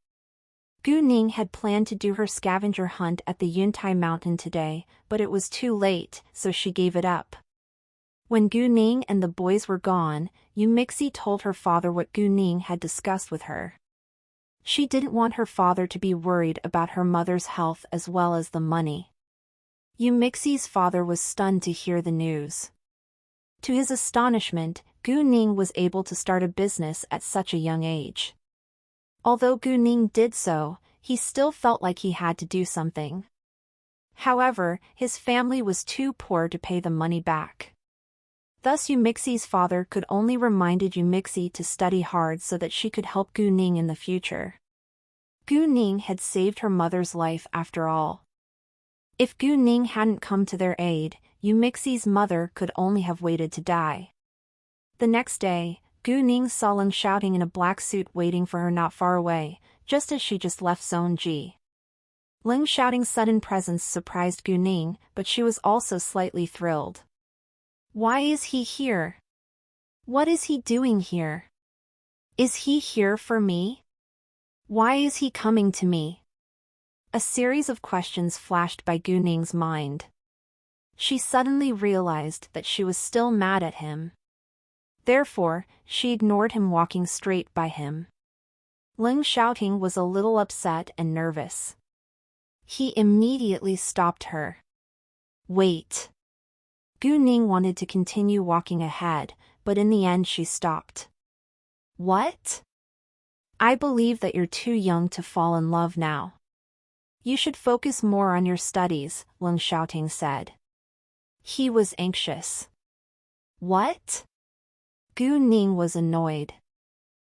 [SPEAKER 1] Gu Ning had planned to do her scavenger hunt at the Yuntai Mountain today, but it was too late, so she gave it up. When Gu Ning and the boys were gone, Yumixi told her father what Gu Ning had discussed with her. She didn't want her father to be worried about her mother's health as well as the money. Yumixi's father was stunned to hear the news. To his astonishment, Gu Ning was able to start a business at such a young age. Although Gu Ning did so, he still felt like he had to do something. However, his family was too poor to pay the money back. Thus Yumixi's father could only reminded Yumixi to study hard so that she could help Gu Ning in the future. Gu Ning had saved her mother's life after all. If Gu Ning hadn't come to their aid, Yumixi's mother could only have waited to die. The next day, Gu Ning saw Leng shouting in a black suit waiting for her not far away, just as she just left Zone Ji. Leng shouting's sudden presence surprised Gu Ning, but she was also slightly thrilled. Why is he here? What is he doing here? Is he here for me? Why is he coming to me? A series of questions flashed by Gu Ning's mind. She suddenly realized that she was still mad at him. Therefore, she ignored him walking straight by him. Leng shouting was a little upset and nervous. He immediately stopped her. Wait. Gu Ning wanted to continue walking ahead, but in the end she stopped. What? I believe that you're too young to fall in love now. You should focus more on your studies, Leng shouting said. He was anxious. What? Gu Ning was annoyed.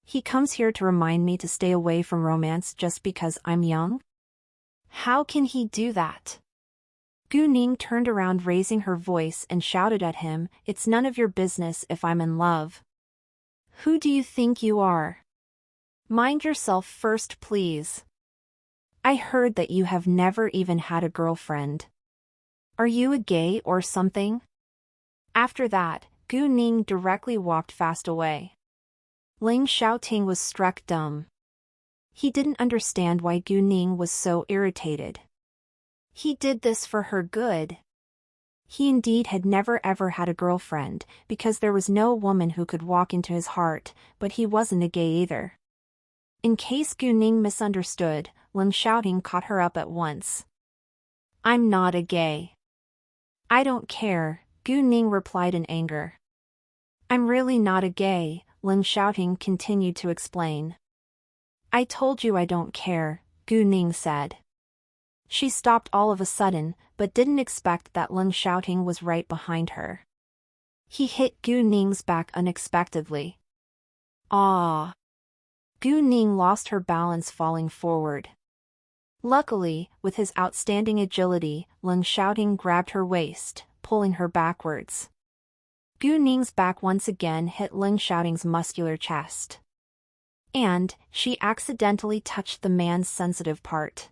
[SPEAKER 1] He comes here to remind me to stay away from romance just because I'm young? How can he do that? Gu Ning turned around raising her voice and shouted at him, It's none of your business if I'm in love. Who do you think you are? Mind yourself first, please. I heard that you have never even had a girlfriend. Are you a gay or something? After that, Gu Ning directly walked fast away. Leng shouting was struck dumb. He didn't understand why Gu Ning was so irritated. He did this for her good. He indeed had never ever had a girlfriend, because there was no woman who could walk into his heart, but he wasn't a gay either. In case Gu Ning misunderstood, Leng shouting caught her up at once. I'm not a gay. I don't care, Gu Ning replied in anger. I'm really not a gay, Leng shouting continued to explain. I told you I don't care, Gu Ning said. She stopped all of a sudden, but didn't expect that Leng shouting was right behind her. He hit Gu Ning's back unexpectedly. Ah! Gu Ning lost her balance falling forward. Luckily, with his outstanding agility, Leng shouting grabbed her waist, pulling her backwards. Gu Ning's back once again hit Leng shouting's muscular chest. And, she accidentally touched the man's sensitive part.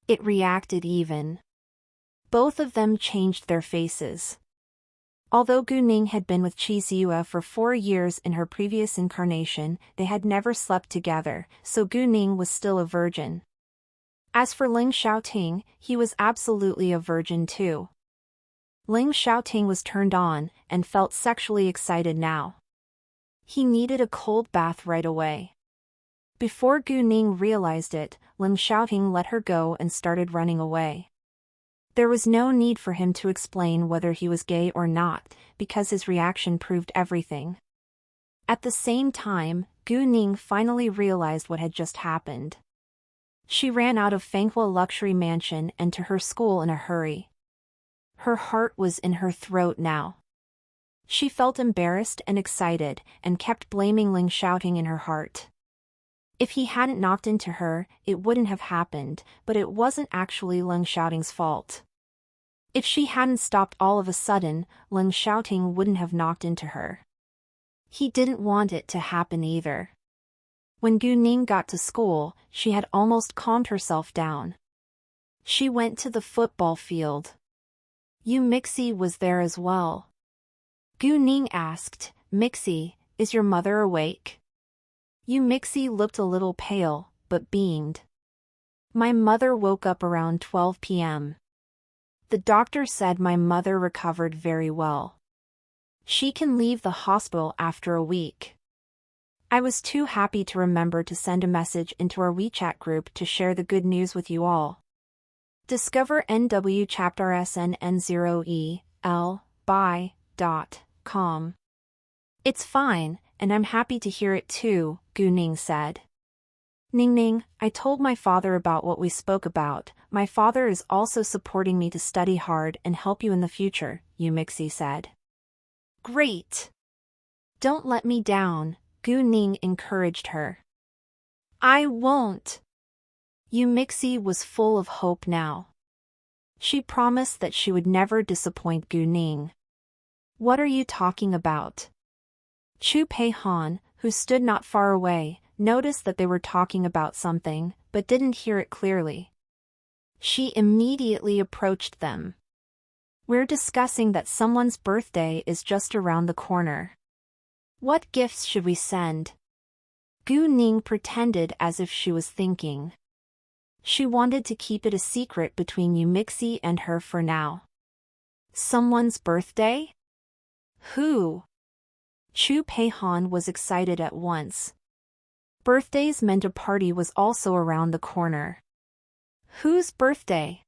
[SPEAKER 1] It reacted even. Both of them changed their faces. Although Gu Ning had been with Qi Ziyue for 4 years in her previous incarnation, they had never slept together, so Gu Ning was still a virgin. As for Ling Xiaoting, he was absolutely a virgin too. Ling Xiaoting was turned on, and felt sexually excited now. He needed a cold bath right away. Before Gu Ning realized it, Ling Xiaoting let her go and started running away. There was no need for him to explain whether he was gay or not, because his reaction proved everything. At the same time, Gu Ning finally realized what had just happened. She ran out of Fanghua Luxury Mansion and to her school in a hurry. Her heart was in her throat now. She felt embarrassed and excited, and kept blaming Ling Xiaoting in her heart. If he hadn't knocked into her, it wouldn't have happened, but it wasn't actually Ling Xiaoting's fault. If she hadn't stopped all of a sudden, Ling Xiaoting wouldn't have knocked into her. He didn't want it to happen either. When Gu Ning got to school, she had almost calmed herself down. She went to the football field. Yu Mixi was there as well. Gu Ning asked, "Mixi, is your mother awake?" Yu Mixi looked a little pale, but beamed. "My mother woke up around 12 p.m. The doctor said my mother recovered very well. She can leave the hospital after a week." I was too happy to remember to send a message into our WeChat group to share the good news with you all. Discover NW Chapter SNN0EL by.com. It's fine, and I'm happy to hear it too, Gu Ning said. Ning, I told my father about what we spoke about. My father is also supporting me to study hard and help you in the future, Yu Mixi said. Great! Don't let me down, Gu Ning encouraged her. I won't. Yu Mixi was full of hope now. She promised that she would never disappoint Gu Ning. What are you talking about? Chu Pei Han, who stood not far away, noticed that they were talking about something, but didn't hear it clearly. She immediately approached them. We're discussing that someone's birthday is just around the corner. What gifts should we send? Gu Ning pretended as if she was thinking. She wanted to keep it a secret between Yu Mixi and her for now. Someone's birthday? Who? Chu Pei Han was excited at once. Birthdays meant a party was also around the corner. Whose birthday?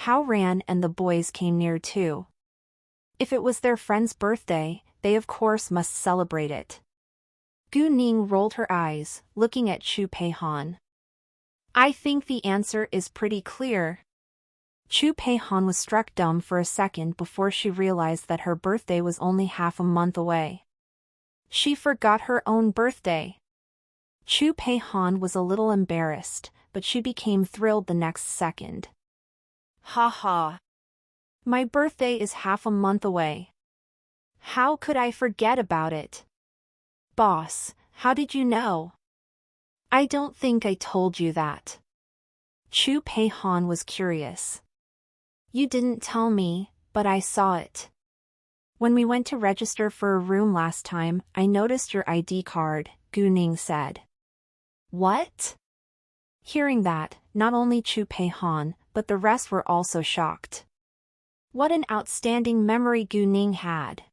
[SPEAKER 1] Hao Ran and the boys came near too. If it was their friend's birthday, they of course must celebrate it. Gu Ning rolled her eyes, looking at Chu Pei Han. I think the answer is pretty clear. Chu Pei Han was struck dumb for a second before she realized that her birthday was only half a month away. She forgot her own birthday. Chu Pei Han was a little embarrassed, but she became thrilled the next second. Ha ha. My birthday is half a month away. How could I forget about it? Boss, how did you know? I don't think I told you that. Chu Pei Han was curious. You didn't tell me, but I saw it. When we went to register for a room last time, I noticed your ID card, Gu Ning said. What? Hearing that, not only Chu Pei Han, but the rest were also shocked. What an outstanding memory Gu Ning had.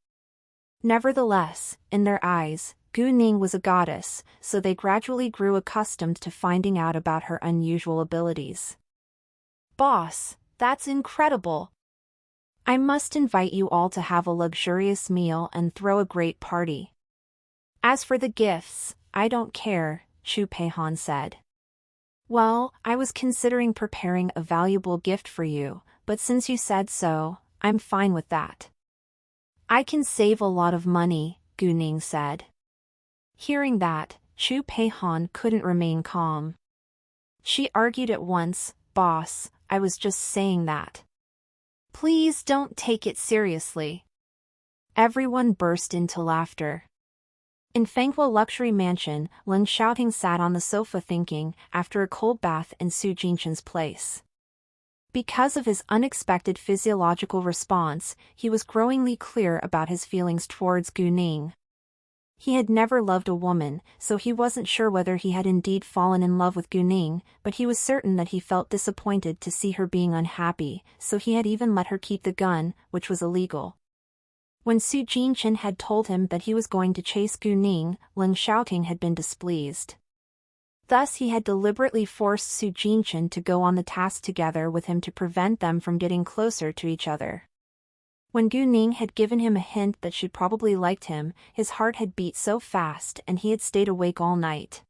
[SPEAKER 1] Nevertheless, in their eyes, Gu Ning was a goddess, so they gradually grew accustomed to finding out about her unusual abilities. Boss, that's incredible. I must invite you all to have a luxurious meal and throw a great party. As for the gifts, I don't care, Chu Pei Han said. Well, I was considering preparing a valuable gift for you, but since you said so, I'm fine with that. I can save a lot of money, Gu Ning said. Hearing that, Chu Pei Han couldn't remain calm. She argued at once, Boss, I was just saying that. Please don't take it seriously. Everyone burst into laughter. In Fanghua Luxury Mansion, Ling Xiaoting sat on the sofa thinking, after a cold bath in Su Jinshan's place. Because of his unexpected physiological response, he was growingly clear about his feelings towards Gu Ning. He had never loved a woman, so he wasn't sure whether he had indeed fallen in love with Gu Ning, but he was certain that he felt disappointed to see her being unhappy, so he had even let her keep the gun, which was illegal. When Su Jinchen had told him that he was going to chase Gu Ning, Leng Xiaoting had been displeased. Thus he had deliberately forced Su Jinchen to go on the task together with him to prevent them from getting closer to each other. When Gu Ning had given him a hint that she'd probably liked him, his heart had beat so fast and he had stayed awake all night.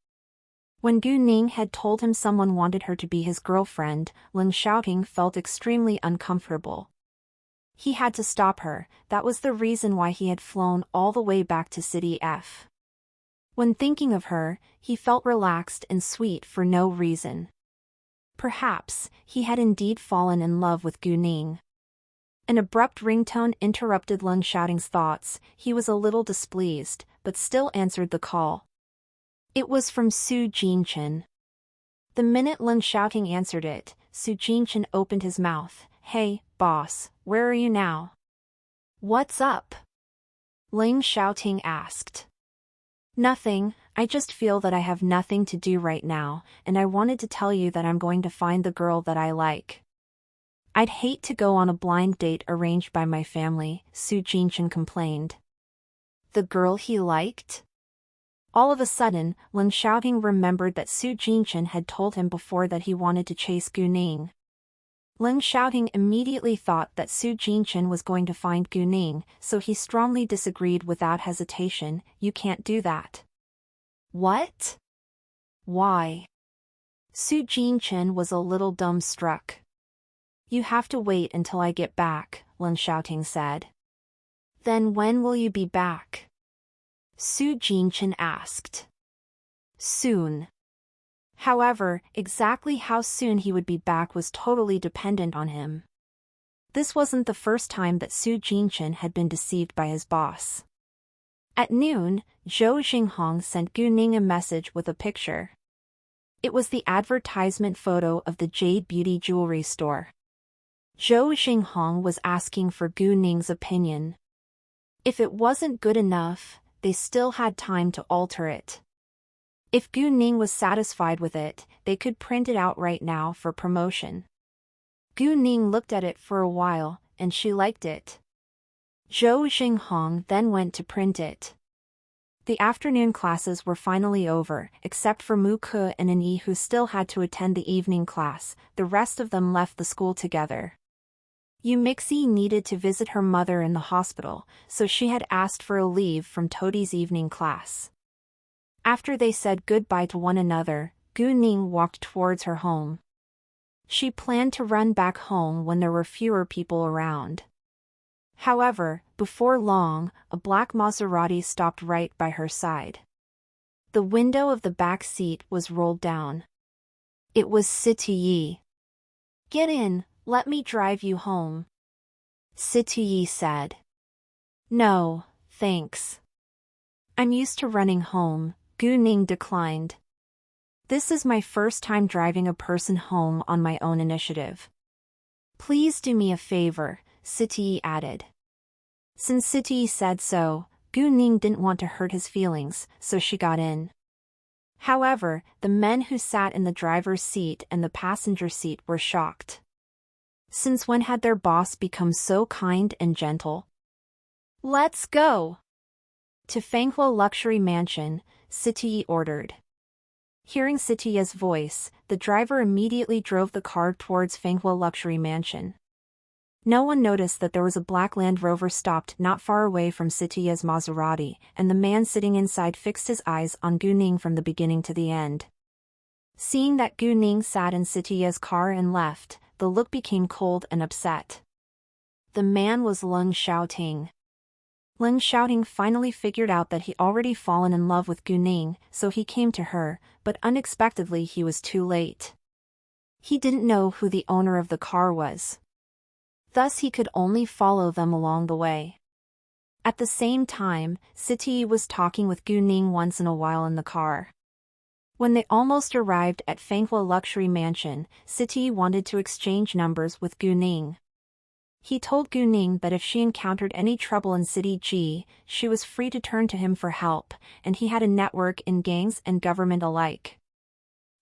[SPEAKER 1] When Gu Ning had told him someone wanted her to be his girlfriend, Leng Xiaoting felt extremely uncomfortable. He had to stop her. That was the reason why he had flown all the way back to City F. When thinking of her, he felt relaxed and sweet for no reason. Perhaps he had indeed fallen in love with Gu Ning. An abrupt ringtone interrupted Leng Xiaoting's thoughts. He was a little displeased, but still answered the call. It was from Su Jinchen. The minute Leng Xiaoting answered it, Su Jinchen opened his mouth. Hey, boss, where are you now? What's up? Leng Xiaoting asked. Nothing, I just feel that I have nothing to do right now, and I wanted to tell you that I'm going to find the girl that I like. I'd hate to go on a blind date arranged by my family, Su Jinchen complained. The girl he liked? All of a sudden, Leng Xiaoting remembered that Su Jinchen had told him before that he wanted to chase Gu Ning. Leng Xiaoting immediately thought that Su Jinchen was going to find Gu Ning, so he strongly disagreed without hesitation. You can't do that. What? Why? Su Jinchen was a little dumbstruck. You have to wait until I get back, Leng Xiaoting said. Then when will you be back? Su Jinchen asked. Soon. However, exactly how soon he would be back was totally dependent on him. This wasn't the first time that Su Jinchen had been deceived by his boss. At noon, Zhou Xinghong sent Gu Ning a message with a picture. It was the advertisement photo of the Jade Beauty jewelry store. Zhou Xinghong was asking for Gu Ning's opinion. If it wasn't good enough, they still had time to alter it. If Gu Ning was satisfied with it, they could print it out right now for promotion. Gu Ning looked at it for a while, and she liked it. Zhou Xinghong then went to print it. The afternoon classes were finally over, except for Mu Ke and An Yi who still had to attend the evening class. The rest of them left the school together. Yu Mixi needed to visit her mother in the hospital, so she had asked for a leave from Todi's evening class. After they said goodbye to one another, Gu Ning walked towards her home. She planned to run back home when there were fewer people around. However, before long, a black Maserati stopped right by her side. The window of the back seat was rolled down. It was Siti. Get in, let me drive you home. Siti said. No, thanks. I'm used to running home, Gu Ning declined. This is my first time driving a person home on my own initiative. Please do me a favor, Siti added. Since Siti said so, Gu Ning didn't want to hurt his feelings, so she got in. However, the men who sat in the driver's seat and the passenger seat were shocked. Since when had their boss become so kind and gentle? Let's go! To Fanghua Luxury Mansion, Siti ordered. Hearing Sitia's voice, the driver immediately drove the car towards Fanghua Luxury Mansion. No one noticed that there was a black Land Rover stopped not far away from Sitia's Maserati, and the man sitting inside fixed his eyes on Gu Ning from the beginning to the end. Seeing that Gu Ning sat in Sitia's car and left, the look became cold and upset. The man was Leng Xiaoting. Leng Xiaoting finally figured out that he already fallen in love with Gu Ning, so he came to her, but unexpectedly he was too late. He didn't know who the owner of the car was. Thus he could only follow them along the way. At the same time, Siti was talking with Gu Ning once in a while in the car. When they almost arrived at Fanghua Luxury Mansion, Siti wanted to exchange numbers with Gu Ning. He told Gu Ning that if she encountered any trouble in City G, she was free to turn to him for help, and he had a network in gangs and government alike.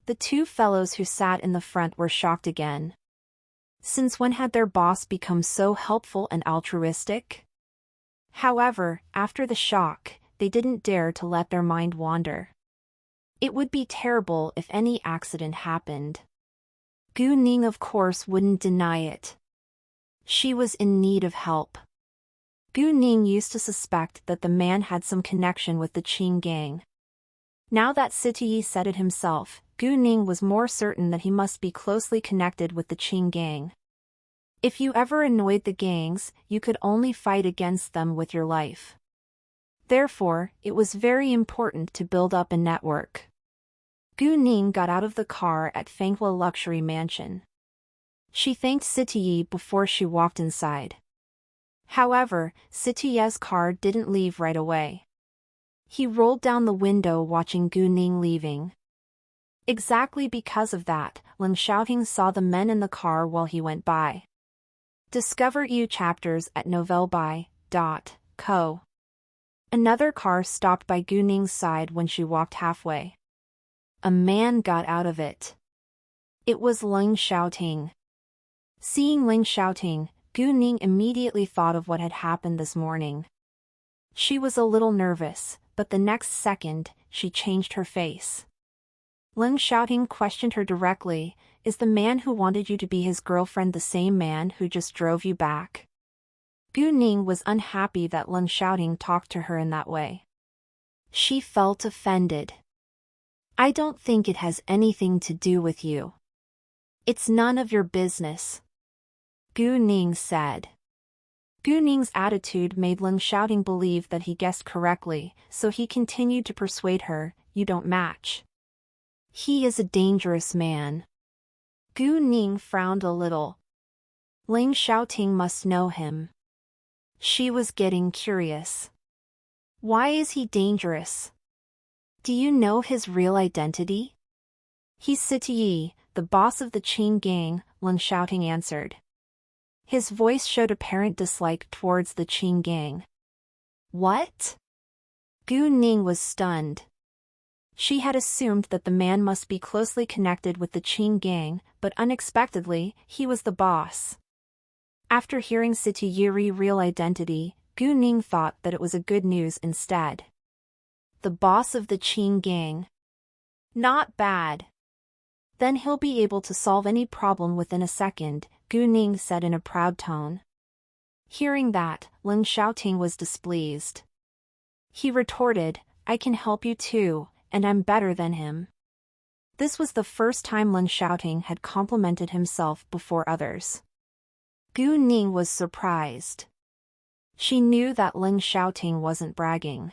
[SPEAKER 1] The two fellows who sat in the front were shocked again. Since when had their boss become so helpful and altruistic? However, after the shock, they didn't dare to let their mind wander. It would be terrible if any accident happened. Gu Ning of course wouldn't deny it. She was in need of help. Gu Ning used to suspect that the man had some connection with the Qing gang. Now that Siti Yi said it himself, Gu Ning was more certain that he must be closely connected with the Qing gang. If you ever annoyed the gangs, you could only fight against them with your life. Therefore, it was very important to build up a network. Gu Ning got out of the car at Fanghua Luxury Mansion. She thanked Siti Yi before she walked inside. However, Siti Yi's car didn't leave right away. He rolled down the window watching Gu Ning leaving. Exactly because of that, Ling Xiaoting saw the men in the car while he went by. Discover new chapters at novelby.co. Another car stopped by Gu Ning's side when she walked halfway. A man got out of it. It was Ling Xiaoting. Seeing Ling Xiaoting, Gu Ning immediately thought of what had happened this morning. She was a little nervous, but the next second, she changed her face. Ling Xiaoting questioned her directly, "Is the man who wanted you to be his girlfriend the same man who just drove you back?" Gu Ning was unhappy that Ling Xiaoting talked to her in that way. She felt offended. "I don't think it has anything to do with you. It's none of your business," Gu Ning said. Gu Ning's attitude made Ling Xiaoting believe that he guessed correctly, so he continued to persuade her, "You don't match. He is a dangerous man." Gu Ning frowned a little. Ling Xiaoting must know him. She was getting curious. "Why is he dangerous? Do you know his real identity?" "He's Siti Yi, the boss of the Qing gang," Ling Xiaoting answered. His voice showed apparent dislike towards the Qing gang. "What?" Gu Ning was stunned. She had assumed that the man must be closely connected with the Qing gang, but unexpectedly, he was the boss. After hearing Siti Yi's real identity, Gu Ning thought that it was a good news instead. The boss of the Qing gang. Not bad. Then he'll be able to solve any problem within a second, Gu Ning said in a proud tone. Hearing that, Ling Xiaoting was displeased. He retorted, "I can help you too, and I'm better than him." This was the first time Ling Xiaoting had complimented himself before others. Gu Ning was surprised. She knew that Ling Xiaoting wasn't bragging.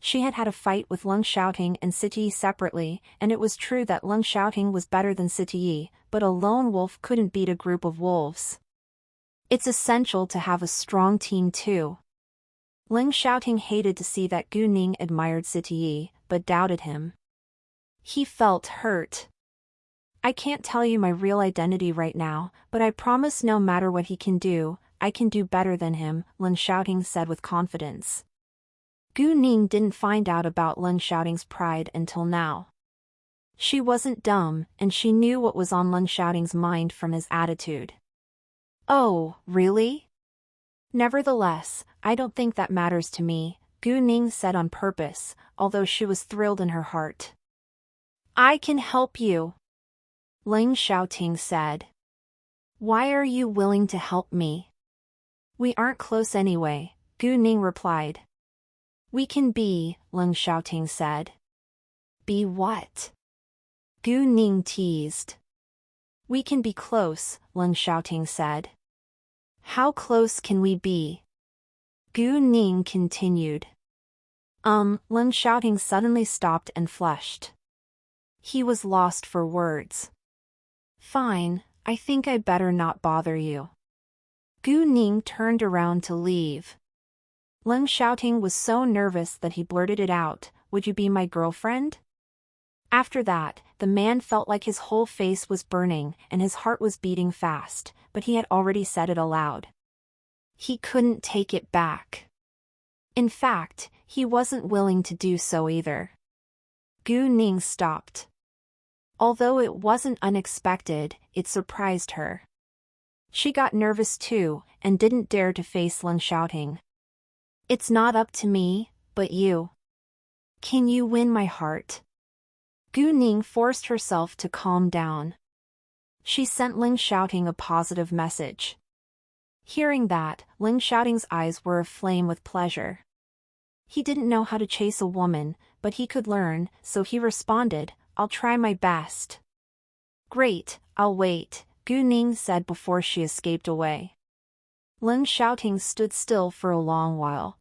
[SPEAKER 1] She had had a fight with Ling Xiaoting and Siti Yi separately, and it was true that Ling Xiaoting was better than Siti Yi, but a lone wolf couldn't beat a group of wolves. It's essential to have a strong team too. Ling Xiaoting hated to see that Gu Ning admired Siti Yi, but doubted him. He felt hurt. "I can't tell you my real identity right now, but I promise no matter what he can do, I can do better than him," Ling Xiaoting said with confidence. Gu Ning didn't find out about Ling Xiaoting's pride until now. She wasn't dumb, and she knew what was on Ling Xiaoting's mind from his attitude. "Oh, really? Nevertheless, I don't think that matters to me," Gu Ning said on purpose, although she was thrilled in her heart. "I can help you," Ling Xiaoting said. "Why are you willing to help me?" "We aren't close anyway," Gu Ning replied. "We can be," Ling Xiaoting said. "Be what?" Gu Ning teased. "We can be close," Ling Xiaoting said. "How close can we be?" Gu Ning continued. Ling Xiaoting suddenly stopped and flushed. He was lost for words. "Fine, I think I better not bother you." Gu Ning turned around to leave. Ling Xiaoting was so nervous that he blurted it out, "Would you be my girlfriend?" After that, the man felt like his whole face was burning and his heart was beating fast, but he had already said it aloud. He couldn't take it back. In fact, he wasn't willing to do so either. Gu Ning stopped. Although it wasn't unexpected, it surprised her. She got nervous too, and didn't dare to face Lin shouting. It's not up to me, but you. Can you win my heart? Gu Ning forced herself to calm down. She sent Ling shouting a positive message. Hearing that, Ling shouting's eyes were aflame with pleasure. He didn't know how to chase a woman, but he could learn, so he responded, I'll try my best. Great, I'll wait, Gu Ning said before she escaped away. Ling shouting stood still for a long while.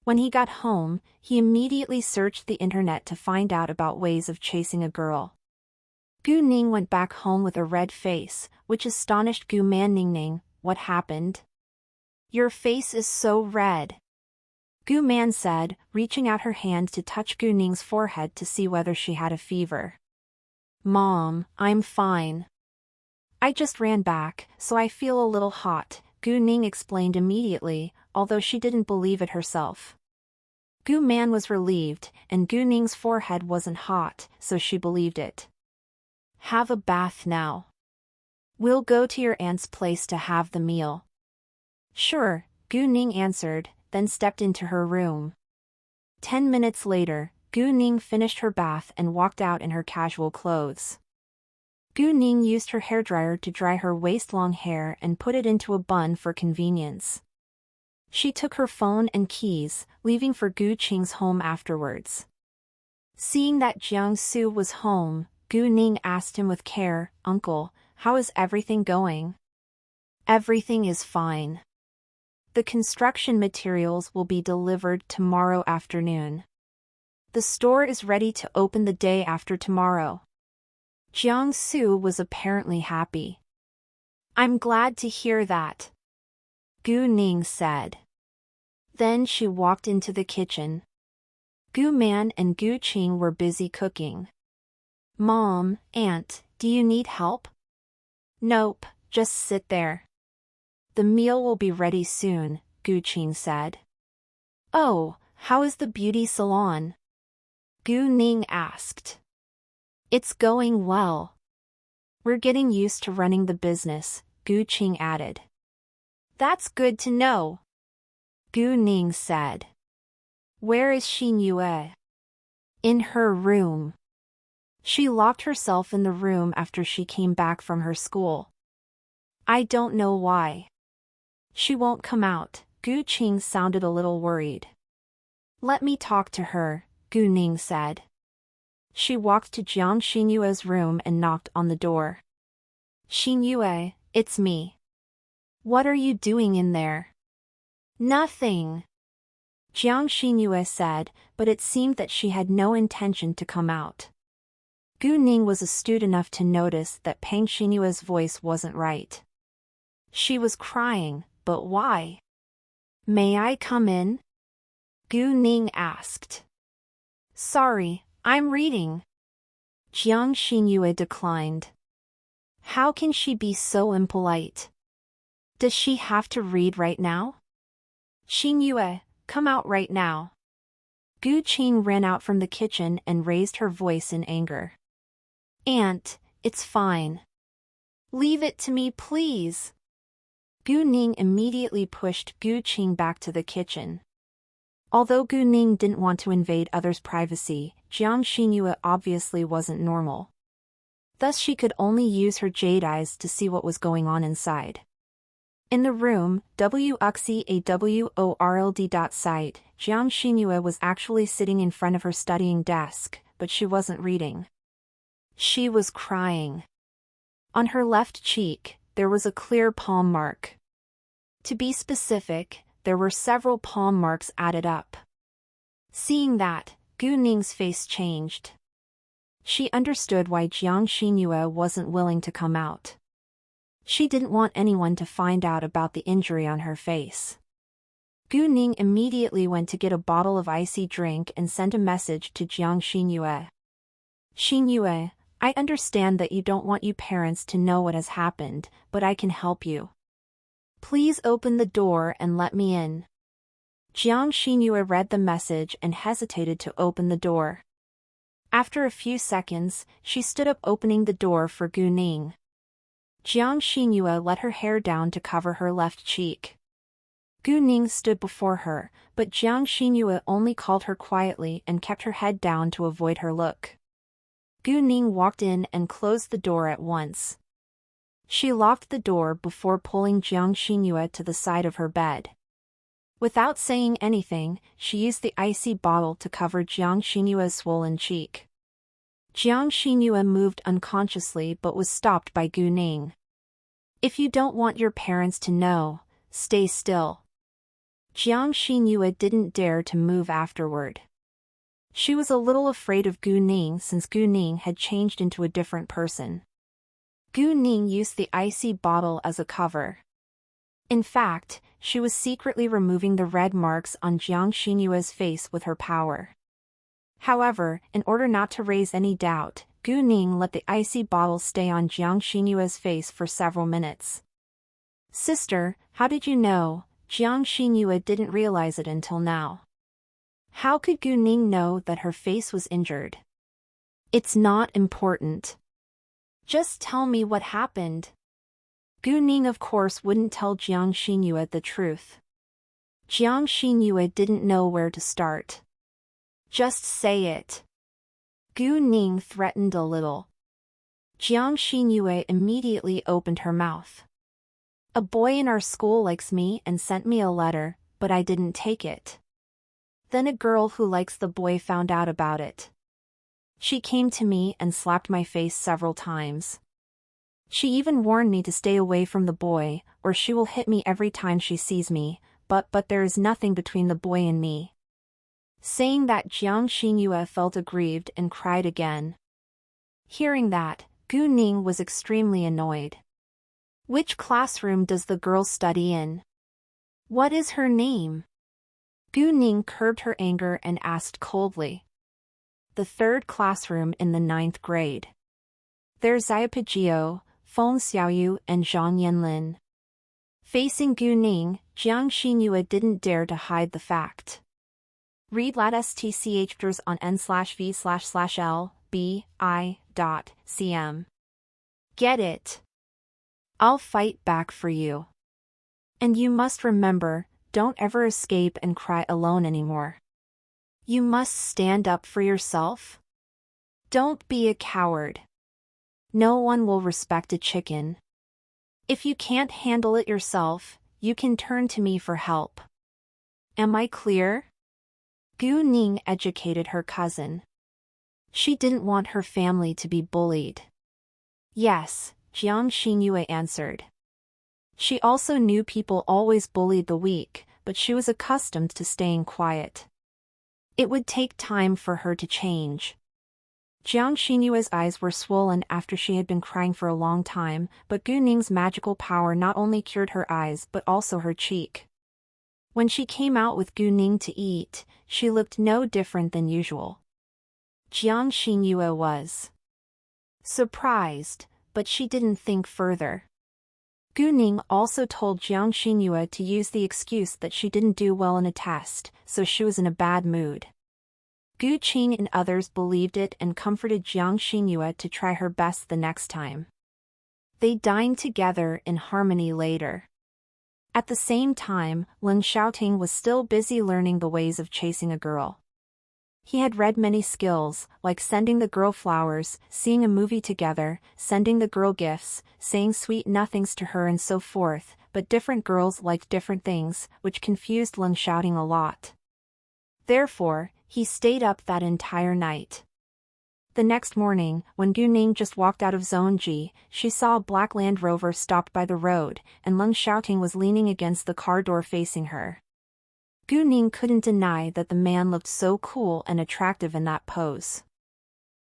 [SPEAKER 1] When he got home, he immediately searched the internet to find out about ways of chasing a girl. Gu Ning went back home with a red face, which astonished Gu Man Ning. What happened? Your face is so red. Gu Man said, reaching out her hand to touch Gu Ning's forehead to see whether she had a fever. Mom, I'm fine. I just ran back, so I feel a little hot, Gu Ning explained immediately, although she didn't believe it herself. Gu Man was relieved, and Gu Ning's forehead wasn't hot, so she believed it. Have a bath now. We'll go to your aunt's place to have the meal. Sure, Gu Ning answered, then stepped into her room. 10 minutes later, Gu Ning finished her bath and walked out in her casual clothes. Gu Ning used her hairdryer to dry her waist-long hair and put it into a bun for convenience. She took her phone and keys, leaving for Gu Qing's home afterwards. Seeing that Jiang Su was home, Gu Ning asked him with care, Uncle, how is everything going? Everything is fine. The construction materials will be delivered tomorrow afternoon. The store is ready to open the day after tomorrow. Jiang Su was apparently happy. I'm glad to hear that, Gu Ning said. Then she walked into the kitchen. Gu Man and Gu Qing were busy cooking. Mom, Aunt, do you need help? Nope, just sit there. The meal will be ready soon, Gu Qing said. Oh, how is the beauty salon? Gu Ning asked. It's going well. We're getting used to running the business, Gu Qing added. That's good to know, Gu Ning said. Where is Xin Yue? In her room. She locked herself in the room after she came back from her school. I don't know why. She won't come out, Gu Qing sounded a little worried. Let me talk to her, Gu Ning said. She walked to Jiang Xinyue's room and knocked on the door. Xinyue, it's me. What are you doing in there? Nothing, Jiang Xinyue said, but it seemed that she had no intention to come out. Gu Ning was astute enough to notice that Pang Xinyue's voice wasn't right. She was crying, but why? May I come in? Gu Ning asked. Sorry, I'm reading. Jiang Xinyue declined. How can she be so impolite? Does she have to read right now? Xinyue, come out right now. Gu Qing ran out from the kitchen and raised her voice in anger. Aunt, it's fine. Leave it to me, please. Gu Ning immediately pushed Gu Qing back to the kitchen. Although Gu Ning didn't want to invade others' privacy, Jiang Xinyue obviously wasn't normal. Thus she could only use her jade eyes to see what was going on inside. In the room, WXEAWORLD.site, Jiang Xinyue was actually sitting in front of her studying desk, but she wasn't reading. She was crying. On her left cheek, there was a clear palm mark. To be specific, there were several palm marks added up. Seeing that, Gu Ning's face changed. She understood why Jiang Xinyue wasn't willing to come out. She didn't want anyone to find out about the injury on her face. Gu Ning immediately went to get a bottle of icy drink and sent a message to Jiang Xinyue. Xinyue, I understand that you don't want you parents to know what has happened, but I can help you. Please open the door and let me in. Jiang Xinyue read the message and hesitated to open the door. After a few seconds, she stood up opening the door for Gu Ning. Jiang Xinyue let her hair down to cover her left cheek. Gu Ning stood before her, but Jiang Xinyue only called her quietly and kept her head down to avoid her look. Gu Ning walked in and closed the door at once. She locked the door before pulling Jiang Xinyue to the side of her bed. Without saying anything, she used the icy bottle to cover Jiang Xinyue's swollen cheek. Jiang Xinyue moved unconsciously but was stopped by Gu Ning. If you don't want your parents to know, stay still. Jiang Xinyue didn't dare to move afterward. She was a little afraid of Gu Ning since Gu Ning had changed into a different person. Gu Ning used the icy bottle as a cover. In fact, she was secretly removing the red marks on Jiang Xinyue's face with her power. However, in order not to raise any doubt, Gu Ning let the icy bottle stay on Jiang Xinyue's face for several minutes. Sister, how did you know? Jiang Xinyue didn't realize it until now. How could Gu Ning know that her face was injured? It's not important. Just tell me what happened. Gu Ning of course wouldn't tell Jiang Xinyue the truth. Jiang Xinyue didn't know where to start. Just say it. Gu Ning threatened a little. Jiang Xinyue immediately opened her mouth. A boy in our school likes me and sent me a letter, but I didn't take it. Then a girl who likes the boy found out about it. She came to me and slapped my face several times. She even warned me to stay away from the boy, or she will hit me every time she sees me, but there is nothing between the boy and me. Saying that, Jiang Xinyue felt aggrieved and cried again. Hearing that, Gu Ning was extremely annoyed. Which classroom does the girl study in? What is her name? Gu Ning curbed her anger and asked coldly. The third classroom in the 9th grade. There's Xiaopijio, Feng Xiaoyu and Zhang Yanlin. Facing Gu Ning, Jiang Xinyue didn't dare to hide the fact. Read lat stchers on n/v/l/b.i.cm. Get it? I'll fight back for you. And you must remember, don't ever escape and cry alone anymore. You must stand up for yourself. Don't be a coward. No one will respect a chicken. If you can't handle it yourself, you can turn to me for help. Am I clear? Gu Ning educated her cousin. She didn't want her family to be bullied. Yes, Jiang Xinyue answered. She also knew people always bullied the weak, but she was accustomed to staying quiet. It would take time for her to change. Jiang Xinyue's eyes were swollen after she had been crying for a long time, but Gu Ning's magical power not only cured her eyes but also her cheek. When she came out with Gu Ning to eat, she looked no different than usual. Jiang Xinyue was surprised, but she didn't think further. Gu Ning also told Jiang Xinyue to use the excuse that she didn't do well in a test, so she was in a bad mood. Gu Qin and others believed it and comforted Jiang Xinyue to try her best the next time. They dined together in harmony later. At the same time, Leng Xiaoting was still busy learning the ways of chasing a girl. He had read many skills, like sending the girl flowers, seeing a movie together, sending the girl gifts, saying sweet nothings to her and so forth, but different girls liked different things, which confused Leng Xiaoting a lot. Therefore, he stayed up that entire night. The next morning, when Gu Ning just walked out of Zone G, she saw a black Land Rover stopped by the road, and Leng Xiaoting was leaning against the car door facing her. Gu Ning couldn't deny that the man looked so cool and attractive in that pose.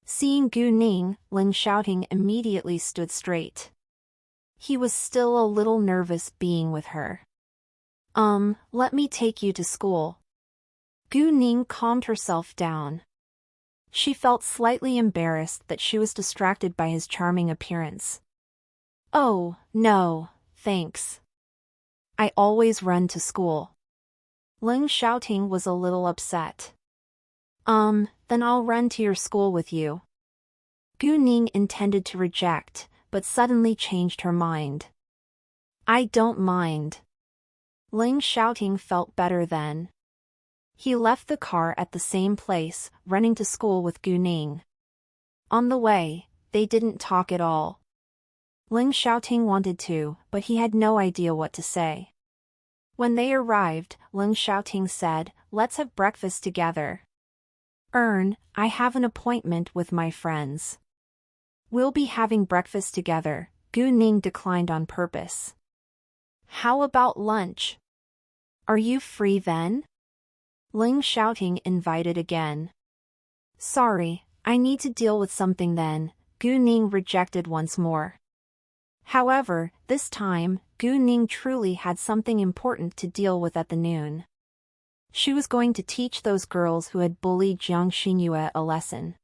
[SPEAKER 1] Seeing Gu Ning, Leng Xiaoting immediately stood straight. He was still a little nervous being with her. Let me take you to school. Gu Ning calmed herself down. She felt slightly embarrassed that she was distracted by his charming appearance. "Oh, no, thanks. I always run to school." Ling Xiaoting was a little upset. Then I'll run to your school with you." Gu Ning intended to reject, but suddenly changed her mind. "I don't mind." Ling Xiaoting felt better then. He left the car at the same place, running to school with Gu Ning. On the way, they didn't talk at all. Ling Xiaoting wanted to, but he had no idea what to say. When they arrived, Ling Xiaoting said, "Let's have breakfast together." I have an appointment with my friends." "We'll be having breakfast together," Gu Ning declined on purpose. "How about lunch? Are you free then?" Ling Xiaoting invited again. "Sorry, I need to deal with something then," Gu Ning rejected once more. However, this time, Gu Ning truly had something important to deal with at the noon. She was going to teach those girls who had bullied Jiang Xinyue a lesson.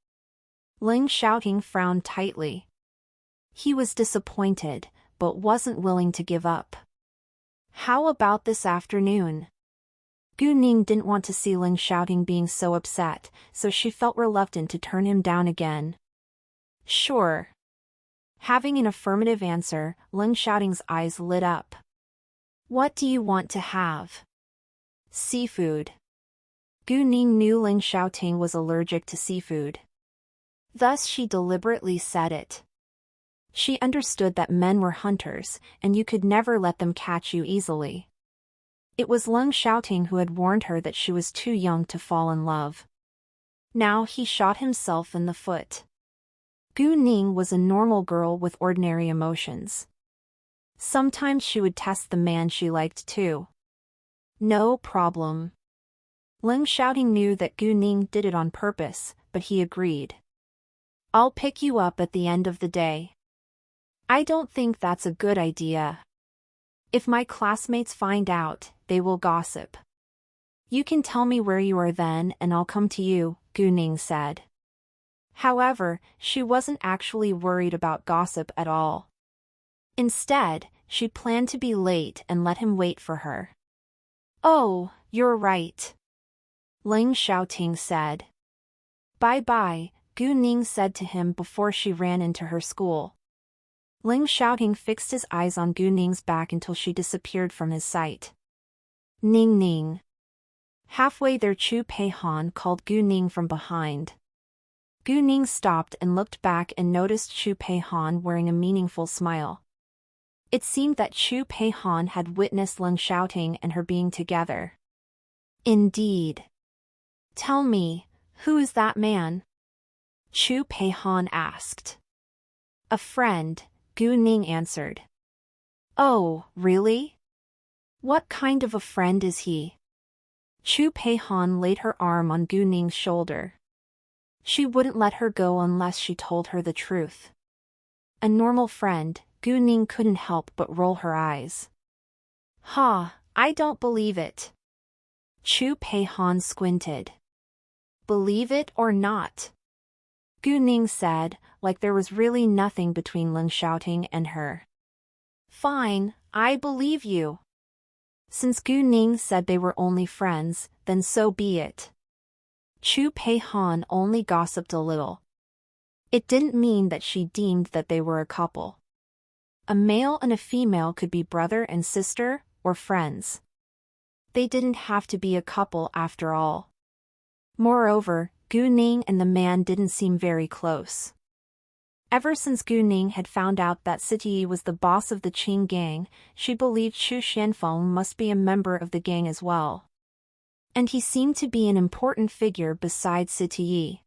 [SPEAKER 1] Ling Xiaoting frowned tightly. He was disappointed, but wasn't willing to give up. "How about this afternoon?" Gu Ning didn't want to see Ling Xiaoting being so upset, so she felt reluctant to turn him down again. "Sure." Having an affirmative answer, Ling Xiaoting's eyes lit up. "What do you want to have?" "Seafood." Gu Ning knew Ling Xiaoting was allergic to seafood. Thus she deliberately said it. She understood that men were hunters, and you could never let them catch you easily. It was Ling Xiaoting who had warned her that she was too young to fall in love. Now he shot himself in the foot. Gu Ning was a normal girl with ordinary emotions. Sometimes she would test the man she liked too. "No problem." Ling Xiaoting knew that Gu Ning did it on purpose, but he agreed. "I'll pick you up at the end of the day." "I don't think that's a good idea. If my classmates find out, they will gossip." "You can tell me where you are then and I'll come to you," Gu Ning said. However, she wasn't actually worried about gossip at all. Instead, she planned to be late and let him wait for her. "Oh, you're right," Ling Xiaoting said. "Bye-bye," Gu Ning said to him before she ran into her school. Ling Xiaoting fixed his eyes on Gu Ning's back until she disappeared from his sight. "Ning Ning." Halfway there, Chu Peihan called Gu Ning from behind. Gu Ning stopped and looked back and noticed Chu Peihan wearing a meaningful smile. It seemed that Chu Peihan had witnessed Ling Xiaoting and her being together. "Indeed. Tell me, who is that man?" Chu Peihan asked. "A friend," Gu Ning answered. "Oh, really? What kind of a friend is he?" Chu Peihan laid her arm on Gu Ning's shoulder. She wouldn't let her go unless she told her the truth. A normal friend, Gu Ning couldn't help but roll her eyes. "Ha, I don't believe it." Chu Peihan squinted. "Believe it or not," Gu Ning said, like there was really nothing between Ling Xiaoting and her. "Fine, I believe you." Since Gu Ning said they were only friends, then so be it. Chu Peihan only gossiped a little. It didn't mean that she deemed that they were a couple. A male and a female could be brother and sister, or friends. They didn't have to be a couple after all. Moreover, Gu Ning and the man didn't seem very close. Ever since Gu Ning had found out that Siti was the boss of the Qing gang, she believed Xu Xianfeng must be a member of the gang as well. And he seemed to be an important figure besides Siti.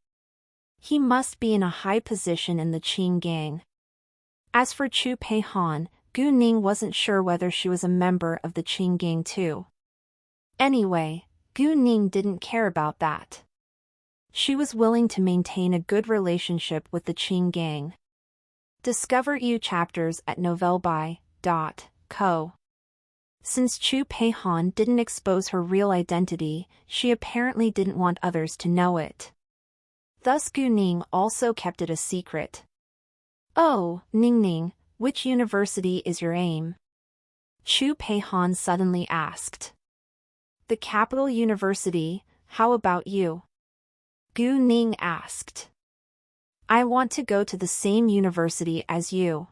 [SPEAKER 1] He must be in a high position in the Qing gang. As for Chu Peihan, Gu Ning wasn't sure whether she was a member of the Qing gang too. Anyway, Gu Ning didn't care about that. She was willing to maintain a good relationship with the Qing gang. Discover new chapters at novelby.co. Since Chu Peihan didn't expose her real identity, she apparently didn't want others to know it. Thus Gu Ning also kept it a secret. "Oh, Ning Ning, which university is your aim?" Chu Peihan suddenly asked. "The capital university, how about you?" Gu Ning asked. "I want to go to the same university as you.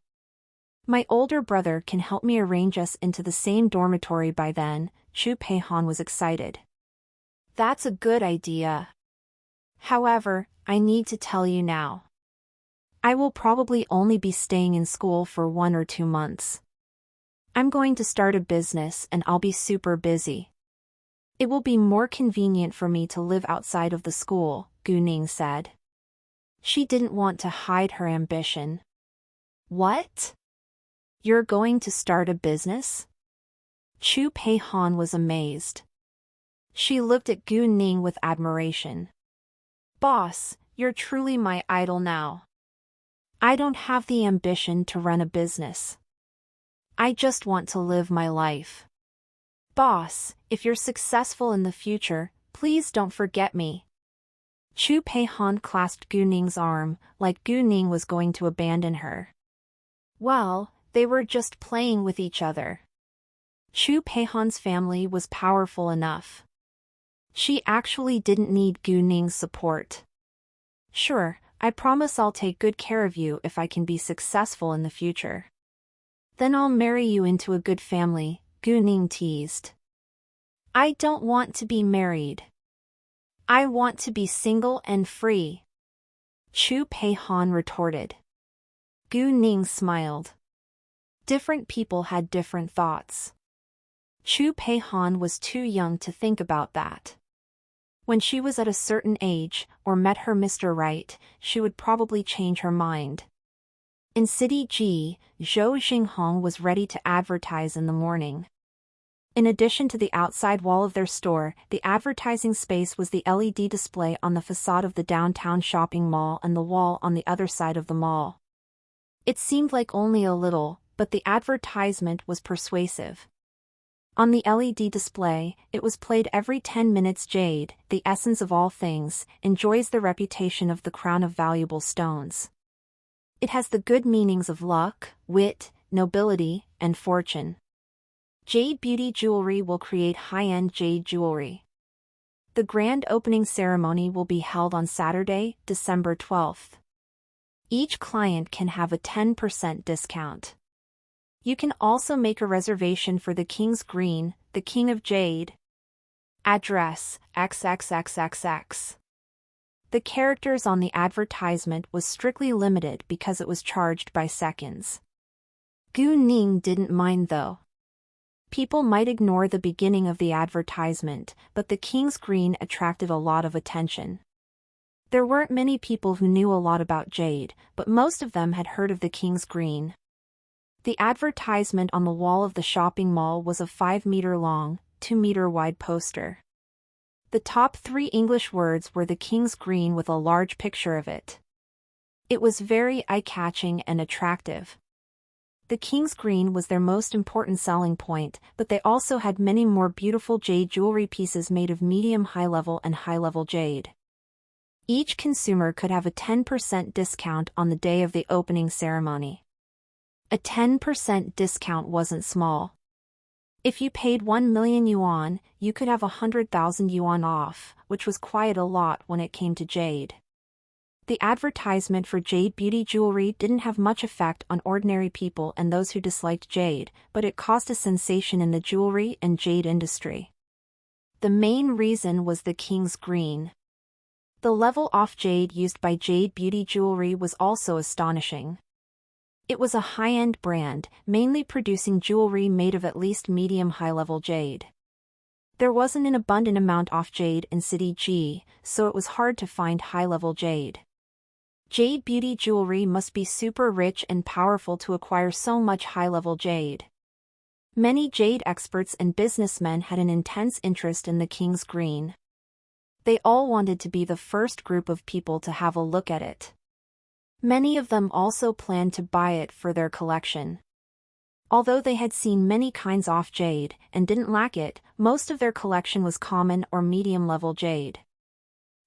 [SPEAKER 1] My older brother can help me arrange us into the same dormitory by then." Chu Peihan was excited. "That's a good idea. However, I need to tell you now. I will probably only be staying in school for 1 or 2 months. I'm going to start a business and I'll be super busy. It will be more convenient for me to live outside of the school," Gu Ning said. She didn't want to hide her ambition. "What? You're going to start a business?" Chu Peihan was amazed. She looked at Gu Ning with admiration. "Boss, you're truly my idol now. I don't have the ambition to run a business. I just want to live my life. Boss, if you're successful in the future, please don't forget me." Chu Peihan clasped Gu Ning's arm, like Gu Ning was going to abandon her. Well, they were just playing with each other. Chu Peihan's family was powerful enough. She actually didn't need Gu Ning's support. "Sure, I promise I'll take good care of you if I can be successful in the future. Then I'll marry you into a good family," Gu Ning teased. "I don't want to be married. I want to be single and free," Chu Peihan retorted. Gu Ning smiled. Different people had different thoughts. Chu Peihan was too young to think about that. When she was at a certain age, or met her Mr. Right, she would probably change her mind. In City G, Zhou Xinghong was ready to advertise in the morning. In addition to the outside wall of their store, the advertising space was the LED display on the facade of the downtown shopping mall and the wall on the other side of the mall. It seemed like only a little, but the advertisement was persuasive. On the LED display, it was played every 10 minutes. "Jade, the essence of all things, enjoys the reputation of the crown of valuable stones. It has the good meanings of luck, wit, nobility, and fortune. Jade Beauty Jewelry will create high-end jade jewelry. The grand opening ceremony will be held on Saturday, December 12th. Each client can have a 10% discount. You can also make a reservation for the King's Green, the King of Jade. Address, XXXXX. The characters on the advertisement was strictly limited because it was charged by seconds. Gu Ning didn't mind though. People might ignore the beginning of the advertisement, but the King's Green attracted a lot of attention. There weren't many people who knew a lot about jade, but most of them had heard of the King's Green. The advertisement on the wall of the shopping mall was a 5-meter-long, 2-meter-wide poster. The top 3 English words were the King's Green with a large picture of it. It was very eye-catching and attractive. The King's Green was their most important selling point, but they also had many more beautiful jade jewelry pieces made of medium high-level and high-level jade. Each consumer could have a 10% discount on the day of the opening ceremony. A 10% discount wasn't small. If you paid 1 million yuan, you could have 100,000 yuan off, which was quite a lot when it came to jade. The advertisement for Jade Beauty Jewelry didn't have much effect on ordinary people and those who disliked jade, but it caused a sensation in the jewelry and jade industry. The main reason was the King's Green. The level off jade used by Jade Beauty Jewelry was also astonishing. It was a high-end brand, mainly producing jewelry made of at least medium high-level jade. There wasn't an abundant amount off jade in City G, so it was hard to find high-level jade. Jade Beauty Jewelry must be super rich and powerful to acquire so much high-level jade. Many jade experts and businessmen had an intense interest in the King's Green. They all wanted to be the first group of people to have a look at it. Many of them also planned to buy it for their collection. Although they had seen many kinds off jade and didn't lack it, most of their collection was common or medium-level jade.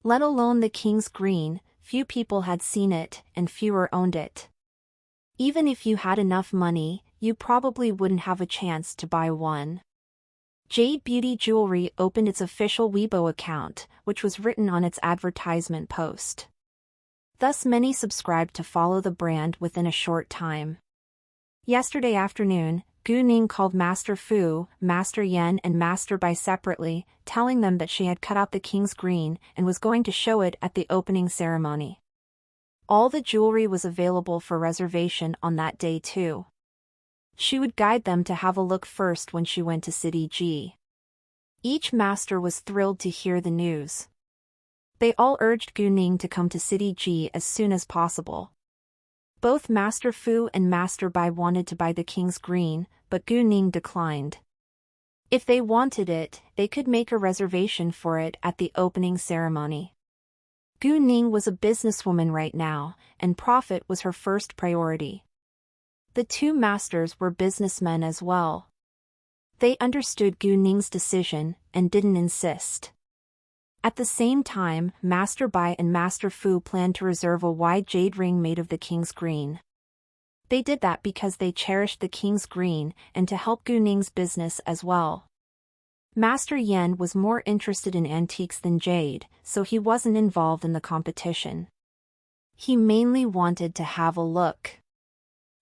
[SPEAKER 1] Let alone the King's Green, few people had seen it and fewer owned it. Even if you had enough money, you probably wouldn't have a chance to buy one. Jade Beauty Jewelry opened its official Weibo account, which was written on its advertisement post. Thus many subscribed to follow the brand within a short time. Yesterday afternoon, Gu Ning called Master Fu, Master Yan and Master Bai separately, telling them that she had cut out the king's green and was going to show it at the opening ceremony. All the jewelry was available for reservation on that day too. She would guide them to have a look first when she went to City G. Each master was thrilled to hear the news. They all urged Gu Ning to come to City G as soon as possible. Both Master Fu and Master Bai wanted to buy the king's green, but Gu Ning declined. If they wanted it, they could make a reservation for it at the opening ceremony. Gu Ning was a businesswoman right now, and profit was her first priority. The two masters were businessmen as well. They understood Gu Ning's decision and didn't insist. At the same time, Master Bai and Master Fu planned to reserve a wide jade ring made of the king's green. They did that because they cherished the king's green and to help Gu Ning's business as well. Master Yan was more interested in antiques than jade, so he wasn't involved in the competition. He mainly wanted to have a look.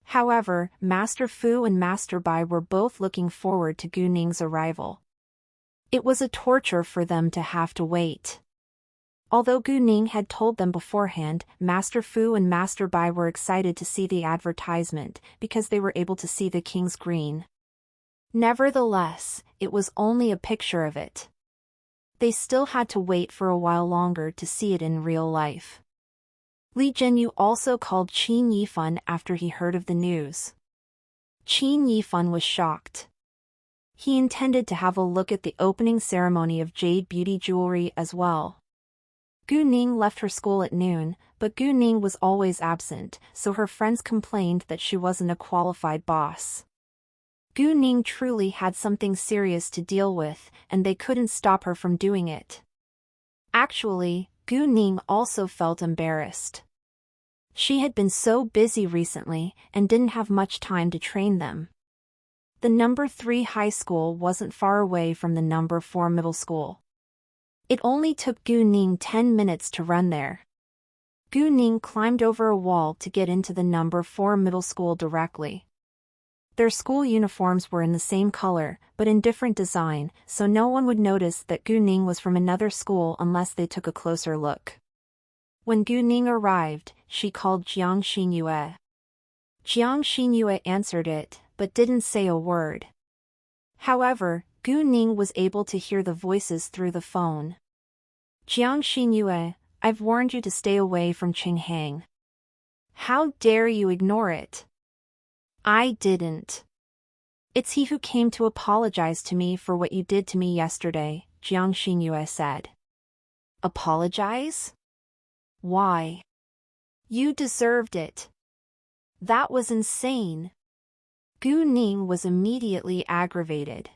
[SPEAKER 1] However, Master Fu and Master Bai were both looking forward to Gu Ning's arrival. It was a torture for them to have to wait. Although Gu Ning had told them beforehand, Master Fu and Master Bai were excited to see the advertisement because they were able to see the king's green. Nevertheless, it was only a picture of it. They still had to wait for a while longer to see it in real life. Li Jinyu also called Qin Yifan after he heard of the news. Qin Yifan was shocked. He intended to have a look at the opening ceremony of Jade Beauty Jewelry as well. Gu Ning left her school at noon, but Gu Ning was always absent, so her friends complained that she wasn't a qualified boss. Gu Ning truly had something serious to deal with, and they couldn't stop her from doing it. Actually, Gu Ning also felt embarrassed. She had been so busy recently and didn't have much time to train them. The number 3 high school wasn't far away from the number 4 middle school. It only took Gu Ning 10 minutes to run there. Gu Ning climbed over a wall to get into the number 4 middle school directly. Their school uniforms were in the same color, but in different design, so no one would notice that Gu Ning was from another school unless they took a closer look. When Gu Ning arrived, she called Jiang Xinyue. Jiang Xinyue answered it, but didn't say a word. However, Gu Ning was able to hear the voices through the phone. Jiang Xinyue, I've warned you to stay away from Qinghang. How dare you ignore it? I didn't. It's he who came to apologize to me for what you did to me yesterday, Jiang Xinyue said. Apologize? Why? You deserved it. That was insane. Gu Ning was immediately aggravated.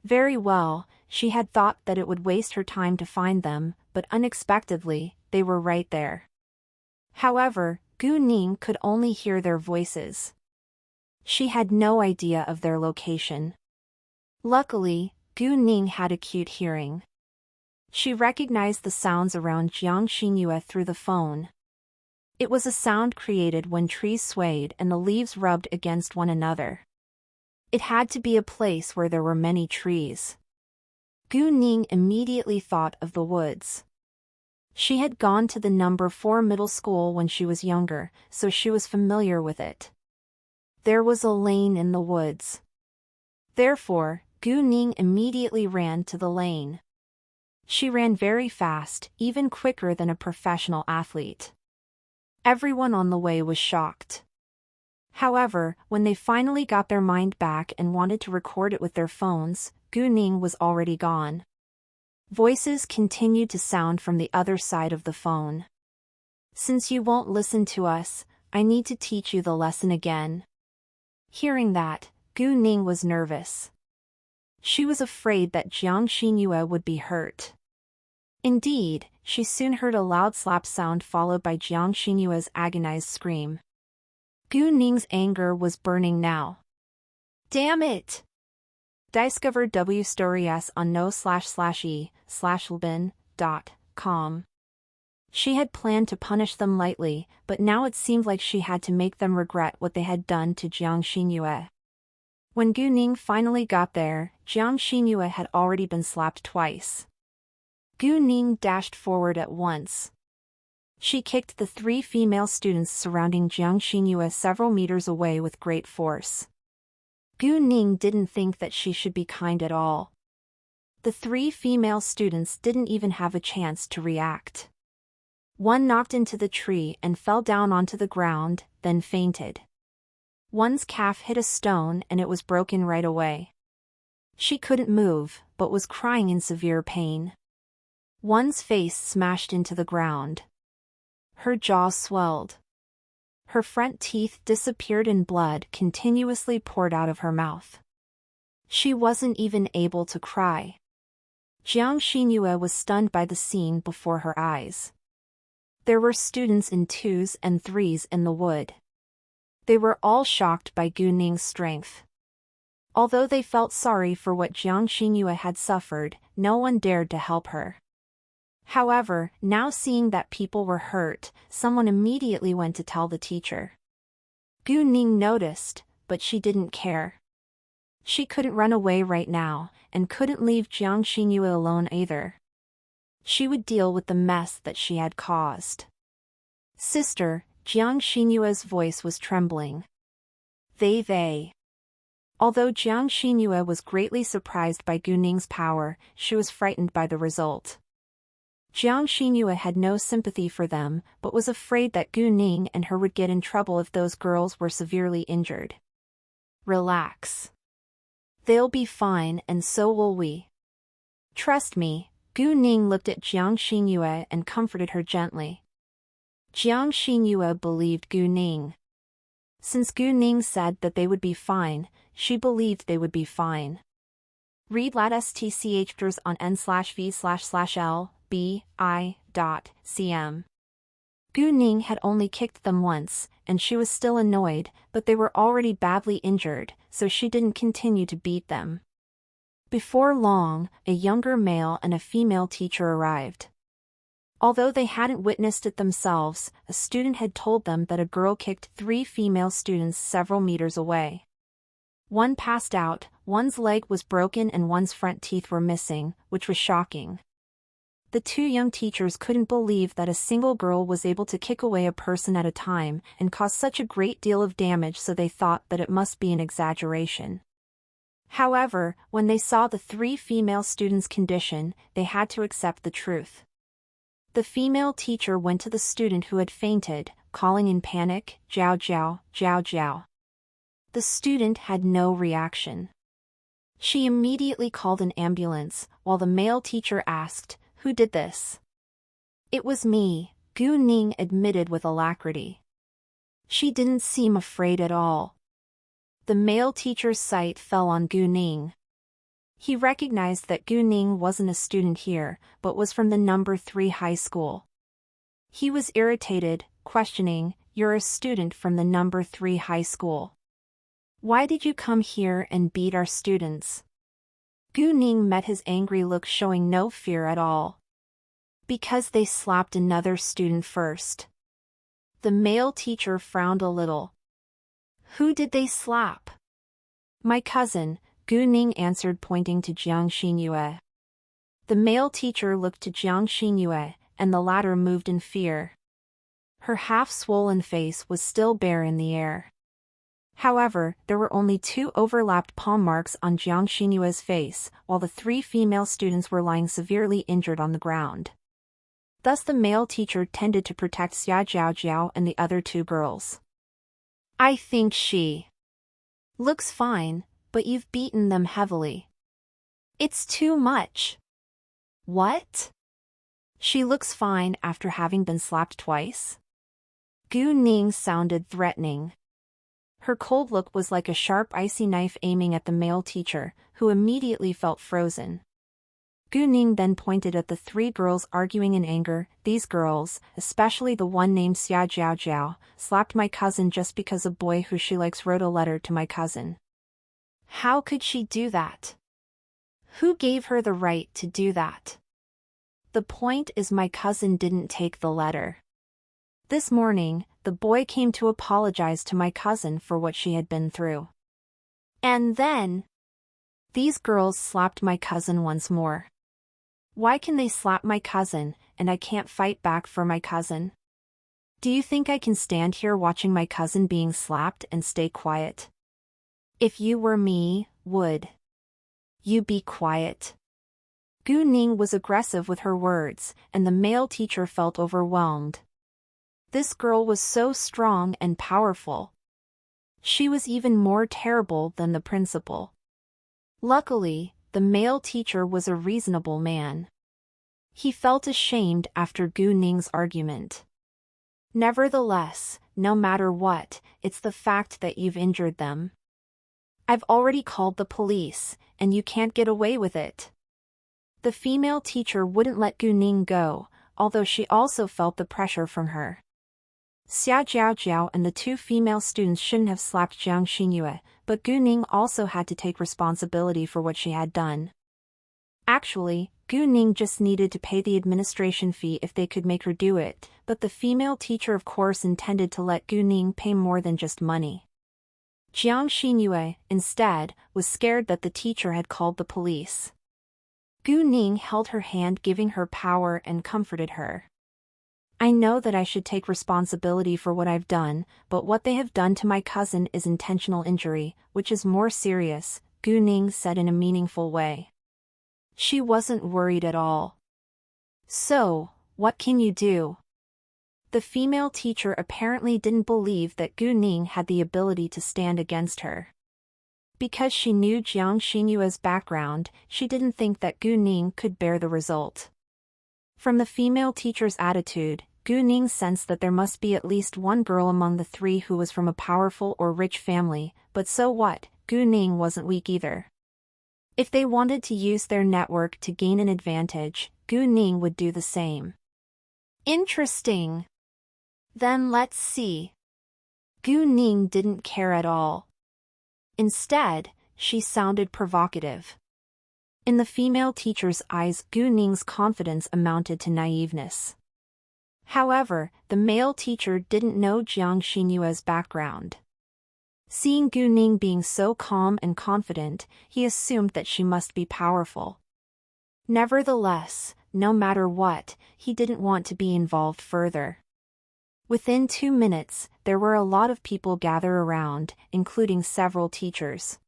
[SPEAKER 1] Very well, she had thought that it would waste her time to find them, but unexpectedly, they were right there. However, Gu Ning could only hear their voices. She had no idea of their location. Luckily, Gu Ning had acute hearing. She recognized the sounds around Jiang Xinyue through the phone. It was a sound created when trees swayed and the leaves rubbed against one another. It had to be a place where there were many trees. Gu Ning immediately thought of the woods. She had gone to the number 4 middle school when she was younger, so she was familiar with it. There was a lane in the woods. Therefore, Gu Ning immediately ran to the lane. She ran very fast, even quicker than a professional athlete. Everyone on the way was shocked. However, when they finally got their mind back and wanted to record it with their phones, Gu Ning was already gone. Voices continued to sound from the other side of the phone. Since you won't listen to us, I need to teach you the lesson again. Hearing that, Gu Ning was nervous. She was afraid that Jiang Xinyue would be hurt. Indeed, she soon heard a loud slap sound followed by Jiang Xinyue's agonized scream. Gu Ning's anger was burning now. Damn it! Discover W stories on no/e/lbin.com. She had planned to punish them lightly, but now it seemed like she had to make them regret what they had done to Jiang Xinyue. When Gu Ning finally got there, Jiang Xinyue had already been slapped twice. Gu Ning dashed forward at once. She kicked the 3 female students surrounding Jiang Xinyue several meters away with great force. Gu Ning didn't think that she should be kind at all. The 3 female students didn't even have a chance to react. One knocked into the tree and fell down onto the ground, then fainted. One's calf hit a stone and it was broken right away. She couldn't move, but was crying in severe pain. One's face smashed into the ground. Her jaw swelled. Her front teeth disappeared and blood continuously poured out of her mouth. She wasn't even able to cry. Jiang Xinyue was stunned by the scene before her eyes. There were students in 2s and 3s in the wood. They were all shocked by Gu Ning's strength. Although they felt sorry for what Jiang Xinyue had suffered, no one dared to help her. However, now seeing that people were hurt, someone immediately went to tell the teacher. Gu Ning noticed, but she didn't care. She couldn't run away right now, and couldn't leave Jiang Xinyue alone either. She would deal with the mess that she had caused. Sister, Jiang Xinyue's voice was trembling. They. Although Jiang Xinyue was greatly surprised by Gu Ning's power, she was frightened by the result. Jiang Xinyue had no sympathy for them, but was afraid that Gu Ning and her would get in trouble if those girls were severely injured. Relax. They'll be fine and so will we. Trust me. Gu Ning looked at Jiang Xinyue and comforted her gently. Jiang Xinyue believed Gu Ning. Since Gu Ning said that they would be fine, she believed they would be fine. Read lat.stchers on n/v/l.bi.cm. Gu Ning had only kicked them once, and she was still annoyed, but they were already badly injured, so she didn't continue to beat them. Before long, a younger male and a female teacher arrived. Although they hadn't witnessed it themselves, a student had told them that a girl kicked 3 female students several meters away. One passed out, one's leg was broken and one's front teeth were missing, which was shocking. The 2 young teachers couldn't believe that a single girl was able to kick away a person at a time and cause such a great deal of damage, so they thought that it must be an exaggeration. However, when they saw the 3 female students' condition, they had to accept the truth. The female teacher went to the student who had fainted, calling in panic, "Jiao Jiao, Jiao Jiao." The student had no reaction. She immediately called an ambulance, while the male teacher asked, "Who did this?" "It was me," Gu Ning admitted with alacrity. She didn't seem afraid at all. The male teacher's sight fell on Gu Ning. He recognized that Gu Ning wasn't a student here, but was from the number 3 high school. He was irritated, questioning, "You're a student from the number 3 high school. Why did you come here and beat our students?" Gu Ning met his angry look, showing no fear at all. "Because they slapped another student first." The male teacher frowned a little. "Who did they slap?" "My cousin," Gu Ning answered, pointing to Jiang Xinyue. The male teacher looked to Jiang Xinyue, and the latter moved in fear. Her half-swollen face was still bare in the air. However, there were only 2 overlapped palm marks on Jiang Xinyue's face, while the 3 female students were lying severely injured on the ground. Thus the male teacher tended to protect Xia Jiao Jiao and the other 2 girls. "I think she looks fine, but you've beaten them heavily. It's too much." "What? She looks fine after having been slapped twice?" Gu Ning sounded threatening. Her cold look was like a sharp icy knife aiming at the male teacher, who immediately felt frozen. Gu Ning then pointed at the three girls arguing in anger. These girls, especially the one named Xia Jiao Jiao, slapped my cousin just because a boy who she likes wrote a letter to my cousin. How could she do that? Who gave her the right to do that? The point is my cousin didn't take the letter. This morning, the boy came to apologize to my cousin for what she had been through. And then, these girls slapped my cousin once more. Why can they slap my cousin, and I can't fight back for my cousin? Do you think I can stand here watching my cousin being slapped and stay quiet? If you were me, would you be quiet? Gu Ning was aggressive with her words, and the male teacher felt overwhelmed. This girl was so strong and powerful. She was even more terrible than the principal. Luckily, the male teacher was a reasonable man. He felt ashamed after Gu Ning's argument. Nevertheless, no matter what, it's the fact that you've injured them. I've already called the police, and you can't get away with it. The female teacher wouldn't let Gu Ning go, although she also felt the pressure from her. Xia Jiao Jiao and the two female students shouldn't have slapped Jiang Xinyue, but Gu Ning also had to take responsibility for what she had done. Actually, Gu Ning just needed to pay the administration fee if they could make her do it, but the female teacher of course intended to let Gu Ning pay more than just money. Jiang Xinyue, instead, was scared that the teacher had called the police. Gu Ning held her hand, giving her power, and comforted her. I know that I should take responsibility for what I've done, but what they have done to my cousin is intentional injury, which is more serious, Gu Ning said in a meaningful way. She wasn't worried at all. So, what can you do? The female teacher apparently didn't believe that Gu Ning had the ability to stand against her. Because she knew Jiang Xinyue's background, she didn't think that Gu Ning could bear the result. From the female teacher's attitude, Gu Ning sensed that there must be at least one girl among the three who was from a powerful or rich family, but so what, Gu Ning wasn't weak either. If they wanted to use their network to gain an advantage, Gu Ning would do the same. Interesting. Then let's see. Gu Ning didn't care at all. Instead, she sounded provocative. In the female teacher's eyes, Gu Ning's confidence amounted to naiveness. However, the male teacher didn't know Jiang Xinyue's background. Seeing Gu Ning being so calm and confident, he assumed that she must be powerful. Nevertheless, no matter what, he didn't want to be involved further. Within 2 minutes, there were a lot of people gather around, including several teachers.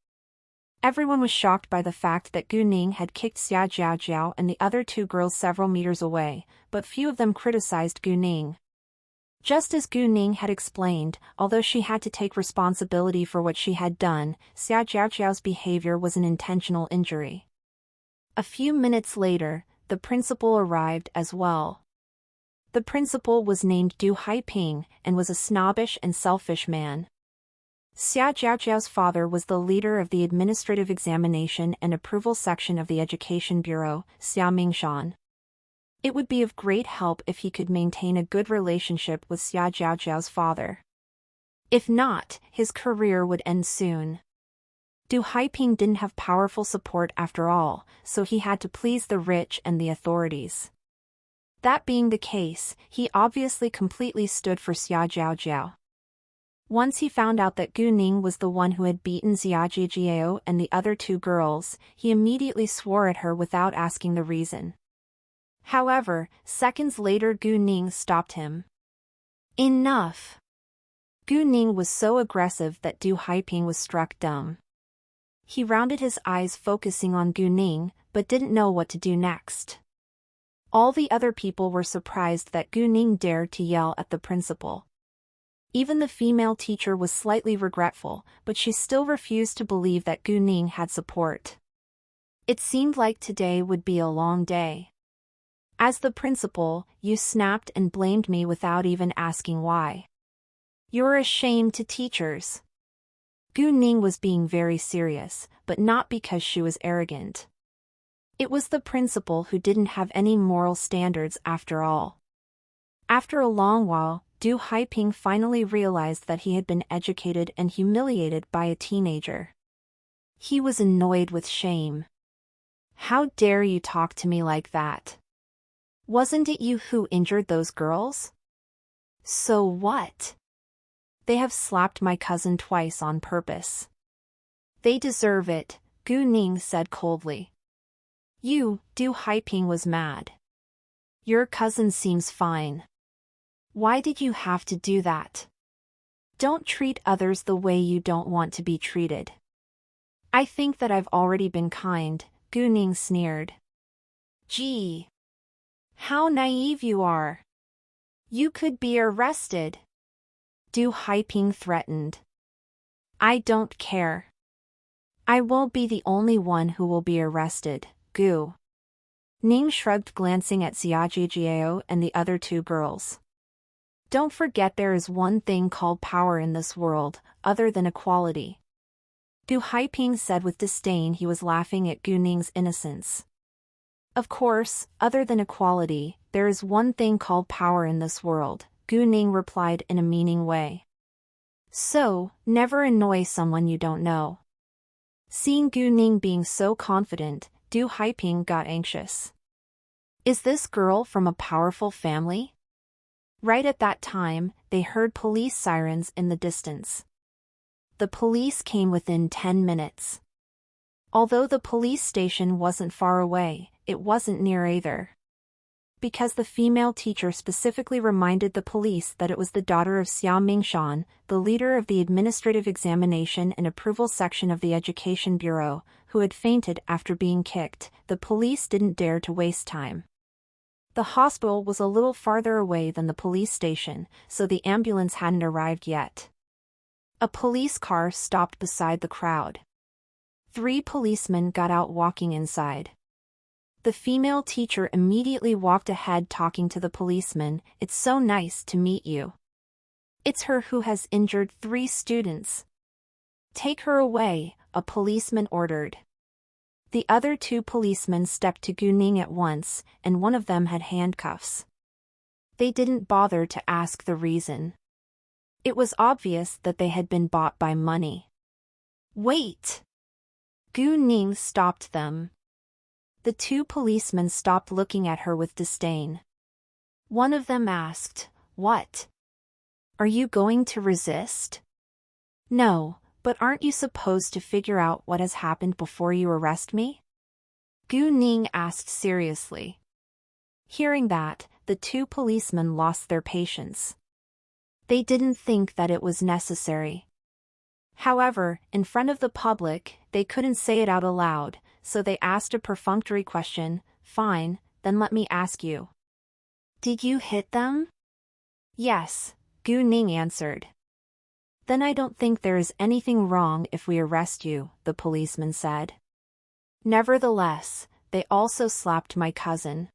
[SPEAKER 1] Everyone was shocked by the fact that Gu Ning had kicked Xia Jiao Jiao and the other two girls several meters away, but few of them criticized Gu Ning. Just as Gu Ning had explained, although she had to take responsibility for what she had done, Xia Jiao Jiao's behavior was an intentional injury. A few minutes later, the principal arrived as well. The principal was named Du Haiping and was a snobbish and selfish man. Xia Jiao Jiao's father was the leader of the Administrative Examination and Approval Section of the Education Bureau, Xia Mingshan. It would be of great help if he could maintain a good relationship with Xia Jiao Jiao's father. If not, his career would end soon. Du Haiping didn't have powerful support after all, so he had to please the rich and the authorities. That being the case, he obviously completely stood for Xia Jiao Jiao. Once he found out that Gu Ning was the one who had beaten Xia Jiao and the other two girls, he immediately swore at her without asking the reason. However, seconds later Gu Ning stopped him. Enough! Gu Ning was so aggressive that Du Haiping was struck dumb. He rounded his eyes focusing on Gu Ning, but didn't know what to do next. All the other people were surprised that Gu Ning dared to yell at the principal. Even the female teacher was slightly regretful, but she still refused to believe that Gu Ning had support. It seemed like today would be a long day. As the principal, you snapped and blamed me without even asking why. You're a shame to teachers. Gu Ning was being very serious, but not because she was arrogant. It was the principal who didn't have any moral standards after all. After a long while, Du Haiping finally realized that he had been educated and humiliated by a teenager. He was annoyed with shame. How dare you talk to me like that? Wasn't it you who injured those girls? So what? They have slapped my cousin twice on purpose. They deserve it, Gu Ning said coldly. Du Haiping was mad. Your cousin seems fine. Why did you have to do that? Don't treat others the way you don't want to be treated. I think that I've already been kind, Gu Ning sneered. Gee. How naive you are. You could be arrested. Du Haiping threatened. I don't care. I won't be the only one who will be arrested, Gu Ning shrugged, glancing at Xiaji Jiao and the other two girls. Don't forget there is one thing called power in this world, other than equality. Du Haiping said with disdain. He was laughing at Gu Ning's innocence. Of course, other than equality, there is one thing called power in this world, Gu Ning replied in a meaning way. So, never annoy someone you don't know. Seeing Gu Ning being so confident, Du Haiping got anxious. Is this girl from a powerful family? Right at that time, they heard police sirens in the distance. The police came within 10 minutes. Although the police station wasn't far away, it wasn't near either. Because the female teacher specifically reminded the police that it was the daughter of Xia Mingshan, the leader of the Administrative Examination and Approval Section of the Education Bureau, who had fainted after being kicked, the police didn't dare to waste time. The hospital was a little farther away than the police station, so the ambulance hadn't arrived yet. A police car stopped beside the crowd. 3 policemen got out, walking inside. The female teacher immediately walked ahead, talking to the policeman. It's so nice to meet you. It's her who has injured 3 students. Take her away, a policeman ordered. The other 2 policemen stepped to Gu Ning at once, and one of them had handcuffs. They didn't bother to ask the reason. It was obvious that they had been bought by money. Wait! Gu Ning stopped them. The 2 policemen stopped, looking at her with disdain. One of them asked, "What? Are you going to resist?" "No, but aren't you supposed to figure out what has happened before you arrest me?" Gu Ning asked seriously. Hearing that, the 2 policemen lost their patience. They didn't think that it was necessary. However, in front of the public, they couldn't say it out aloud, so they asked a perfunctory question. Fine, then let me ask you. Did you hit them? Yes, Gu Ning answered. Then I don't think there is anything wrong if we arrest you, the policeman said. Nevertheless, they also slapped my cousin.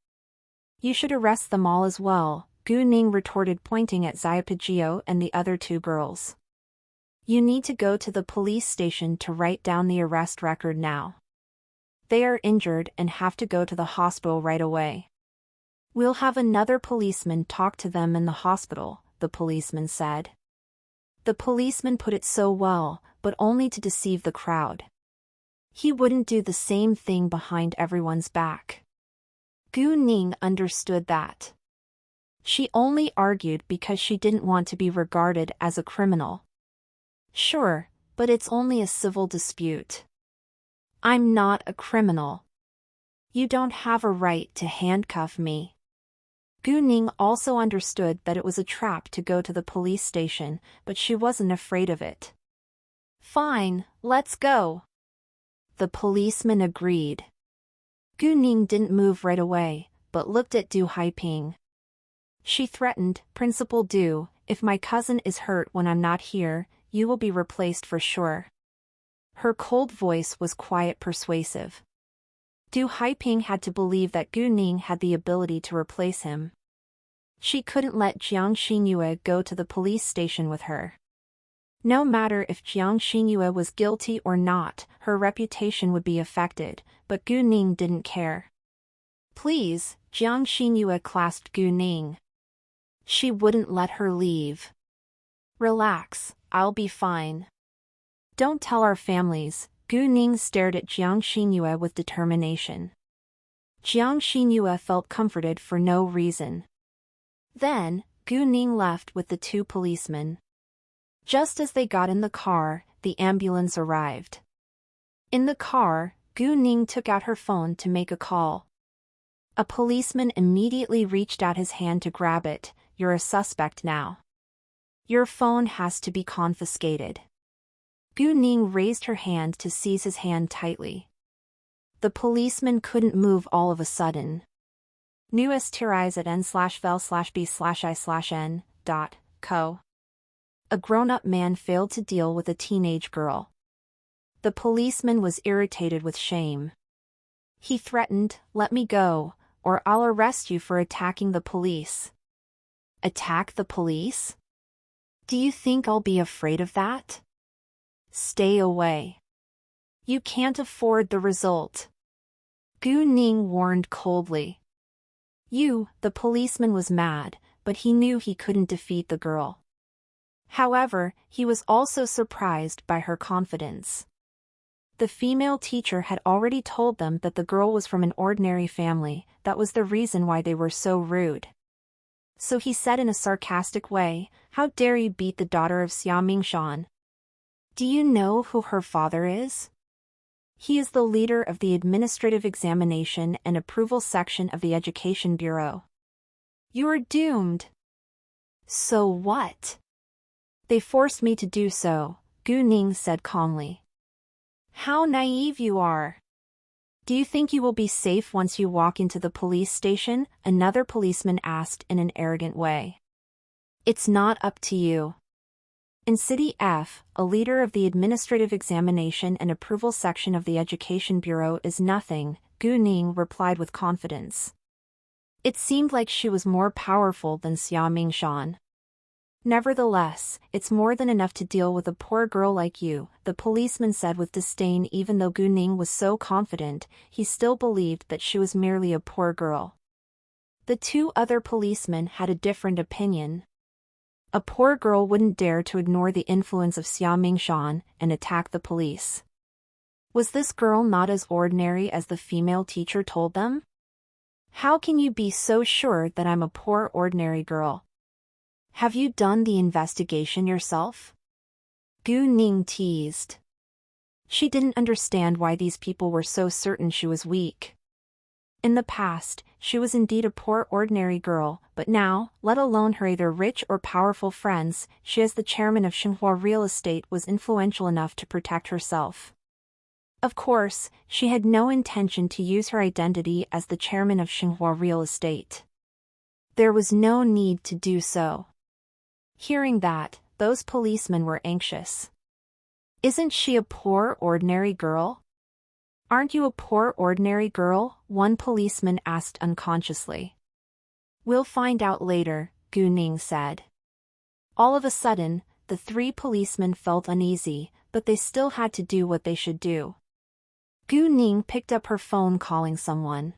[SPEAKER 1] You should arrest them all as well, Gu Ning retorted, pointing at Xiaopijio and the other 2 girls. You need to go to the police station to write down the arrest record now. They are injured and have to go to the hospital right away. We'll have another policeman talk to them in the hospital, the policeman said. The policeman put it so well, but only to deceive the crowd. He wouldn't do the same thing behind everyone's back. Gu Ning understood that. She only argued because she didn't want to be regarded as a criminal. Sure, but it's only a civil dispute. I'm not a criminal. You don't have a right to handcuff me. Gu Ning also understood that it was a trap to go to the police station, but she wasn't afraid of it. Fine, let's go. The policeman agreed. Gu Ning didn't move right away, but looked at Du Haiping. She threatened, Principal Du, if my cousin is hurt when I'm not here, you will be replaced for sure. Her cold voice was quite persuasive. Du Haiping had to believe that Gu Ning had the ability to replace him. She couldn't let Jiang Xinyue go to the police station with her. No matter if Jiang Xingyue was guilty or not, her reputation would be affected, but Gu Ning didn't care. Please, Jiang Xingyue clasped Gu Ning. She wouldn't let her leave. Relax, I'll be fine. Don't tell our families. Gu Ning stared at Jiang Xingyue with determination. Jiang Xingyue felt comforted for no reason. Then, Gu Ning left with the two policemen. Just as they got in the car, the ambulance arrived. In the car, Gu Ning took out her phone to make a call. A policeman immediately reached out his hand to grab it. You're a suspect now. Your phone has to be confiscated. Gu Ning raised her hand to seize his hand tightly. The policeman couldn't move all of a sudden. Newest tirais at n/vel/b/i/n.co. A grown-up man failed to deal with a teenage girl. The policeman was irritated with shame. He threatened, "Let me go, or I'll arrest you for attacking the police." Attack the police? Do you think I'll be afraid of that? Stay away. You can't afford the result. Gu Ning warned coldly. The policeman was mad, but he knew he couldn't defeat the girl. However, he was also surprised by her confidence. The female teacher had already told them that the girl was from an ordinary family. That was the reason why they were so rude. So he said in a sarcastic way, "How dare you beat the daughter of Xia Mingshan? Do you know who her father is? He is the leader of the Administrative Examination and Approval Section of the Education Bureau. You are doomed." So what? They forced me to do so, Gu Ning said calmly. How naive you are. Do you think you will be safe once you walk into the police station? Another policeman asked in an arrogant way. It's not up to you. In City F, a leader of the Administrative Examination and Approval Section of the Education Bureau is nothing, Gu Ning replied with confidence. It seemed like she was more powerful than Xia Mingshan. Nevertheless, it's more than enough to deal with a poor girl like you, the policeman said with disdain. Even though Gu Ning was so confident, he still believed that she was merely a poor girl. The two other policemen had a different opinion. A poor girl wouldn't dare to ignore the influence of Xia Mingshan and attack the police. Was this girl not as ordinary as the female teacher told them? How can you be so sure that I'm a poor ordinary girl? Have you done the investigation yourself? Gu Ning teased. She didn't understand why these people were so certain she was weak. In the past, she was indeed a poor ordinary girl, but now, let alone her either rich or powerful friends, she as the chairman of Xinhua Real Estate was influential enough to protect herself. Of course, she had no intention to use her identity as the chairman of Xinhua Real Estate. There was no need to do so. Hearing that, those policemen were anxious. Isn't she a poor ordinary girl? Aren't you a poor ordinary girl? One policeman asked unconsciously. We'll find out later, Gu Ning said. All of a sudden, the three policemen felt uneasy, but they still had to do what they should do. Gu Ning picked up her phone calling someone.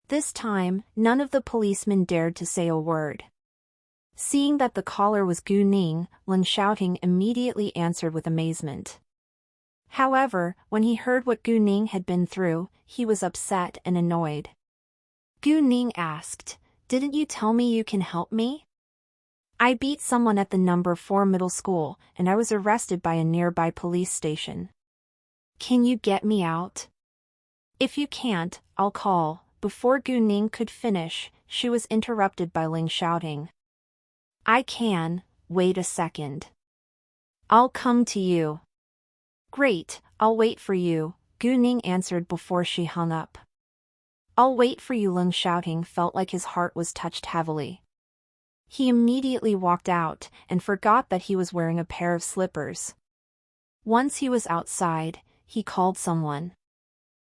[SPEAKER 1] This time, none of the policemen dared to say a word. Seeing that the caller was Gu Ning, Lin Xiaoting immediately answered with amazement. However, when he heard what Gu Ning had been through, he was upset and annoyed. Gu Ning asked, "Didn't you tell me you can help me? I beat someone at the number 4 middle school, and I was arrested by a nearby police station. Can you get me out? If you can't, I'll call." Before Gu Ning could finish, she was interrupted by Ling shouting. I can, wait a second. I'll come to you. Great, I'll wait for you, Gu Ning answered before she hung up. I'll wait for you. Ling Xiaoting felt like his heart was touched heavily. He immediately walked out and forgot that he was wearing a pair of slippers. Once he was outside, he called someone.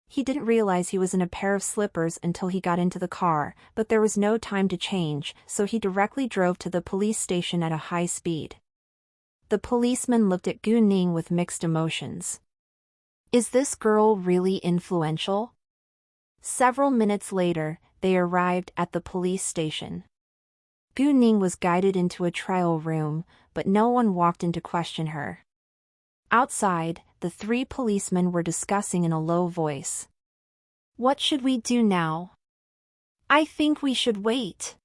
[SPEAKER 1] He didn't realize he was in a pair of slippers until he got into the car, but there was no time to change, so he directly drove to the police station at a high speed. The policeman looked at Gu Ning with mixed emotions. Is this girl really influential? Several minutes later, they arrived at the police station. Gu Ning was guided into a trial room, but no one walked in to question her. Outside, the three policemen were discussing in a low voice. What should we do now? I think we should wait.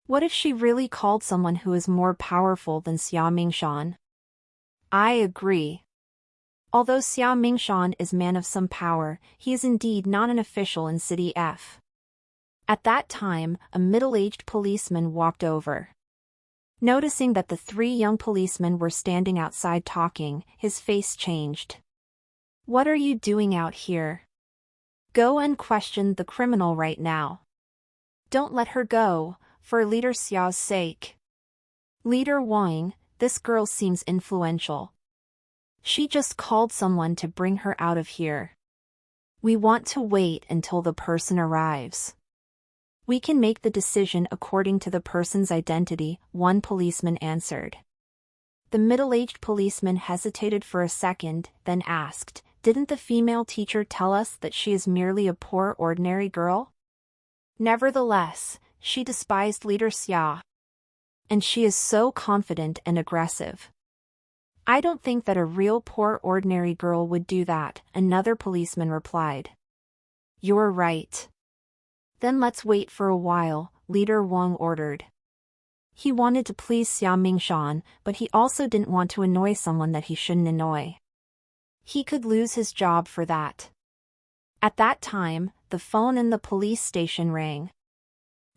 [SPEAKER 1] What if she really called someone who is more powerful than Xia Mingshan? I agree. Although Xia Mingshan is man of some power, he is indeed not an official in City F. At that time, a middle-aged policeman walked over. Noticing that the three young policemen were standing outside talking, his face changed. What are you doing out here? Go and question the criminal right now. Don't let her go, for Leader Xiao's sake. Leader Wang, this girl seems influential. She just called someone to bring her out of here. We want to wait until the person arrives. We can make the decision according to the person's identity, one policeman answered. The middle-aged policeman hesitated for a second, then asked, Didn't the female teacher tell us that she is merely a poor ordinary girl? Nevertheless, she despised Leader Xia. And she is so confident and aggressive. I don't think that a real poor ordinary girl would do that, another policeman replied. You're right. Then let's wait for a while, Leader Wang ordered. He wanted to please Xia Mingshan, but he also didn't want to annoy someone that he shouldn't annoy. He could lose his job for that. At that time, the phone in the police station rang.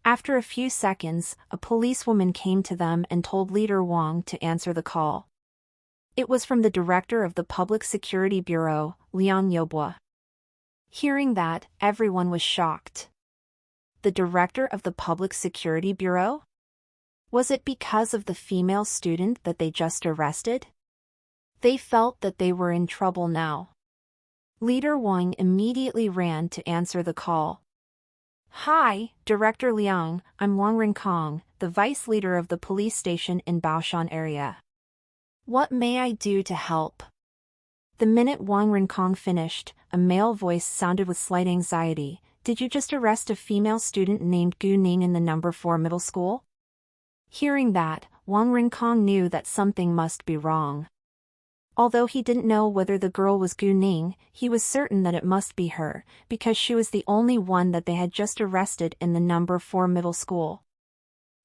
[SPEAKER 1] After a few seconds, a policewoman came to them and told Leader Wang to answer the call. It was from the director of the Public Security Bureau, Liang Yobua. Hearing that, everyone was shocked. The director of the Public Security Bureau? Was it because of the female student that they just arrested? They felt that they were in trouble now. Leader Wang immediately ran to answer the call. Hi, Director Liang, I'm Wang Rincong, the vice leader of the police station in Baoshan area. What may I do to help? The minute Wang Rincong finished, a male voice sounded with slight anxiety. Did you just arrest a female student named Gu Ning in the number 4 middle school? Hearing that, Wang Rincong knew that something must be wrong. Although he didn't know whether the girl was Gu Ning, he was certain that it must be her, because she was the only one that they had just arrested in the number 4 middle school.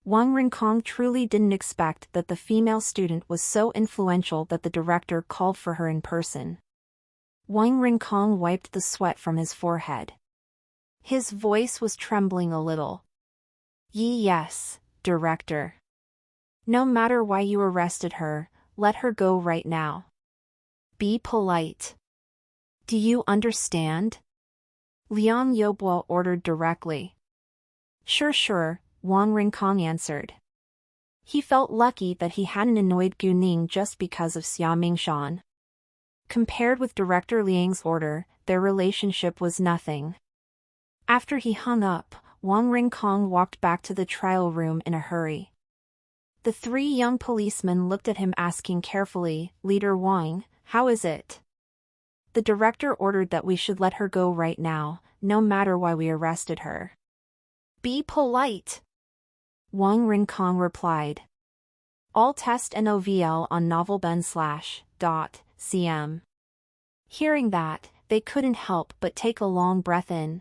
[SPEAKER 1] Wang Rincong truly didn't expect that the female student was so influential that the director called for her in person. Wang Rincong wiped the sweat from his forehead. His voice was trembling a little. Yes, Director. No matter why you arrested her, let her go right now. Be polite. Do you understand? Liang Yobua ordered directly. Sure, Wang Rincong answered. He felt lucky that he hadn't annoyed Gu Ning just because of Xia Mingshan. Compared with Director Liang's order, their relationship was nothing. After he hung up, Wang Rincong walked back to the trial room in a hurry. The three young policemen looked at him asking carefully, Leader Wang, how is it? The director ordered that we should let her go right now, no matter why we arrested her. Be polite. Wang Rincong replied. All test NOVL on novelben/.cm. Hearing that, they couldn't help but take a long breath in.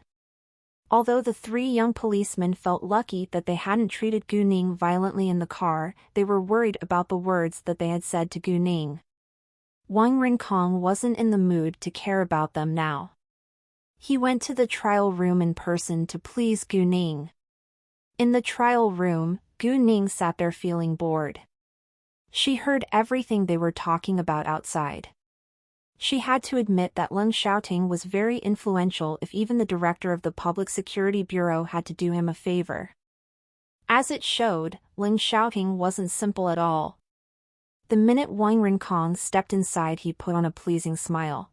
[SPEAKER 1] Although the three young policemen felt lucky that they hadn't treated Gu Ning violently in the car, they were worried about the words that they had said to Gu Ning. Wang Rincong wasn't in the mood to care about them now. He went to the trial room in person to please Gu Ning. In the trial room, Gu Ning sat there feeling bored. She heard everything they were talking about outside. She had to admit that Leng Xiaoting was very influential if even the director of the Public Security Bureau had to do him a favor. As it showed, Leng Xiaoting wasn't simple at all. The minute Wang Rincong stepped inside, he put on a pleasing smile.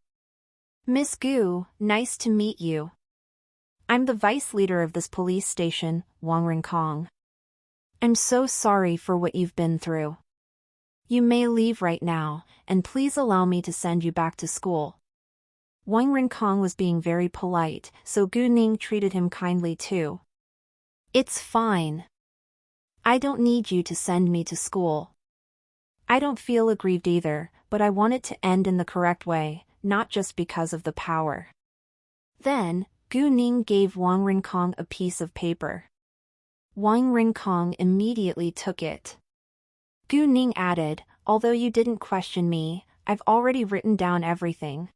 [SPEAKER 1] Miss Gu, nice to meet you. I'm the vice leader of this police station, Wang Rincong. I'm so sorry for what you've been through. You may leave right now, and please allow me to send you back to school. Wang Rincong was being very polite, so Gu Ning treated him kindly too. It's fine. I don't need you to send me to school. I don't feel aggrieved either, but I want it to end in the correct way, not just because of the power. Then, Gu Ning gave Wang Rincong a piece of paper. Wang Rincong immediately took it. Gu Ning added, although you didn't question me, I've already written down everything.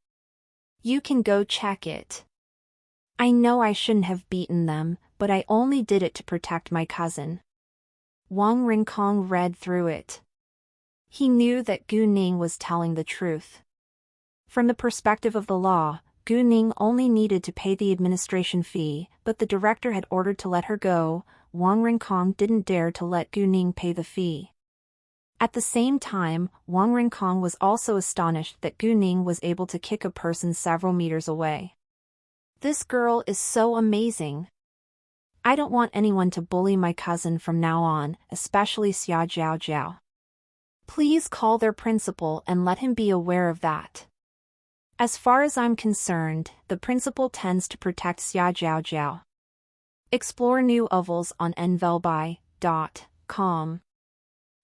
[SPEAKER 1] You can go check it. I know I shouldn't have beaten them, but I only did it to protect my cousin. Wang Rincong read through it. He knew that Gu Ning was telling the truth. From the perspective of the law, Gu Ning only needed to pay the administration fee, but the director had ordered to let her go. Wang Rincong didn't dare to let Gu Ning pay the fee. At the same time, Wang Rincong was also astonished that Gu Ning was able to kick a person several meters away. This girl is so amazing. I don't want anyone to bully my cousin from now on, especially Xia Jiao Jiao. Please call their principal and let him be aware of that. As far as I'm concerned, the principal tends to protect Xia Jiao Jiao. Explore new ovals on nvelbai.com.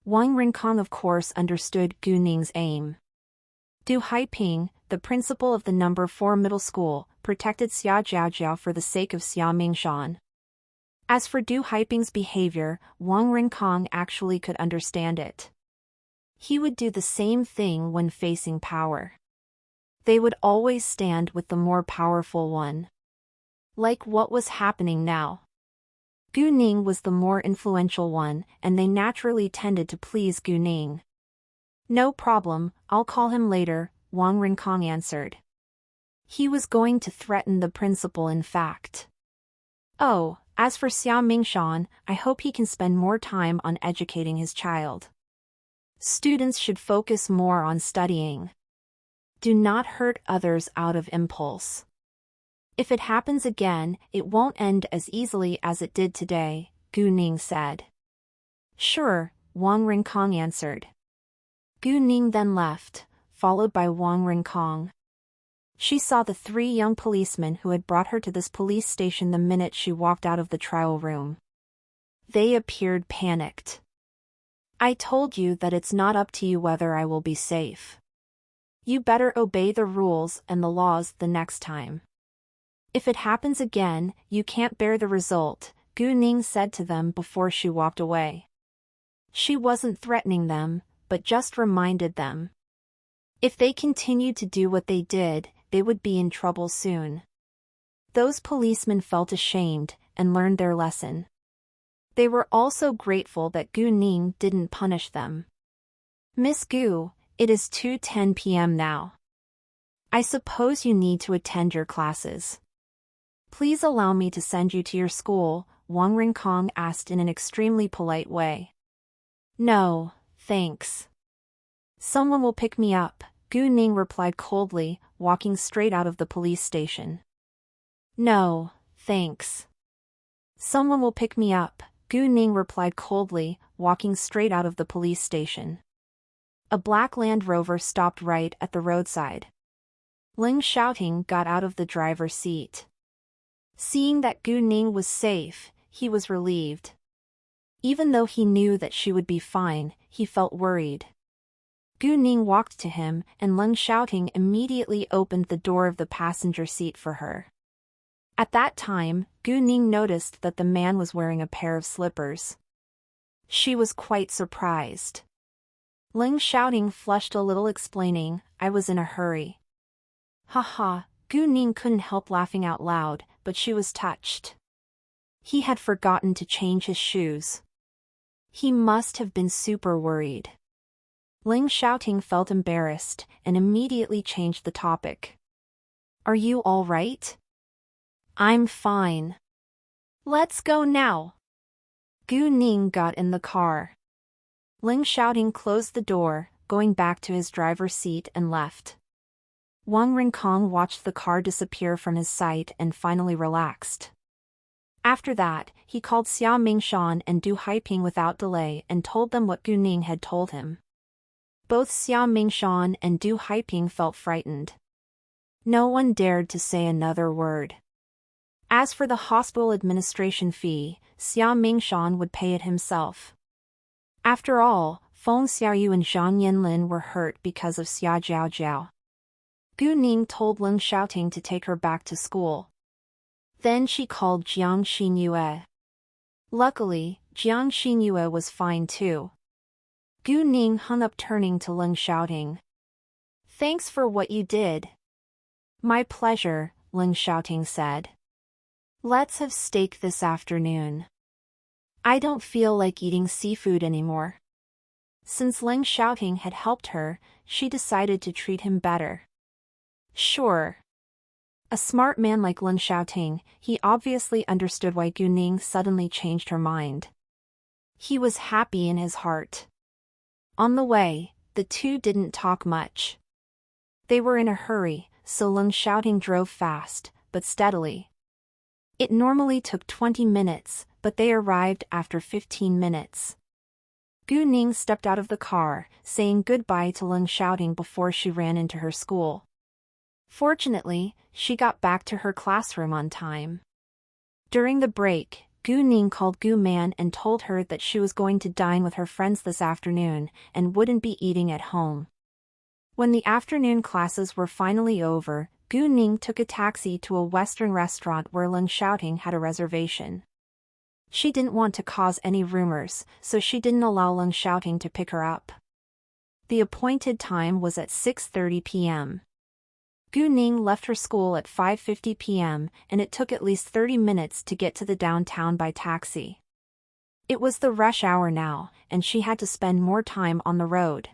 [SPEAKER 1] Wang Rincong of course understood Gu Ning's aim. Du Haiping, the principal of the number 4 middle school, protected Xia Jiao Jiao for the sake of Xia Mingshan. As for Du Haiping's behavior, Wang Rincong actually could understand it. He would do the same thing when facing power. They would always stand with the more powerful one. Like what was happening now. Gu Ning was the more influential one, and they naturally tended to please Gu Ning. No problem, I'll call him later, Wang Rincong answered. He was going to threaten the principal in fact. Oh, as for Xia Mingshan, I hope he can spend more time on educating his child. Students should focus more on studying. Do not hurt others out of impulse. If it happens again, it won't end as easily as it did today, Gu Ning said. Sure, Wang Rincong answered. Gu Ning then left, followed by Wang Rincong. She saw the 3 young policemen who had brought her to this police station the minute she walked out of the trial room. They appeared panicked. I told you that it's not up to you whether I will be safe. You better obey the rules and the laws the next time. If it happens again, you can't bear the result, Gu Ning said to them before she walked away. She wasn't threatening them, but just reminded them. If they continued to do what they did, they would be in trouble soon. Those policemen felt ashamed and learned their lesson. They were also grateful that Gu Ning didn't punish them. Miss Gu, it is 2:10 p.m. now. I suppose you need to attend your classes. Please allow me to send you to your school, Wang Rincong asked in an extremely polite way. No, thanks. Someone will pick me up, Gu Ning replied coldly, walking straight out of the police station. No, thanks. Someone will pick me up, Gu Ning replied coldly, walking straight out of the police station. A black Land Rover stopped right at the roadside. Ling Xiaoting got out of the driver's seat. Seeing that Gu Ning was safe, he was relieved. Even though he knew that she would be fine, he felt worried. Gu Ning walked to him, and Ling Xiaoting immediately opened the door of the passenger seat for her. At that time, Gu Ning noticed that the man was wearing a pair of slippers. She was quite surprised. Ling Xiaoting flushed a little, explaining, I was in a hurry. Haha, Gu Ning couldn't help laughing out loud, but she was touched. He had forgotten to change his shoes. He must have been super worried. Ling Xiaoting felt embarrassed and immediately changed the topic. Are you all right? I'm fine. Let's go now. Gu Ning got in the car. Ling Xiaoting closed the door, going back to his driver's seat and left. Wang Rincong watched the car disappear from his sight and finally relaxed. After that, he called Xia Mingshan and Du Haiping without delay and told them what Gu Ning had told him. Both Xia Mingshan and Du Haiping felt frightened. No one dared to say another word. As for the hospital administration fee, Xia Mingshan would pay it himself. After all, Feng Xiaoyu and Zhang Yinlin were hurt because of Xia Jiaojiao. Gu Ning told Leng Xiaoting to take her back to school. Then she called Jiang Xinyue. Luckily, Jiang Xinyue was fine too. Gu Ning hung up, turning to Leng Xiaoting. "Thanks for what you did." "My pleasure," Leng Xiaoting said. "Let's have steak this afternoon. I don't feel like eating seafood anymore." Since Leng Xiaoting had helped her, she decided to treat him better. Sure. A smart man like Leng Xiaoting, he obviously understood why Gu Ning suddenly changed her mind. He was happy in his heart. On the way, the two didn't talk much. They were in a hurry, so Leng Xiaoting drove fast, but steadily. It normally took 20 minutes, but they arrived after 15 minutes. Gu Ning stepped out of the car, saying goodbye to Leng Xiaoting before she ran into her school. Fortunately, she got back to her classroom on time. During the break, Gu Ning called Gu Man and told her that she was going to dine with her friends this afternoon and wouldn't be eating at home. When the afternoon classes were finally over, Gu Ning took a taxi to a Western restaurant where Leng Xiaoting had a reservation. She didn't want to cause any rumors, so she didn't allow Leng Xiaoting to pick her up. The appointed time was at 6:30 p.m. Gu Ning left her school at 5:50 p.m., and it took at least 30 minutes to get to the downtown by taxi. It was the rush hour now, and she had to spend more time on the road.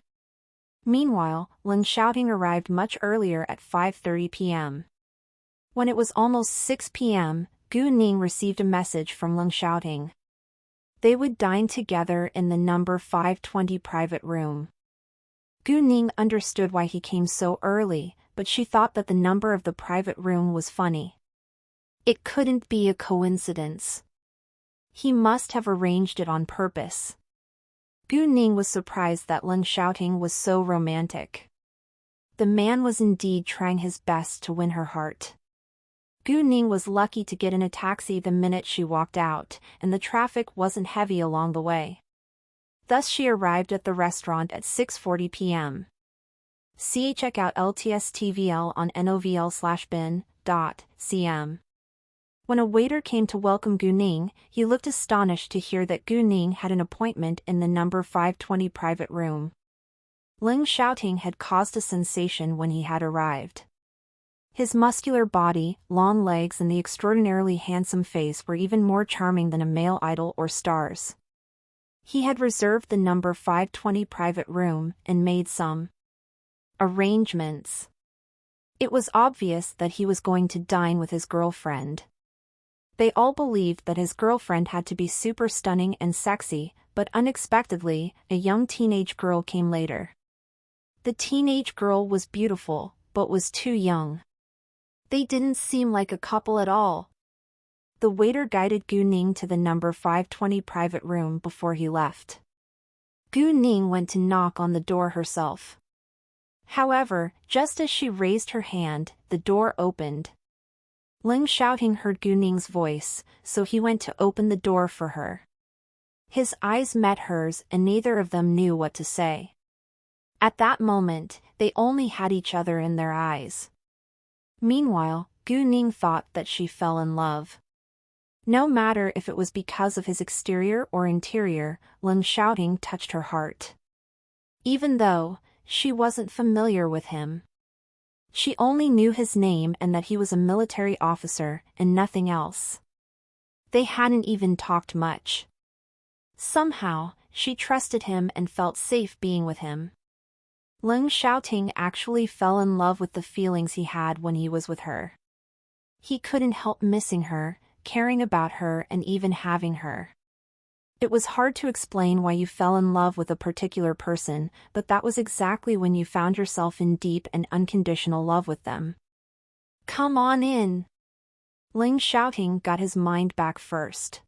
[SPEAKER 1] Meanwhile, Leng Xiaoting arrived much earlier at 5:30 p.m. When it was almost 6 p.m., Gu Ning received a message from Leng Xiaoting. They would dine together in the number 520 private room. Gu Ning understood why he came so early, but she thought that the number of the private room was funny. It couldn't be a coincidence. He must have arranged it on purpose. Gu Ning was surprised that Leng Xiaoting was so romantic. The man was indeed trying his best to win her heart. Gu Ning was lucky to get in a taxi the minute she walked out, and the traffic wasn't heavy along the way. Thus she arrived at the restaurant at 6:40 p.m. Check out LTSTVL on novl/bin.cm. When a waiter came to welcome Gu Ning, he looked astonished to hear that Gu Ning had an appointment in the number 520 private room. Leng Xiaoting had caused a sensation when he had arrived. His muscular body, long legs and the extraordinarily handsome face were even more charming than a male idol or stars. He had reserved the number 520 private room and made some arrangements. It was obvious that he was going to dine with his girlfriend. They all believed that his girlfriend had to be super stunning and sexy, but unexpectedly, a young teenage girl came later. The teenage girl was beautiful, but was too young. They didn't seem like a couple at all. The waiter guided Gu Ning to the number 520 private room before he left. Gu Ning went to knock on the door herself. However, just as she raised her hand, the door opened. Leng Xiaoting heard Gu Ning's voice, so he went to open the door for her. His eyes met hers and neither of them knew what to say. At that moment, they only had each other in their eyes. Meanwhile, Gu Ning thought that she fell in love. No matter if it was because of his exterior or interior, Leng Xiaoting touched her heart. Even though she wasn't familiar with him. She only knew his name and that he was a military officer and nothing else. They hadn't even talked much. Somehow, she trusted him and felt safe being with him. Leng Xiaoting actually fell in love with the feelings he had when he was with her. He couldn't help missing her, caring about her and even having her. It was hard to explain why you fell in love with a particular person, but that was exactly when you found yourself in deep and unconditional love with them. "Come on in." Leng Xiaoting got his mind back first.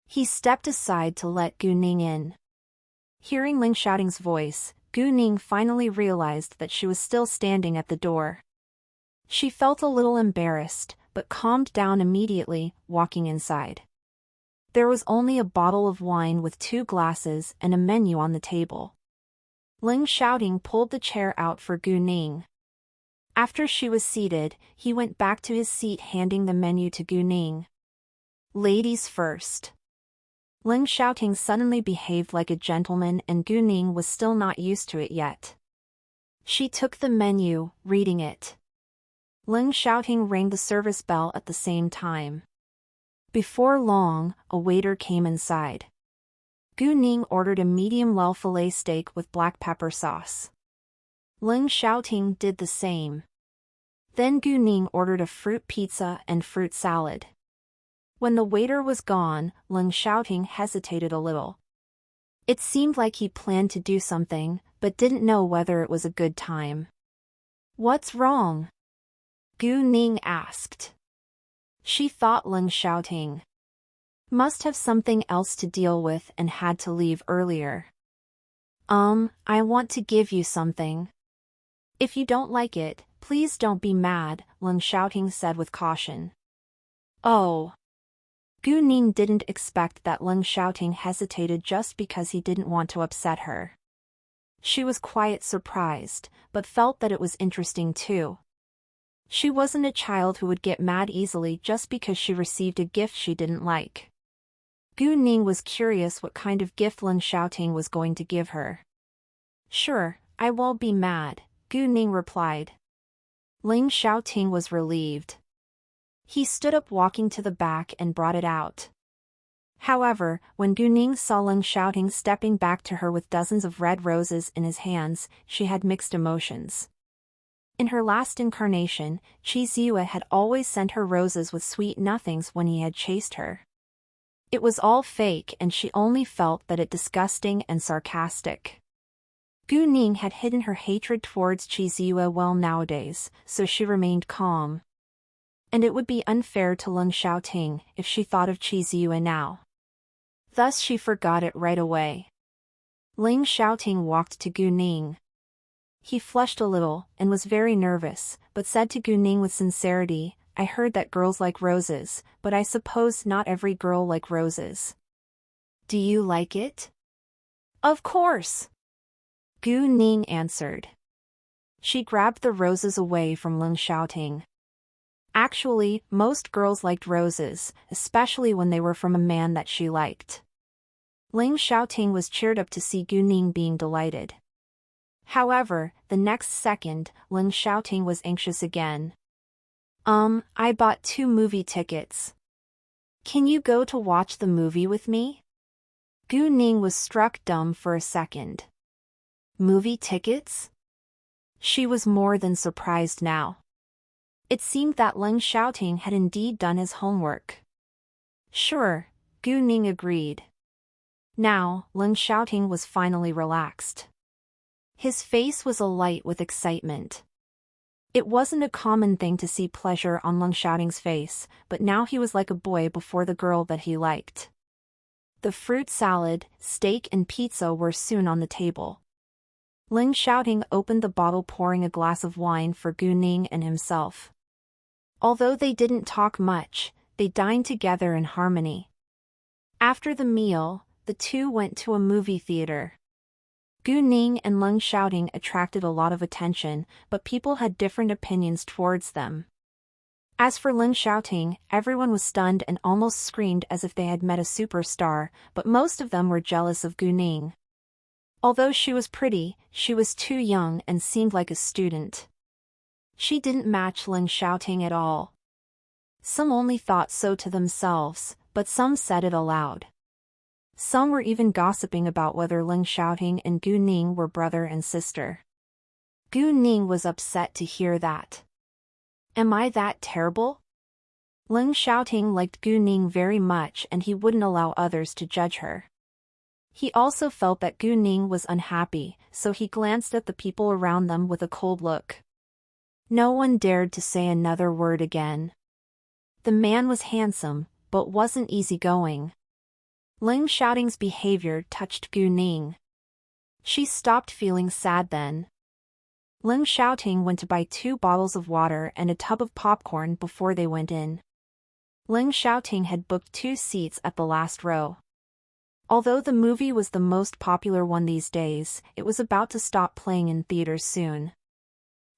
[SPEAKER 1] He stepped aside to let Gu Ning in. Hearing Leng Xiaoting's voice, Gu Ning finally realized that she was still standing at the door. She felt a little embarrassed, but calmed down immediately, walking inside. There was only a bottle of wine with 2 glasses and a menu on the table. Ling Xiaoting pulled the chair out for Gu Ning. After she was seated, he went back to his seat handing the menu to Gu Ning. Ladies first. Ling Xiaoting suddenly behaved like a gentleman and Gu Ning was still not used to it yet. She took the menu, reading it. Ling Xiaoting rang the service bell at the same time. Before long, a waiter came inside. Gu Ning ordered a medium-well fillet steak with black pepper sauce. Ling Xiaoting did the same. Then Gu Ning ordered a fruit pizza and fruit salad. When the waiter was gone, Ling Xiaoting hesitated a little. It seemed like he planned to do something, but didn't know whether it was a good time. What's wrong? Gu Ning asked. She thought Ling Xiaoting must have something else to deal with and had to leave earlier. I want to give you something. If you don't like it, please don't be mad, Ling Xiaoting said with caution. Oh. Gu Ning didn't expect that Ling Xiaoting hesitated just because he didn't want to upset her. She was quite surprised, but felt that it was interesting too. She wasn't a child who would get mad easily just because she received a gift she didn't like. Gu Ning was curious what kind of gift Ling Xiaoting was going to give her. Sure, I won't be mad, Gu Ning replied. Ling Xiaoting was relieved. He stood up walking to the back and brought it out. However, when Gu Ning saw Ling Xiaoting stepping back to her with dozens of red roses in his hands, she had mixed emotions. In her last incarnation, Qi Ziyue had always sent her roses with sweet nothings when he had chased her. It was all fake and she only felt that it disgusting and sarcastic. Gu Ning had hidden her hatred towards Qi Ziyue well nowadays, so she remained calm. And it would be unfair to Ling Xiaoting if she thought of Qi Ziyue now. Thus she forgot it right away. Ling Xiaoting walked to Gu Ning. He flushed a little and was very nervous, but said to Gu Ning with sincerity, I heard that girls like roses, but I suppose not every girl like roses. Do you like it? Of course. Gu Ning answered. She grabbed the roses away from Ling Xiaoting. Actually, most girls liked roses, especially when they were from a man that she liked. Ling Xiaoting was cheered up to see Gu Ning being delighted. However, the next second, Ling Xiaoting was anxious again. I bought 2 movie tickets. Can you go to watch the movie with me? Gu Ning was struck dumb for a second. Movie tickets? She was more than surprised now. It seemed that Ling Xiaoting had indeed done his homework. Sure, Gu Ning agreed. Now, Ling Xiaoting was finally relaxed. His face was alight with excitement. It wasn't a common thing to see pleasure on Ling Xiaoting's face, but now he was like a boy before the girl that he liked. The fruit salad, steak and pizza were soon on the table. Ling Xiaoting opened the bottle, pouring a glass of wine for Gu Ning and himself. Although they didn't talk much, they dined together in harmony. After the meal, the two went to a movie theater. Gu Ning and Ling Xiaoting attracted a lot of attention, but people had different opinions towards them. As for Ling Xiaoting, everyone was stunned and almost screamed as if they had met a superstar, but most of them were jealous of Gu Ning. Although she was pretty, she was too young and seemed like a student. She didn't match Ling Xiaoting at all. Some only thought so to themselves, but some said it aloud. Some were even gossiping about whether Ling Xiaoting and Gu Ning were brother and sister. Gu Ning was upset to hear that. Am I that terrible? Ling Xiaoting liked Gu Ning very much and he wouldn't allow others to judge her. He also felt that Gu Ning was unhappy, so he glanced at the people around them with a cold look. No one dared to say another word again. The man was handsome, but wasn't easygoing. Ling Xiaoting's behavior touched Gu Ning. She stopped feeling sad then. Ling Xiaoting went to buy 2 bottles of water and a tub of popcorn before they went in. Ling Xiaoting had booked 2 seats at the last row. Although the movie was the most popular one these days, it was about to stop playing in theaters soon.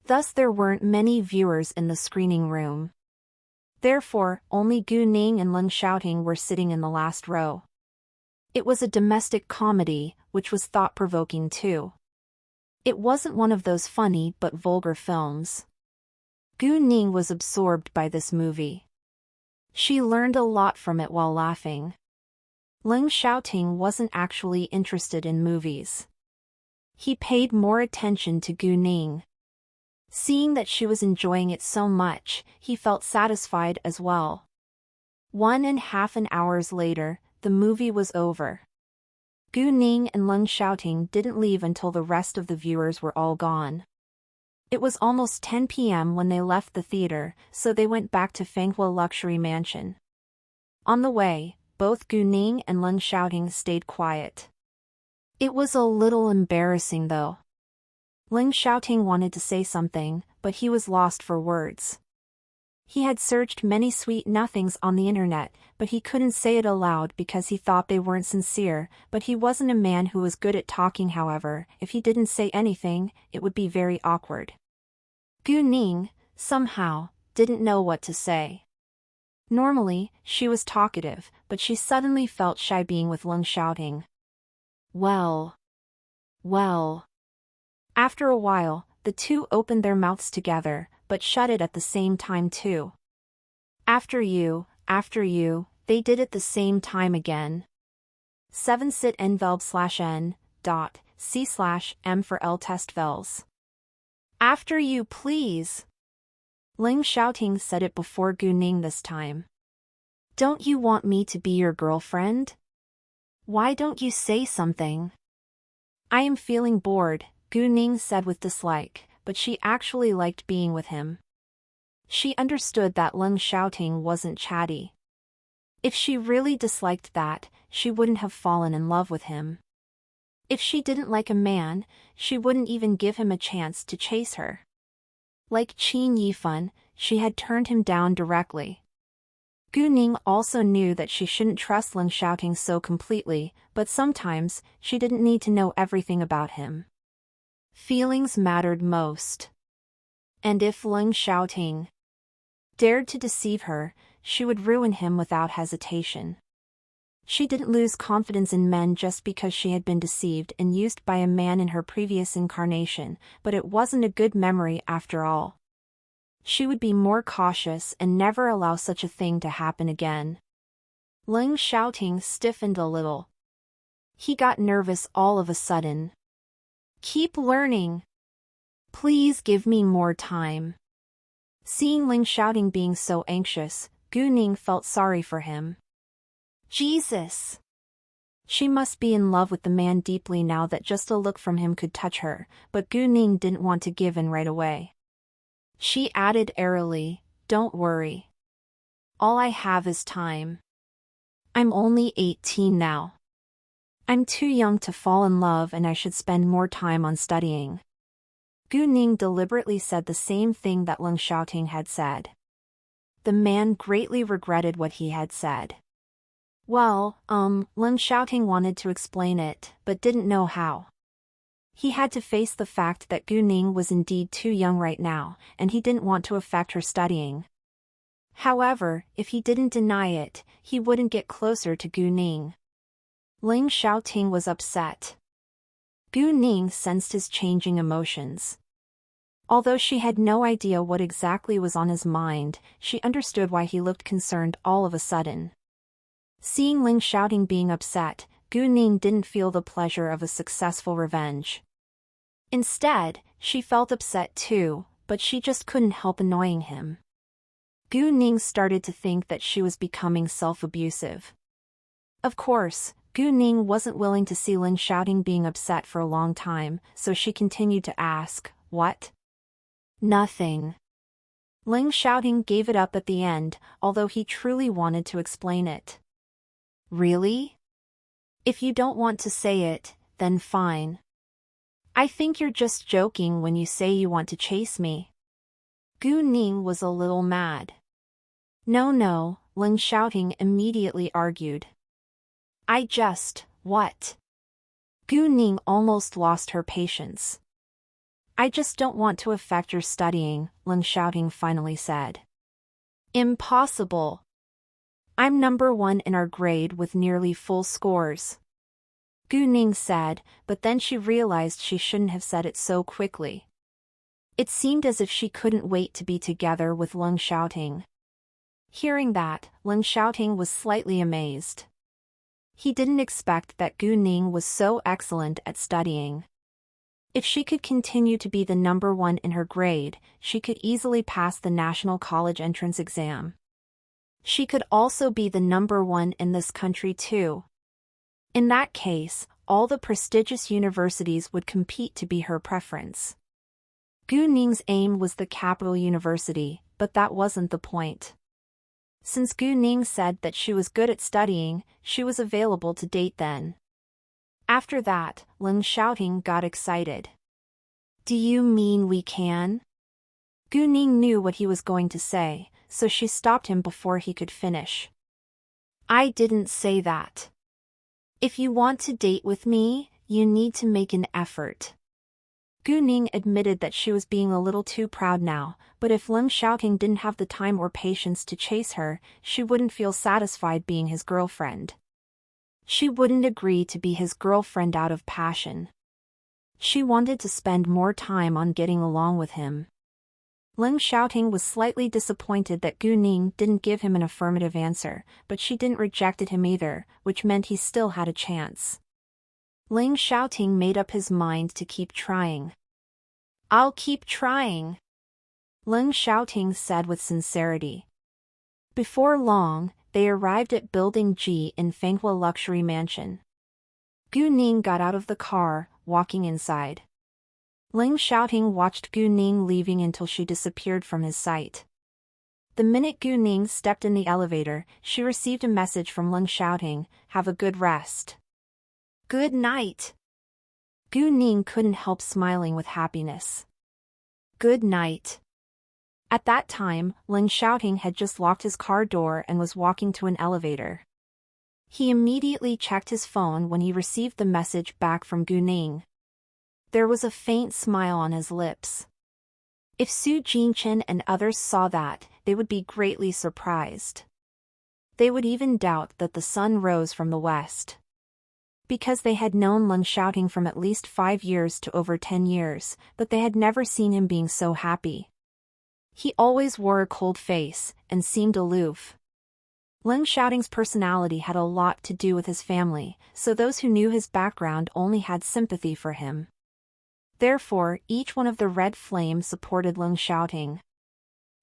[SPEAKER 1] Thus there weren't many viewers in the screening room. Therefore, only Gu Ning and Ling Xiaoting were sitting in the last row. It was a domestic comedy, which was thought-provoking too. It wasn't one of those funny but vulgar films. Gu Ning was absorbed by this movie. She learned a lot from it while laughing. Ling Xiaoting wasn't actually interested in movies. He paid more attention to Gu Ning. Seeing that she was enjoying it so much, he felt satisfied as well. 1.5 hours later, the movie was over. Gu Ning and Ling Xiaoting didn't leave until the rest of the viewers were all gone. It was almost 10 p.m. when they left the theater, so they went back to Fanghua Luxury Mansion. On the way, both Gu Ning and Ling Xiaoting stayed quiet. It was a little embarrassing though. Ling Xiaoting wanted to say something, but he was lost for words. He had searched many sweet nothings on the internet, but he couldn't say it aloud because he thought they weren't sincere, but he wasn't a man who was good at talking. However, if he didn't say anything, it would be very awkward. Gu Ning, somehow, didn't know what to say. Normally, she was talkative, but she suddenly felt shy being with Ling Xiaoting. Well. After a while, the two opened their mouths together, but shut it at the same time too. After you, they did it the same time again. 7 sit en velb/n, c/m for L test vels. After you please. Ling Xiaoting said it before Gu Ning this time. Don't you want me to be your girlfriend? Why don't you say something? I am feeling bored, Gu Ning said with dislike, but she actually liked being with him. She understood that Ling Xiaoting wasn't chatty. If she really disliked that, she wouldn't have fallen in love with him. If she didn't like a man, she wouldn't even give him a chance to chase her. Like Qin Yifan, she had turned him down directly. Gu Ning also knew that she shouldn't trust Ling Xiaoting so completely, but sometimes, she didn't need to know everything about him. Feelings mattered most. And if Ling Xiaoting dared to deceive her, she would ruin him without hesitation. She didn't lose confidence in men just because she had been deceived and used by a man in her previous incarnation, but it wasn't a good memory after all. She would be more cautious and never allow such a thing to happen again. Ling Xiaoting stiffened a little. He got nervous all of a sudden. Keep learning. Please give me more time. Seeing Ling Xiaoting being so anxious, Gu Ning felt sorry for him. Jesus! She must be in love with the man deeply now that just a look from him could touch her, but Gu Ning didn't want to give in right away. She added airily, don't worry. All I have is time. I'm only 18 now. I'm too young to fall in love and I should spend more time on studying. Gu Ning deliberately said the same thing that Ling Xiaoting had said. The man greatly regretted what he had said. Well, Ling Xiaoting wanted to explain it, but didn't know how. He had to face the fact that Gu Ning was indeed too young right now, and he didn't want to affect her studying. However, if he didn't deny it, he wouldn't get closer to Gu Ning. Ling Xiaoting was upset. Gu Ning sensed his changing emotions. Although she had no idea what exactly was on his mind, she understood why he looked concerned all of a sudden. Seeing Ling Xiaoting being upset, Gu Ning didn't feel the pleasure of a successful revenge. Instead, she felt upset too, but she just couldn't help annoying him. Gu Ning started to think that she was becoming self-abusive. Of course, Gu Ning wasn't willing to see Ling Xiaoting being upset for a long time, so she continued to ask, what? Nothing. Ling Xiaoting gave it up at the end, although he truly wanted to explain it. Really? If you don't want to say it, then fine. I think you're just joking when you say you want to chase me. Gu Ning was a little mad. No, Ling Xiaoting immediately argued. What? Gu Ning almost lost her patience. I just don't want to affect your studying, Ling Xiaoting finally said. Impossible. I'm number 1 in our grade with nearly full scores. Gu Ning said, but then she realized she shouldn't have said it so quickly. It seemed as if she couldn't wait to be together with Ling Xiaoting. Hearing that, Ling Xiaoting was slightly amazed. He didn't expect that Gu Ning was so excellent at studying. If she could continue to be the number 1 in her grade, she could easily pass the National College Entrance Exam. She could also be the number 1 in this country too. In that case, all the prestigious universities would compete to be her preference. Gu Ning's aim was the capital university, but that wasn't the point. Since Gu Ning said that she was good at studying, she was available to date then. After that, Ling Xiaoting got excited. Do you mean we can? Gu Ning knew what he was going to say, so she stopped him before he could finish. I didn't say that. If you want to date with me, you need to make an effort. Gu Ning admitted that she was being a little too proud now, but if Ling Xiaoting didn't have the time or patience to chase her, she wouldn't feel satisfied being his girlfriend. She wouldn't agree to be his girlfriend out of passion. She wanted to spend more time on getting along with him. Ling Xiaoting was slightly disappointed that Gu Ning didn't give him an affirmative answer, but she didn't reject him either, which meant he still had a chance. Ling Xiaoting made up his mind to keep trying. I'll keep trying, Ling Xiaoting said with sincerity. Before long, they arrived at Building G in Fanghua Luxury Mansion. Gu Ning got out of the car, walking inside. Ling Xiaoting watched Gu Ning leaving until she disappeared from his sight. The minute Gu Ning stepped in the elevator, she received a message from Ling Xiaoting, "Have a good rest." Good night. Gu Ning couldn't help smiling with happiness. Good night. At that time, Ling Xiaoting had just locked his car door and was walking to an elevator. He immediately checked his phone when he received the message back from Gu Ning. There was a faint smile on his lips. If Su Jinchen and others saw that, they would be greatly surprised. They would even doubt that the sun rose from the west. Because they had known Ling Xiaoting from at least 5 years to over 10 years, but they had never seen him being so happy. He always wore a cold face, and seemed aloof. Ling Xiaoting's personality had a lot to do with his family, so those who knew his background only had sympathy for him. Therefore, each one of the Red Flame supported Ling Xiaoting.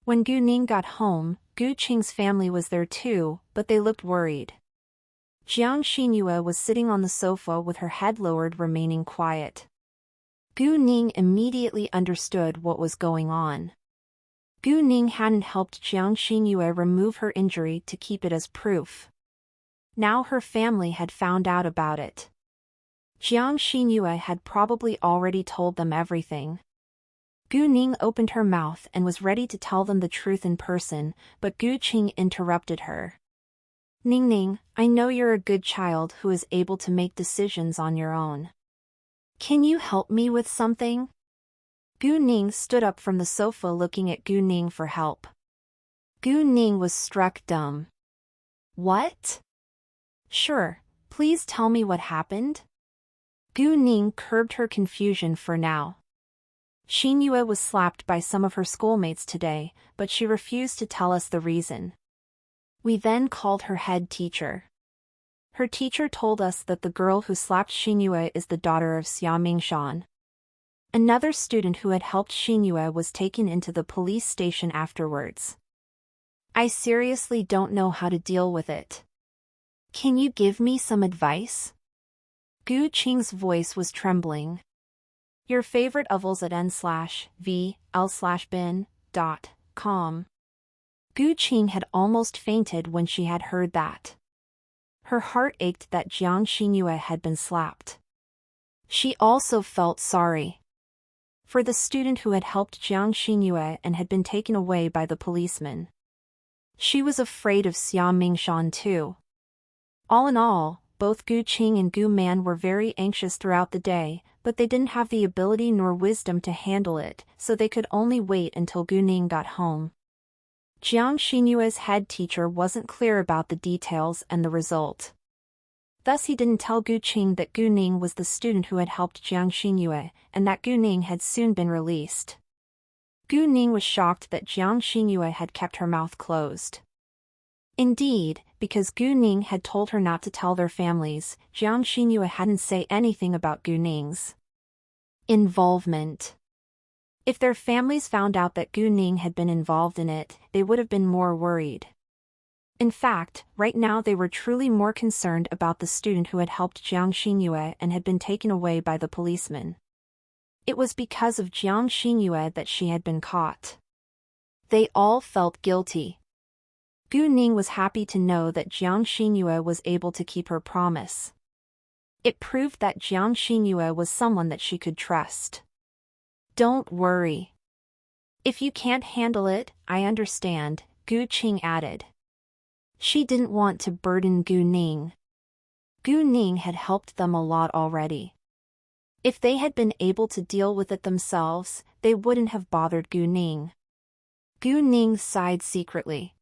[SPEAKER 1] When Gu Ning got home, Gu Qing's family was there too, but they looked worried. Jiang Xinyue was sitting on the sofa with her head lowered, remaining quiet. Gu Ning immediately understood what was going on. Gu Ning hadn't helped Jiang Xinyue remove her injury to keep it as proof. Now her family had found out about it. Jiang Xinyue had probably already told them everything. Gu Ning opened her mouth and was ready to tell them the truth in person, but Gu Qing interrupted her. Ning, I know you're a good child who is able to make decisions on your own. Can you help me with something? Gu Ning stood up from the sofa looking at Gu Ning for help. Gu Ning was struck dumb. What? Sure, please tell me what happened? Gu Ning curbed her confusion for now. Xinyue was slapped by some of her schoolmates today, but she refused to tell us the reason. We then called her head teacher. Her teacher told us that the girl who slapped Xinyue is the daughter of Xia Mingshan. Another student who had helped Xinyue was taken into the police station afterwards. I seriously don't know how to deal with it. Can you give me some advice? Gu Qing's voice was trembling. Your favorite ovals at n/vl/bin.com. Gu Qing had almost fainted when she had heard that. Her heart ached that Jiang Xinyue had been slapped. She also felt sorry for the student who had helped Jiang Xinyue and had been taken away by the policeman. She was afraid of Xia Mingshan too. All in all, both Gu Qing and Gu Man were very anxious throughout the day, but they didn't have the ability nor wisdom to handle it, so they could only wait until Gu Ning got home. Jiang Xinyue's head teacher wasn't clear about the details and the result. Thus he didn't tell Gu Qing that Gu Ning was the student who had helped Jiang Xinyue, and that Gu Ning had soon been released. Gu Ning was shocked that Jiang Xinyue had kept her mouth closed. Indeed, because Gu Ning had told her not to tell their families, Jiang Xinyue hadn't said anything about Gu Ning's involvement. If their families found out that Gu Ning had been involved in it, they would have been more worried. In fact, right now they were truly more concerned about the student who had helped Jiang Xinyue and had been taken away by the policeman. It was because of Jiang Xinyue that she had been caught. They all felt guilty. Gu Ning was happy to know that Jiang Xinyue was able to keep her promise. It proved that Jiang Xinyue was someone that she could trust. Don't worry. If you can't handle it, I understand, Gu Qing added. She didn't want to burden Gu Ning. Gu Ning had helped them a lot already. If they had been able to deal with it themselves, they wouldn't have bothered Gu Ning. Gu Ning sighed secretly.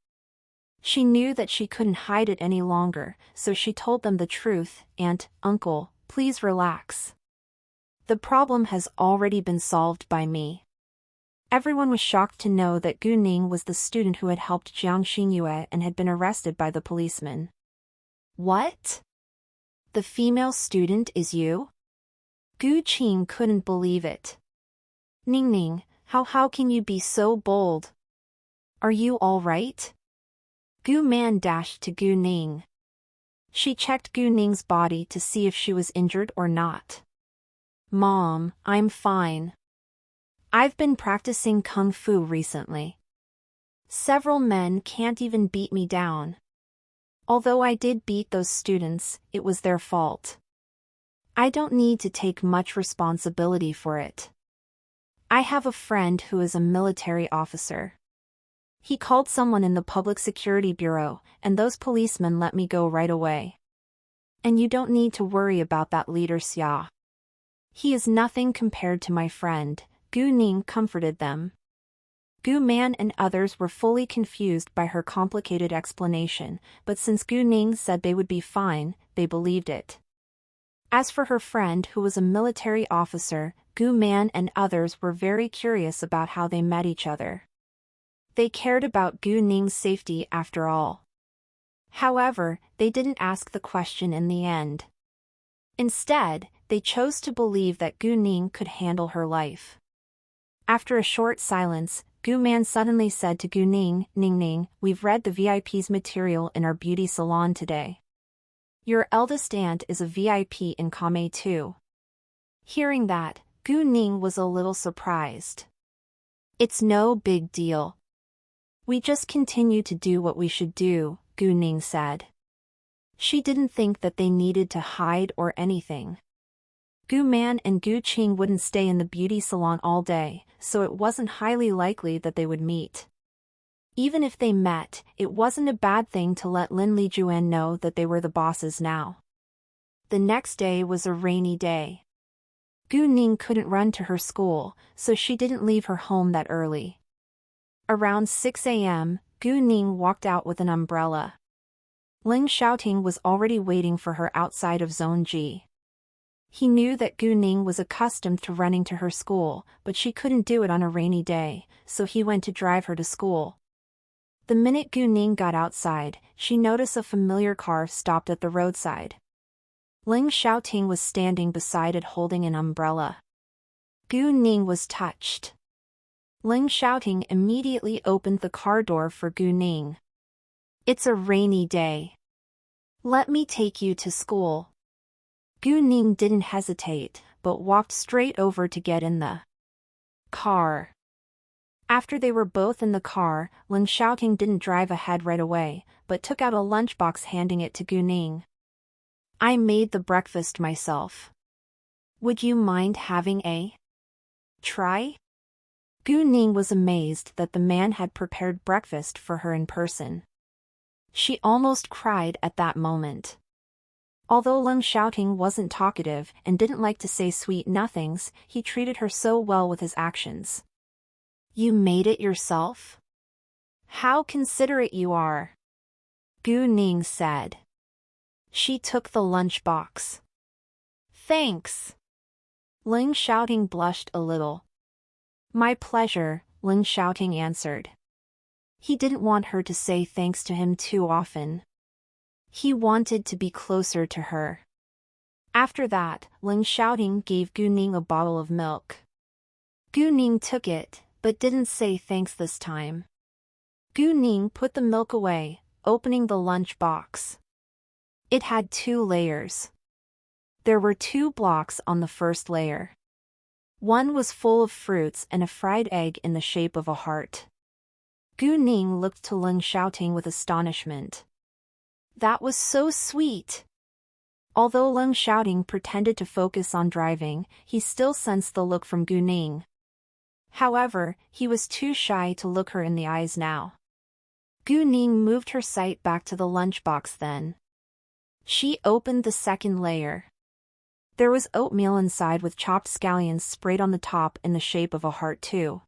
[SPEAKER 1] She knew that she couldn't hide it any longer, so she told them the truth. "Aunt, uncle, please relax. The problem has already been solved by me." Everyone was shocked to know that Gu Ning was the student who had helped Jiang Xinyue and had been arrested by the policeman. What? The female student is you? Gu Qing couldn't believe it. Ning, how can you be so bold? Are you all right? Gu Man dashed to Gu Ning. She checked Gu Ning's body to see if she was injured or not. Mom, I'm fine. I've been practicing kung fu recently. Several men can't even beat me down. Although I did beat those students, it was their fault. I don't need to take much responsibility for it. I have a friend who is a military officer. He called someone in the Public Security Bureau, and those policemen let me go right away. And you don't need to worry about that leader Xia. He is nothing compared to my friend. Gu Ning comforted them. Gu Man and others were fully confused by her complicated explanation, but since Gu Ning said they would be fine, they believed it. As for her friend who was a military officer, Gu Man and others were very curious about how they met each other. They cared about Gu Ning's safety after all. However, they didn't ask the question in the end. Instead, they chose to believe that Gu Ning could handle her life. After a short silence, Gu Man suddenly said to Gu Ning, Ning, we've read the VIP's material in our beauty salon today. Your eldest aunt is a VIP in Kame too. Hearing that, Gu Ning was a little surprised. It's no big deal. We just continue to do what we should do, Gu Ning said. She didn't think that they needed to hide or anything. Gu Man and Gu Qing wouldn't stay in the beauty salon all day, so it wasn't highly likely that they would meet. Even if they met, it wasn't a bad thing to let Lin Lijuan know that they were the bosses now. The next day was a rainy day. Gu Ning couldn't run to her school, so she didn't leave her home that early. Around 6 a.m., Gu Ning walked out with an umbrella. Ling Xiaoting was already waiting for her outside of Zone G. He knew that Gu Ning was accustomed to running to her school, but she couldn't do it on a rainy day, so he went to drive her to school. The minute Gu Ning got outside, she noticed a familiar car stopped at the roadside. Ling Xiaoting was standing beside it holding an umbrella. Gu Ning was touched. Ling Xiaoting immediately opened the car door for Gu Ning. It's a rainy day. Let me take you to school. Gu Ning didn't hesitate, but walked straight over to get in the car. After they were both in the car, Ling Xiaoting didn't drive ahead right away, but took out a lunchbox handing it to Gu Ning. I made the breakfast myself. Would you mind having a try? Gu Ning was amazed that the man had prepared breakfast for her in person. She almost cried at that moment. Although Leng Xiaoting wasn't talkative and didn't like to say sweet nothings, he treated her so well with his actions. You made it yourself? How considerate you are, Gu Ning said. She took the lunch box. Thanks. Leng Xiaoting blushed a little. My pleasure, Leng Xiaoting answered. He didn't want her to say thanks to him too often. He wanted to be closer to her. After that, Leng Xiaoting gave Gu Ning a bottle of milk. Gu Ning took it, but didn't say thanks this time. Gu Ning put the milk away, opening the lunch box. It had 2 layers. There were 2 blocks on the first layer. One was full of fruits and a fried egg in the shape of a heart. Gu Ning looked to Leng Xiaoting with astonishment. That was so sweet. Although Leng Xiaoting pretended to focus on driving, he still sensed the look from Gu Ning. However, he was too shy to look her in the eyes now. Gu Ning moved her sight back to the lunchbox then. She opened the second layer. There was oatmeal inside with chopped scallions sprayed on the top in the shape of a heart too.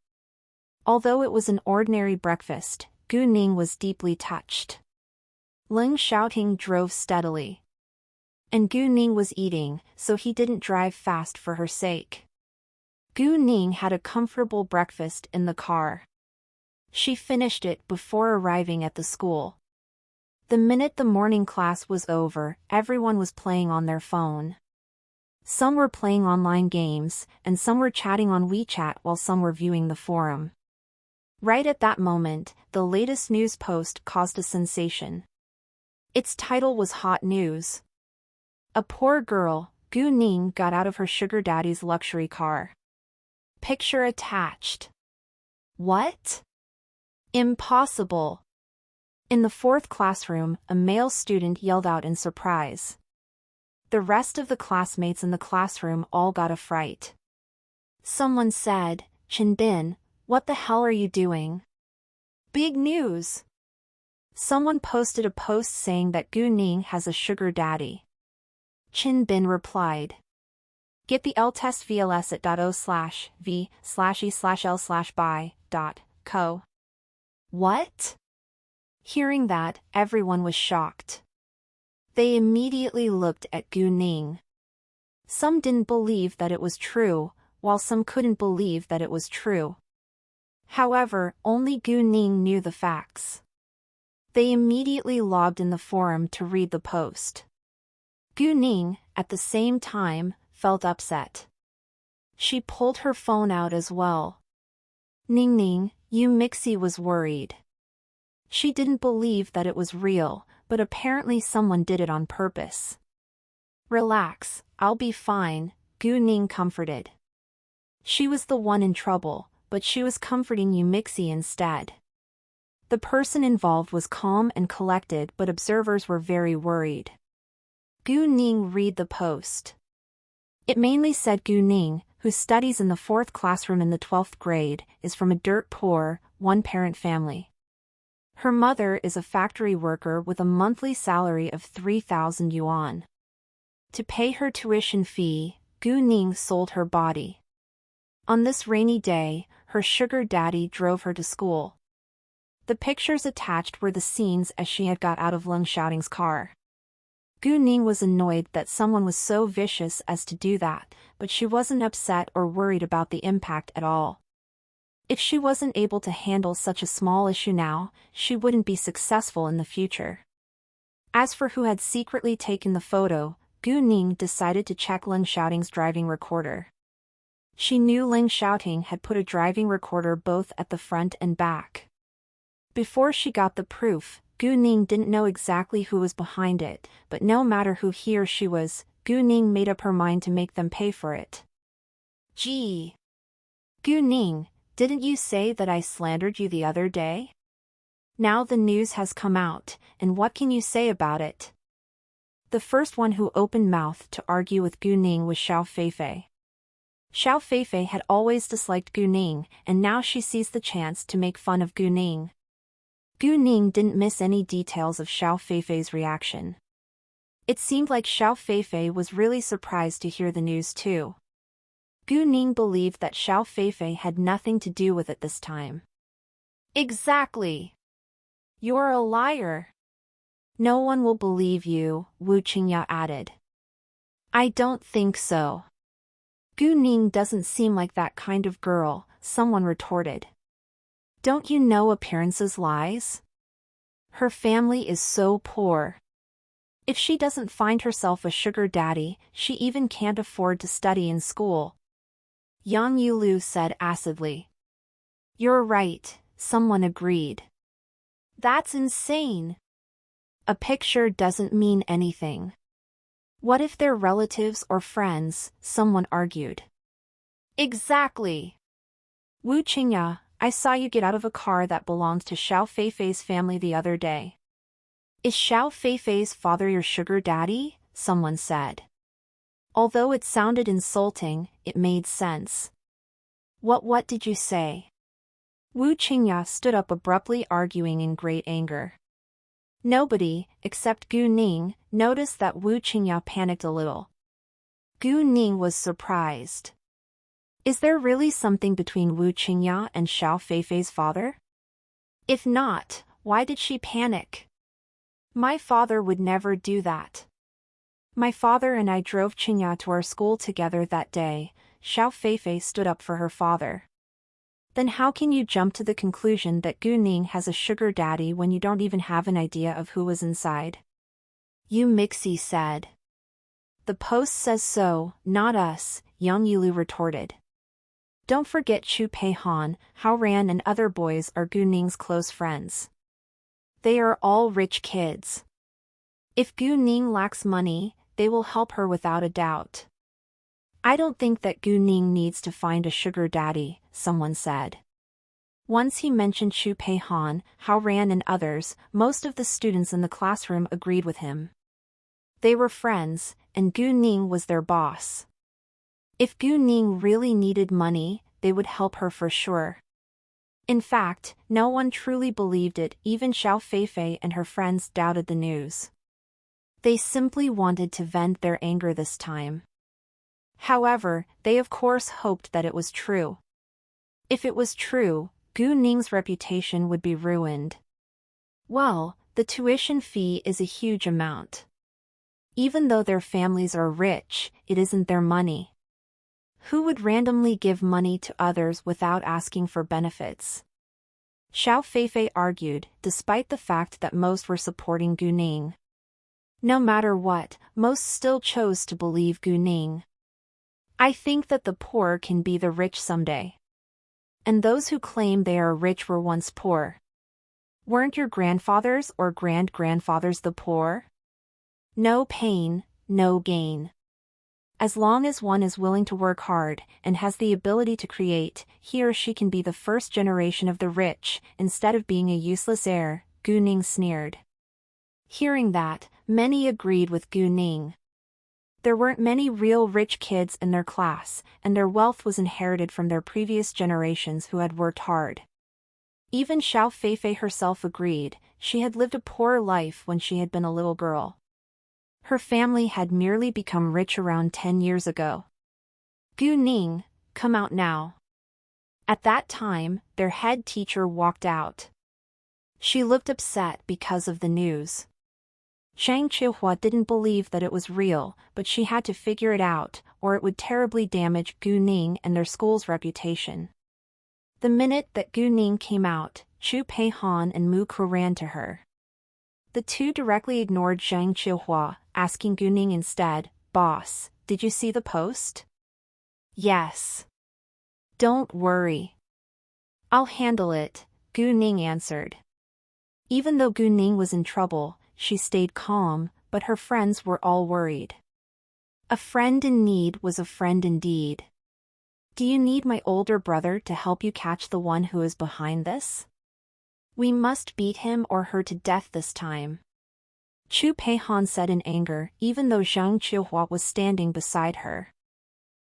[SPEAKER 1] Although it was an ordinary breakfast, Gu Ning was deeply touched. Leng Xiaoting drove steadily. And Gu Ning was eating, so he didn't drive fast for her sake. Gu Ning had a comfortable breakfast in the car. She finished it before arriving at the school. The minute the morning class was over, everyone was playing on their phone. Some were playing online games, and some were chatting on WeChat while some were viewing the forum. Right at that moment, the latest news post caused a sensation. Its title was Hot News. A poor girl, Gu Ning, got out of her sugar daddy's luxury car. Picture attached. What? Impossible. In the 4th classroom, a male student yelled out in surprise. The rest of the classmates in the classroom all got a fright. Someone said, Chen Bin, what the hell are you doing? Big news. Someone posted a post saying that Gu Ning has a sugar daddy. Chen Bin replied. Get the L test VLS at .o/v/e/l/by.co. What? Hearing that, everyone was shocked. They immediately looked at Gu Ning. Some didn't believe that it was true, while some couldn't believe that it was true. However, only Gu Ning knew the facts. They immediately logged in the forum to read the post. Gu Ning, at the same time, felt upset. She pulled her phone out as well. Ning Ning, Yu Mixi was worried. She didn't believe that it was real, but apparently someone did it on purpose. Relax, I'll be fine, Gu Ning comforted. She was the one in trouble, but she was comforting Yu Mixi instead. The person involved was calm and collected, but observers were very worried. Gu Ning read the post. It mainly said Gu Ning, who studies in the 4th classroom in the 12th grade, is from a dirt poor, one-parent family. Her mother is a factory worker with a monthly salary of 3,000 yuan. To pay her tuition fee, Gu Ning sold her body. On this rainy day, her sugar daddy drove her to school. The pictures attached were the scenes as she had got out of Leng Xiaoting's car. Gu Ning was annoyed that someone was so vicious as to do that, but she wasn't upset or worried about the impact at all. If she wasn't able to handle such a small issue now, she wouldn't be successful in the future. As for who had secretly taken the photo, Gu Ning decided to check Leng Xiaoting's driving recorder. She knew Leng Xiaoting had put a driving recorder both at the front and back. Before she got the proof, Gu Ning didn't know exactly who was behind it, but no matter who he or she was, Gu Ning made up her mind to make them pay for it. Gee! Gu Ning, didn't you say that I slandered you the other day? Now the news has come out, and what can you say about it? The first one who opened-mouthed to argue with Gu Ning was Xiao Feifei. Xiao Feifei had always disliked Gu Ning, and now she seized the chance to make fun of Gu Ning. Gu Ning didn't miss any details of Xiao Feifei's reaction. It seemed like Xiao Feifei was really surprised to hear the news too. Gu Ning believed that Xiao Feifei had nothing to do with it this time. Exactly. You're a liar. No one will believe you, Wu Qingya added. I don't think so. Gu Ning doesn't seem like that kind of girl, someone retorted. Don't you know appearances lies? Her family is so poor. If she doesn't find herself a sugar daddy, she even can't afford to study in school. Yang Yulu said acidly. You're right, someone agreed. That's insane. A picture doesn't mean anything. What if they're relatives or friends, someone argued. Exactly. Wu Qingya, I saw you get out of a car that belonged to Xiao Feifei's family the other day. Is Xiao Feifei's father your sugar daddy? Someone said. Although it sounded insulting, it made sense. What did you say? Wu Qingya stood up abruptly, arguing in great anger. Nobody, except Gu Ning, noticed that Wu Qingya panicked a little. Gu Ning was surprised. Is there really something between Wu Qingya and Xiao Feifei's father? If not, why did she panic? My father would never do that. My father and I drove Qingya to our school together that day. Xiao Feifei stood up for her father. Then how can you jump to the conclusion that Gu Ning has a sugar daddy when you don't even have an idea of who was inside? You Mixie said. The Post says so, not us, Yang Yulu retorted. Don't forget Chu Pei Han, Hao Ran and other boys are Gu Ning's close friends. They are all rich kids. If Gu Ning lacks money, they will help her without a doubt. I don't think that Gu Ning needs to find a sugar daddy, someone said. Once he mentioned Chu Pei Han, Hao Ran and others, most of the students in the classroom agreed with him. They were friends, and Gu Ning was their boss. If Gu Ning really needed money, they would help her for sure. In fact, no one truly believed it, even Xiao Feifei and her friends doubted the news. They simply wanted to vent their anger this time. However, they of course hoped that it was true. If it was true, Gu Ning's reputation would be ruined. Well, the tuition fee is a huge amount. Even though their families are rich, it isn't their money. Who would randomly give money to others without asking for benefits? Xiao Feifei argued, despite the fact that most were supporting Gu Ning. No matter what, most still chose to believe Gu Ning. I think that the poor can be the rich someday. And those who claim they are rich were once poor. Weren't your grandfathers or grand-grandfathers the poor? No pain, no gain. As long as one is willing to work hard and has the ability to create, he or she can be the first generation of the rich, instead of being a useless heir, Gu Ning sneered. Hearing that, many agreed with Gu Ning. There weren't many real rich kids in their class, and their wealth was inherited from their previous generations who had worked hard. Even Xiao Feifei herself agreed, she had lived a poor life when she had been a little girl. Her family had merely become rich around 10 years ago. Gu Ning, come out now. At that time, their head teacher walked out. She looked upset because of the news. Zhang Chihua didn't believe that it was real, but she had to figure it out, or it would terribly damage Gu Ning and their school's reputation. The minute that Gu Ning came out, Chu Pei Han and Mu Ke ran to her. The two directly ignored Zhang Chihua, asking Gu Ning instead, "Boss, did you see the post?" "Yes." "Don't worry. I'll handle it," Gu Ning answered. Even though Gu Ning was in trouble, she stayed calm, but her friends were all worried. A friend in need was a friend indeed. Do you need my older brother to help you catch the one who is behind this? We must beat him or her to death this time. Chu Peihan said in anger, even though Zhang Chihua was standing beside her.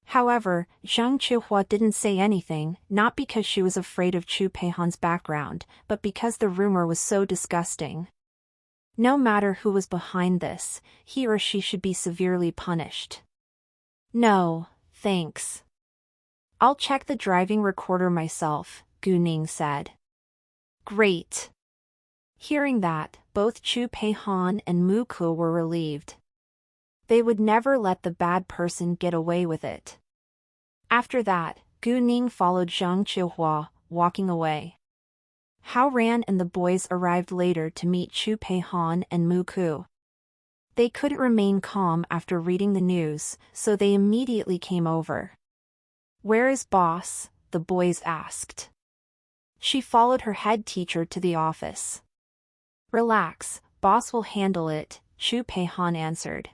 [SPEAKER 1] However, Zhang Chihua didn't say anything, not because she was afraid of Chu Peihan's background, but because the rumor was so disgusting. No matter who was behind this, he or she should be severely punished. No, thanks. I'll check the driving recorder myself, Gu Ning said. Great. Hearing that, both Chu Peihan and Mu Ku were relieved. They would never let the bad person get away with it. After that, Gu Ning followed Zhang Chihua, walking away. Hao Ran and the boys arrived later to meet Chu Peihan and Mu Ku. They couldn't remain calm after reading the news, so they immediately came over. Where is boss? The boys asked. She followed her head teacher to the office. Relax, boss will handle it, Chu Peihan answered.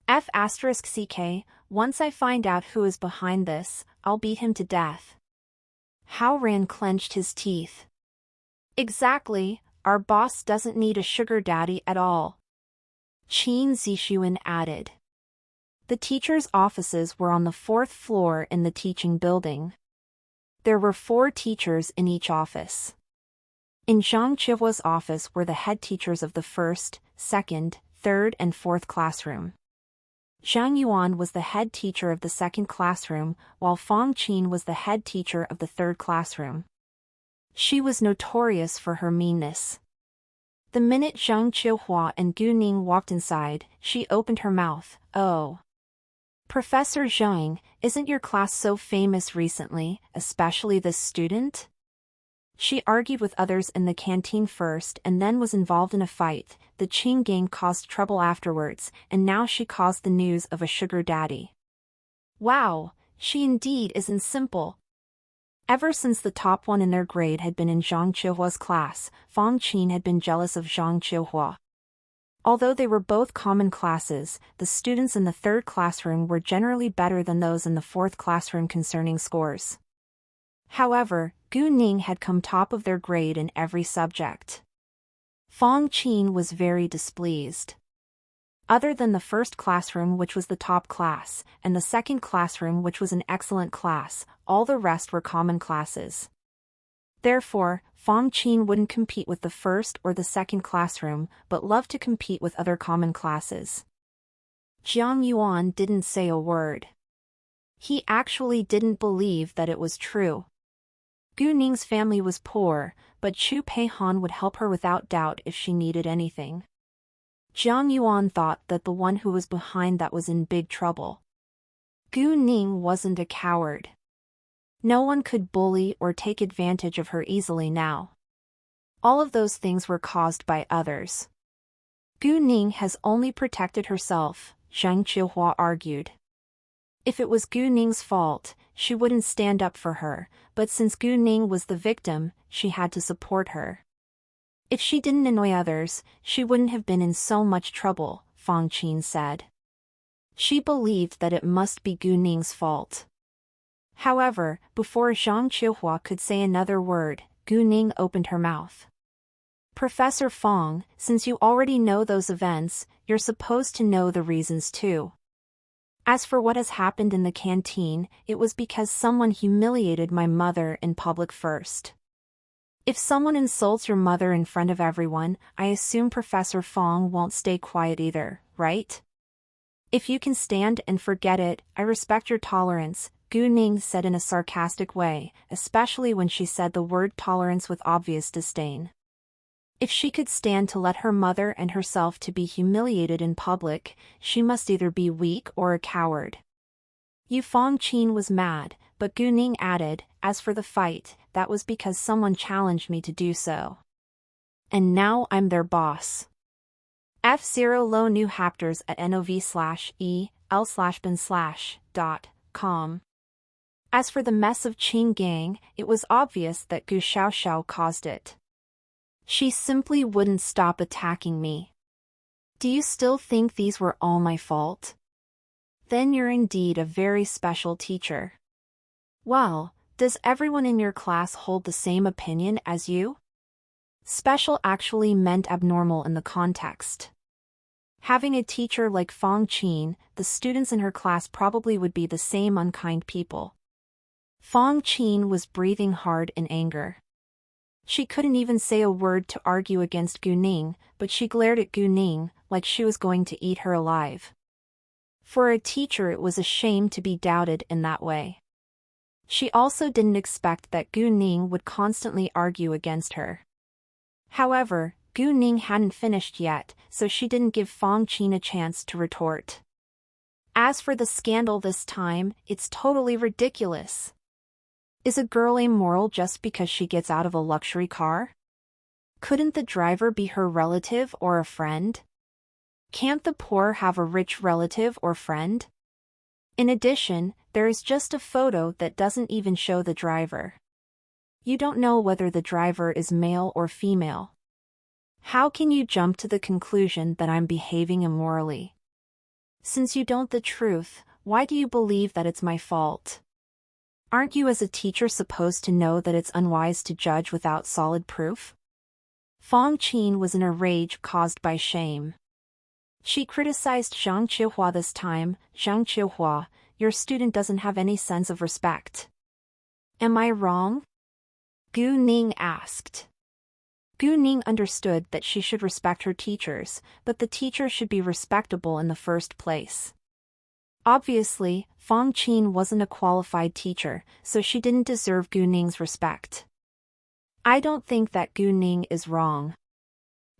[SPEAKER 1] F***ck, once I find out who is behind this, I'll beat him to death. Hao Ran clenched his teeth. Exactly, our boss doesn't need a sugar daddy at all. Qin Zixuan added. The teachers' offices were on the 4th floor in the teaching building. There were 4 teachers in each office. In Zhang Chihua's office were the head teachers of the 1st, 2nd, 3rd and 4th classroom. Zhang Yuan was the head teacher of the 2nd classroom, while Fang Qin was the head teacher of the 3rd classroom. She was notorious for her meanness. The minute Zhang Chihua and Gu Ning walked inside, she opened her mouth. Oh. Professor Zhang, isn't your class so famous recently, especially this student? She argued with others in the canteen first and then was involved in a fight. The Qing gang caused trouble afterwards, and now she caused the news of a sugar daddy. Wow, she indeed isn't simple. Ever since the top one in their grade had been in Zhang Chihua's class, Fang Qin had been jealous of Zhang Chihua. Although they were both common classes, the students in the 3rd classroom were generally better than those in the 4th classroom concerning scores. However, Gu Ning had come top of their grade in every subject. Fang Qin was very displeased. Other than the 1st classroom, which was the top class, and the 2nd classroom, which was an excellent class, all the rest were common classes. Therefore, Fang Qin wouldn't compete with the 1st or the 2nd classroom, but loved to compete with other common classes. Jiang Yuan didn't say a word. He actually didn't believe that it was true. Gu Ning's family was poor, but Chu Peihan would help her without doubt if she needed anything. Jiang Yuan thought that the one who was behind that was in big trouble. Gu Ning wasn't a coward. No one could bully or take advantage of her easily now. All of those things were caused by others. Gu Ning has only protected herself, Zhang Chihua argued. If it was Gu Ning's fault, she wouldn't stand up for her, but since Gu Ning was the victim, she had to support her. If she didn't annoy others, she wouldn't have been in so much trouble, Fang Qin said. She believed that it must be Gu Ning's fault. However, before Zhang Chihua could say another word, Gu Ning opened her mouth. Professor Fang, since you already know those events, you're supposed to know the reasons too. As for what has happened in the canteen, it was because someone humiliated my mother in public first. If someone insults your mother in front of everyone, I assume Professor Fang won't stay quiet either, right? If you can stand and forget it, I respect your tolerance, Gu Ning said in a sarcastic way, especially when she said the word tolerance with obvious disdain. If she could stand to let her mother and herself to be humiliated in public, she must either be weak or a coward. Yu Fang Qin was mad, but Gu Ning added, as for the fight, that was because someone challenged me to do so. And now I'm their boss. F0 low new hapters at nov/el/bin/.com. As for the mess of Qing gang, it was obvious that Gu Xiaoxiao caused it. She simply wouldn't stop attacking me. Do you still think these were all my fault? Then you're indeed a very special teacher. Well, does everyone in your class hold the same opinion as you? Special actually meant abnormal in the context. Having a teacher like Fong Qin, the students in her class probably would be the same unkind people. Fong Qin was breathing hard in anger. She couldn't even say a word to argue against Gu Ning, but she glared at Gu Ning like she was going to eat her alive. For a teacher, it was a shame to be doubted in that way. She also didn't expect that Gu Ning would constantly argue against her. However, Gu Ning hadn't finished yet, so she didn't give Fong Qin a chance to retort. As for the scandal this time, it's totally ridiculous. Is a girl immoral just because she gets out of a luxury car? Couldn't the driver be her relative or a friend? Can't the poor have a rich relative or friend? In addition, there is just a photo that doesn't even show the driver. You don't know whether the driver is male or female. How can you jump to the conclusion that I'm behaving immorally? Since you don't the truth, why do you believe that it's my fault? Aren't you as a teacher supposed to know that it's unwise to judge without solid proof? Fong Qin was in a rage caused by shame. She criticized Zhang Qihua this time. Zhang Qihua, your student doesn't have any sense of respect. Am I wrong? Gu Ning asked. Gu Ning understood that she should respect her teachers, but the teacher should be respectable in the first place. Obviously, Fong Qin wasn't a qualified teacher, so she didn't deserve Gu Ning's respect. I don't think that Gu Ning is wrong.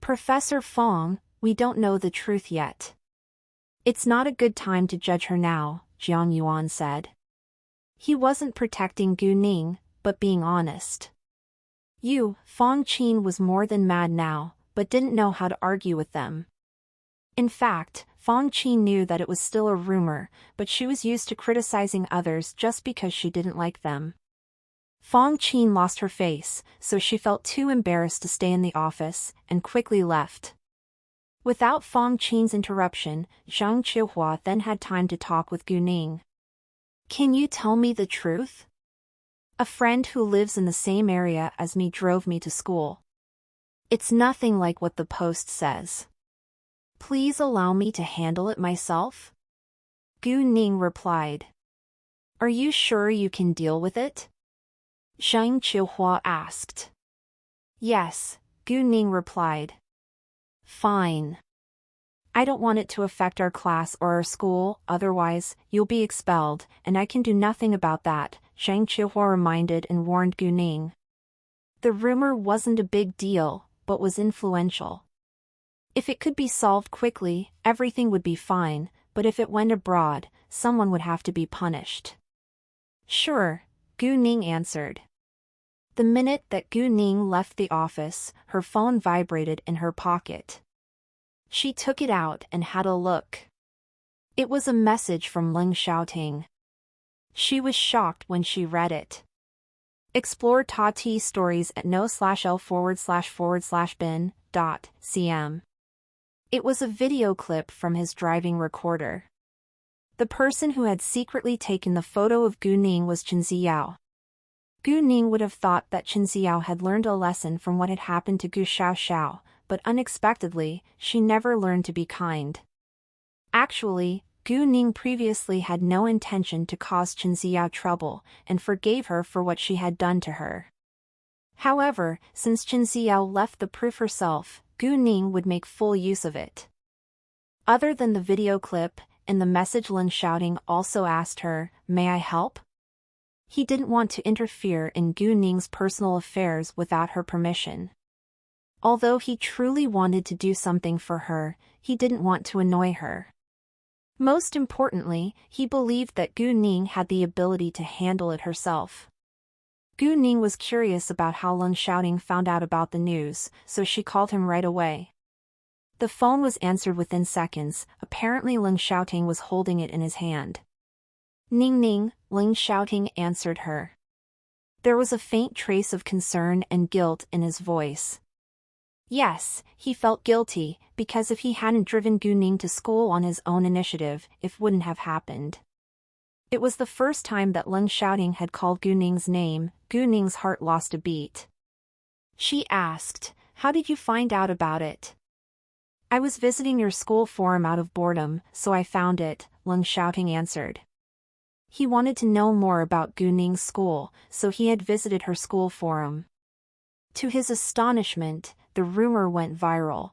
[SPEAKER 1] Professor Fong, we don't know the truth yet. It's not a good time to judge her now, Jiang Yuan said. He wasn't protecting Gu Ning, but being honest. Fong Qin was more than mad now, but didn't know how to argue with them. In fact, Fong Qin knew that it was still a rumor, but she was used to criticizing others just because she didn't like them. Fong Qin lost her face, so she felt too embarrassed to stay in the office, and quickly left. Without Fong Qin's interruption, Zhang Qihua then had time to talk with Gu Ning. Can you tell me the truth? A friend who lives in the same area as me drove me to school. It's nothing like what the post says. Please allow me to handle it myself? Gu Ning replied. Are you sure you can deal with it? Zhang Qihua asked. Yes, Gu Ning replied. Fine. I don't want it to affect our class or our school, otherwise, you'll be expelled, and I can do nothing about that, Zhang Qihua reminded and warned Gu Ning. The rumor wasn't a big deal, but was influential. If it could be solved quickly, everything would be fine, but if it went abroad, someone would have to be punished. Sure, Gu Ning answered. The minute that Gu Ning left the office, her phone vibrated in her pocket. She took it out and had a look. It was a message from Ling Xiaoting. She was shocked when she read it. Explore Tati stories at no/l//bin.cm. It was a video clip from his driving recorder. The person who had secretly taken the photo of Gu Ning was Chen Ziyao. Gu Ning would have thought that Chen Ziyao had learned a lesson from what had happened to Gu Xiaoxiao, but unexpectedly, she never learned to be kind. Actually, Gu Ning previously had no intention to cause Chen Ziyao trouble, and forgave her for what she had done to her. However, since Chen Ziyao left the proof herself, Gu Ning would make full use of it. Other than the video clip, in the message Ling Xiaoting also asked her, "May I help?" He didn't want to interfere in Gu Ning's personal affairs without her permission. Although he truly wanted to do something for her, he didn't want to annoy her. Most importantly, he believed that Gu Ning had the ability to handle it herself. Gu Ning was curious about how Ling Xiaoting found out about the news, so she called him right away. The phone was answered within seconds. Apparently Ling Xiaoting was holding it in his hand. Ning Ning, Ling Xiaoting answered her. There was a faint trace of concern and guilt in his voice. Yes, he felt guilty, because if he hadn't driven Gu Ning to school on his own initiative, it wouldn't have happened. It was the first time that Ling Xiaoting had called Gu Ning's name. Gu Ning's heart lost a beat. She asked, "How did you find out about it?" I was visiting your school forum out of boredom, so I found it, Leng Xiaoting answered. He wanted to know more about Gu Ning's school, so he had visited her school forum. To his astonishment, the rumor went viral.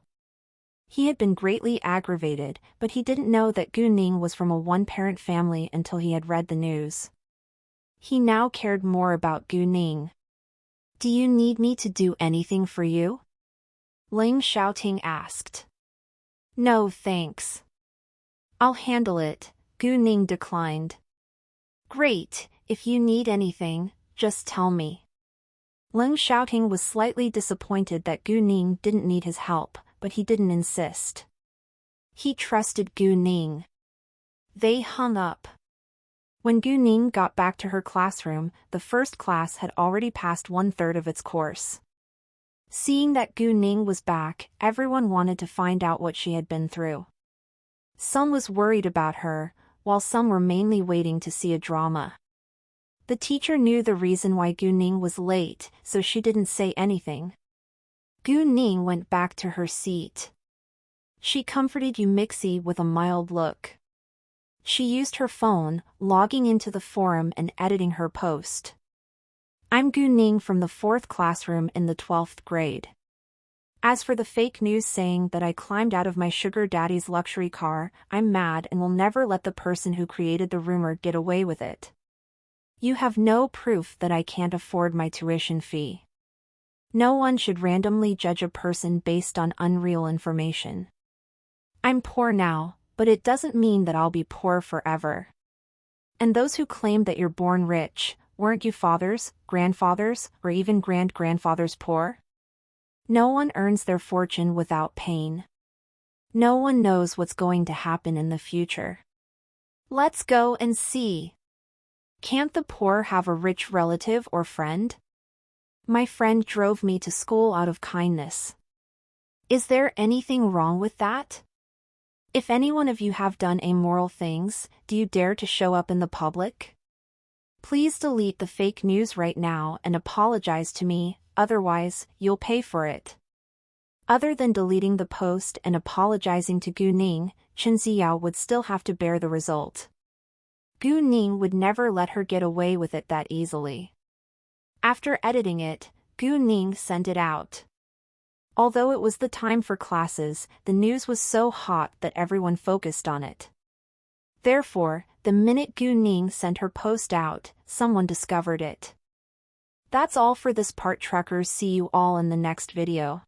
[SPEAKER 1] He had been greatly aggravated, but he didn't know that Gu Ning was from a one-parent family until he had read the news. He now cared more about Gu Ning. Do you need me to do anything for you? Leng Xiaoting asked. No thanks. I'll handle it, Gu Ning declined. Great, if you need anything, just tell me. Leng Xiaoting was slightly disappointed that Gu Ning didn't need his help, but he didn't insist. He trusted Gu Ning. They hung up. When Gu Ning got back to her classroom, the first class had already passed 1/3 of its course. Seeing that Gu Ning was back, everyone wanted to find out what she had been through. Some was worried about her, while some were mainly waiting to see a drama. The teacher knew the reason why Gu Ning was late, so she didn't say anything. Gu Ning went back to her seat. She comforted Yumixi with a mild look. She used her phone, logging into the forum and editing her post. I'm Gu Ning from the 4th classroom in the 12th grade. As for the fake news saying that I climbed out of my sugar daddy's luxury car, I'm mad and will never let the person who created the rumor get away with it. You have no proof that I can't afford my tuition fee. No one should randomly judge a person based on unreal information. I'm poor now, but it doesn't mean that I'll be poor forever. And those who claim that you're born rich, weren't you fathers, grandfathers, or even grand-grandfathers poor? No one earns their fortune without pain. No one knows what's going to happen in the future. Let's go and see. Can't the poor have a rich relative or friend? My friend drove me to school out of kindness. Is there anything wrong with that? If any one of you have done immoral things, do you dare to show up in the public? Please delete the fake news right now and apologize to me, otherwise, you'll pay for it. Other than deleting the post and apologizing to Gu Ning, Chen Ziyao would still have to bear the result. Gu Ning would never let her get away with it that easily. After editing it, Gu Ning sent it out. Although it was the time for classes, the news was so hot that everyone focused on it. Therefore, the minute Gu Ning sent her post out, someone discovered it. That's all for this part, truckers. See you all in the next video.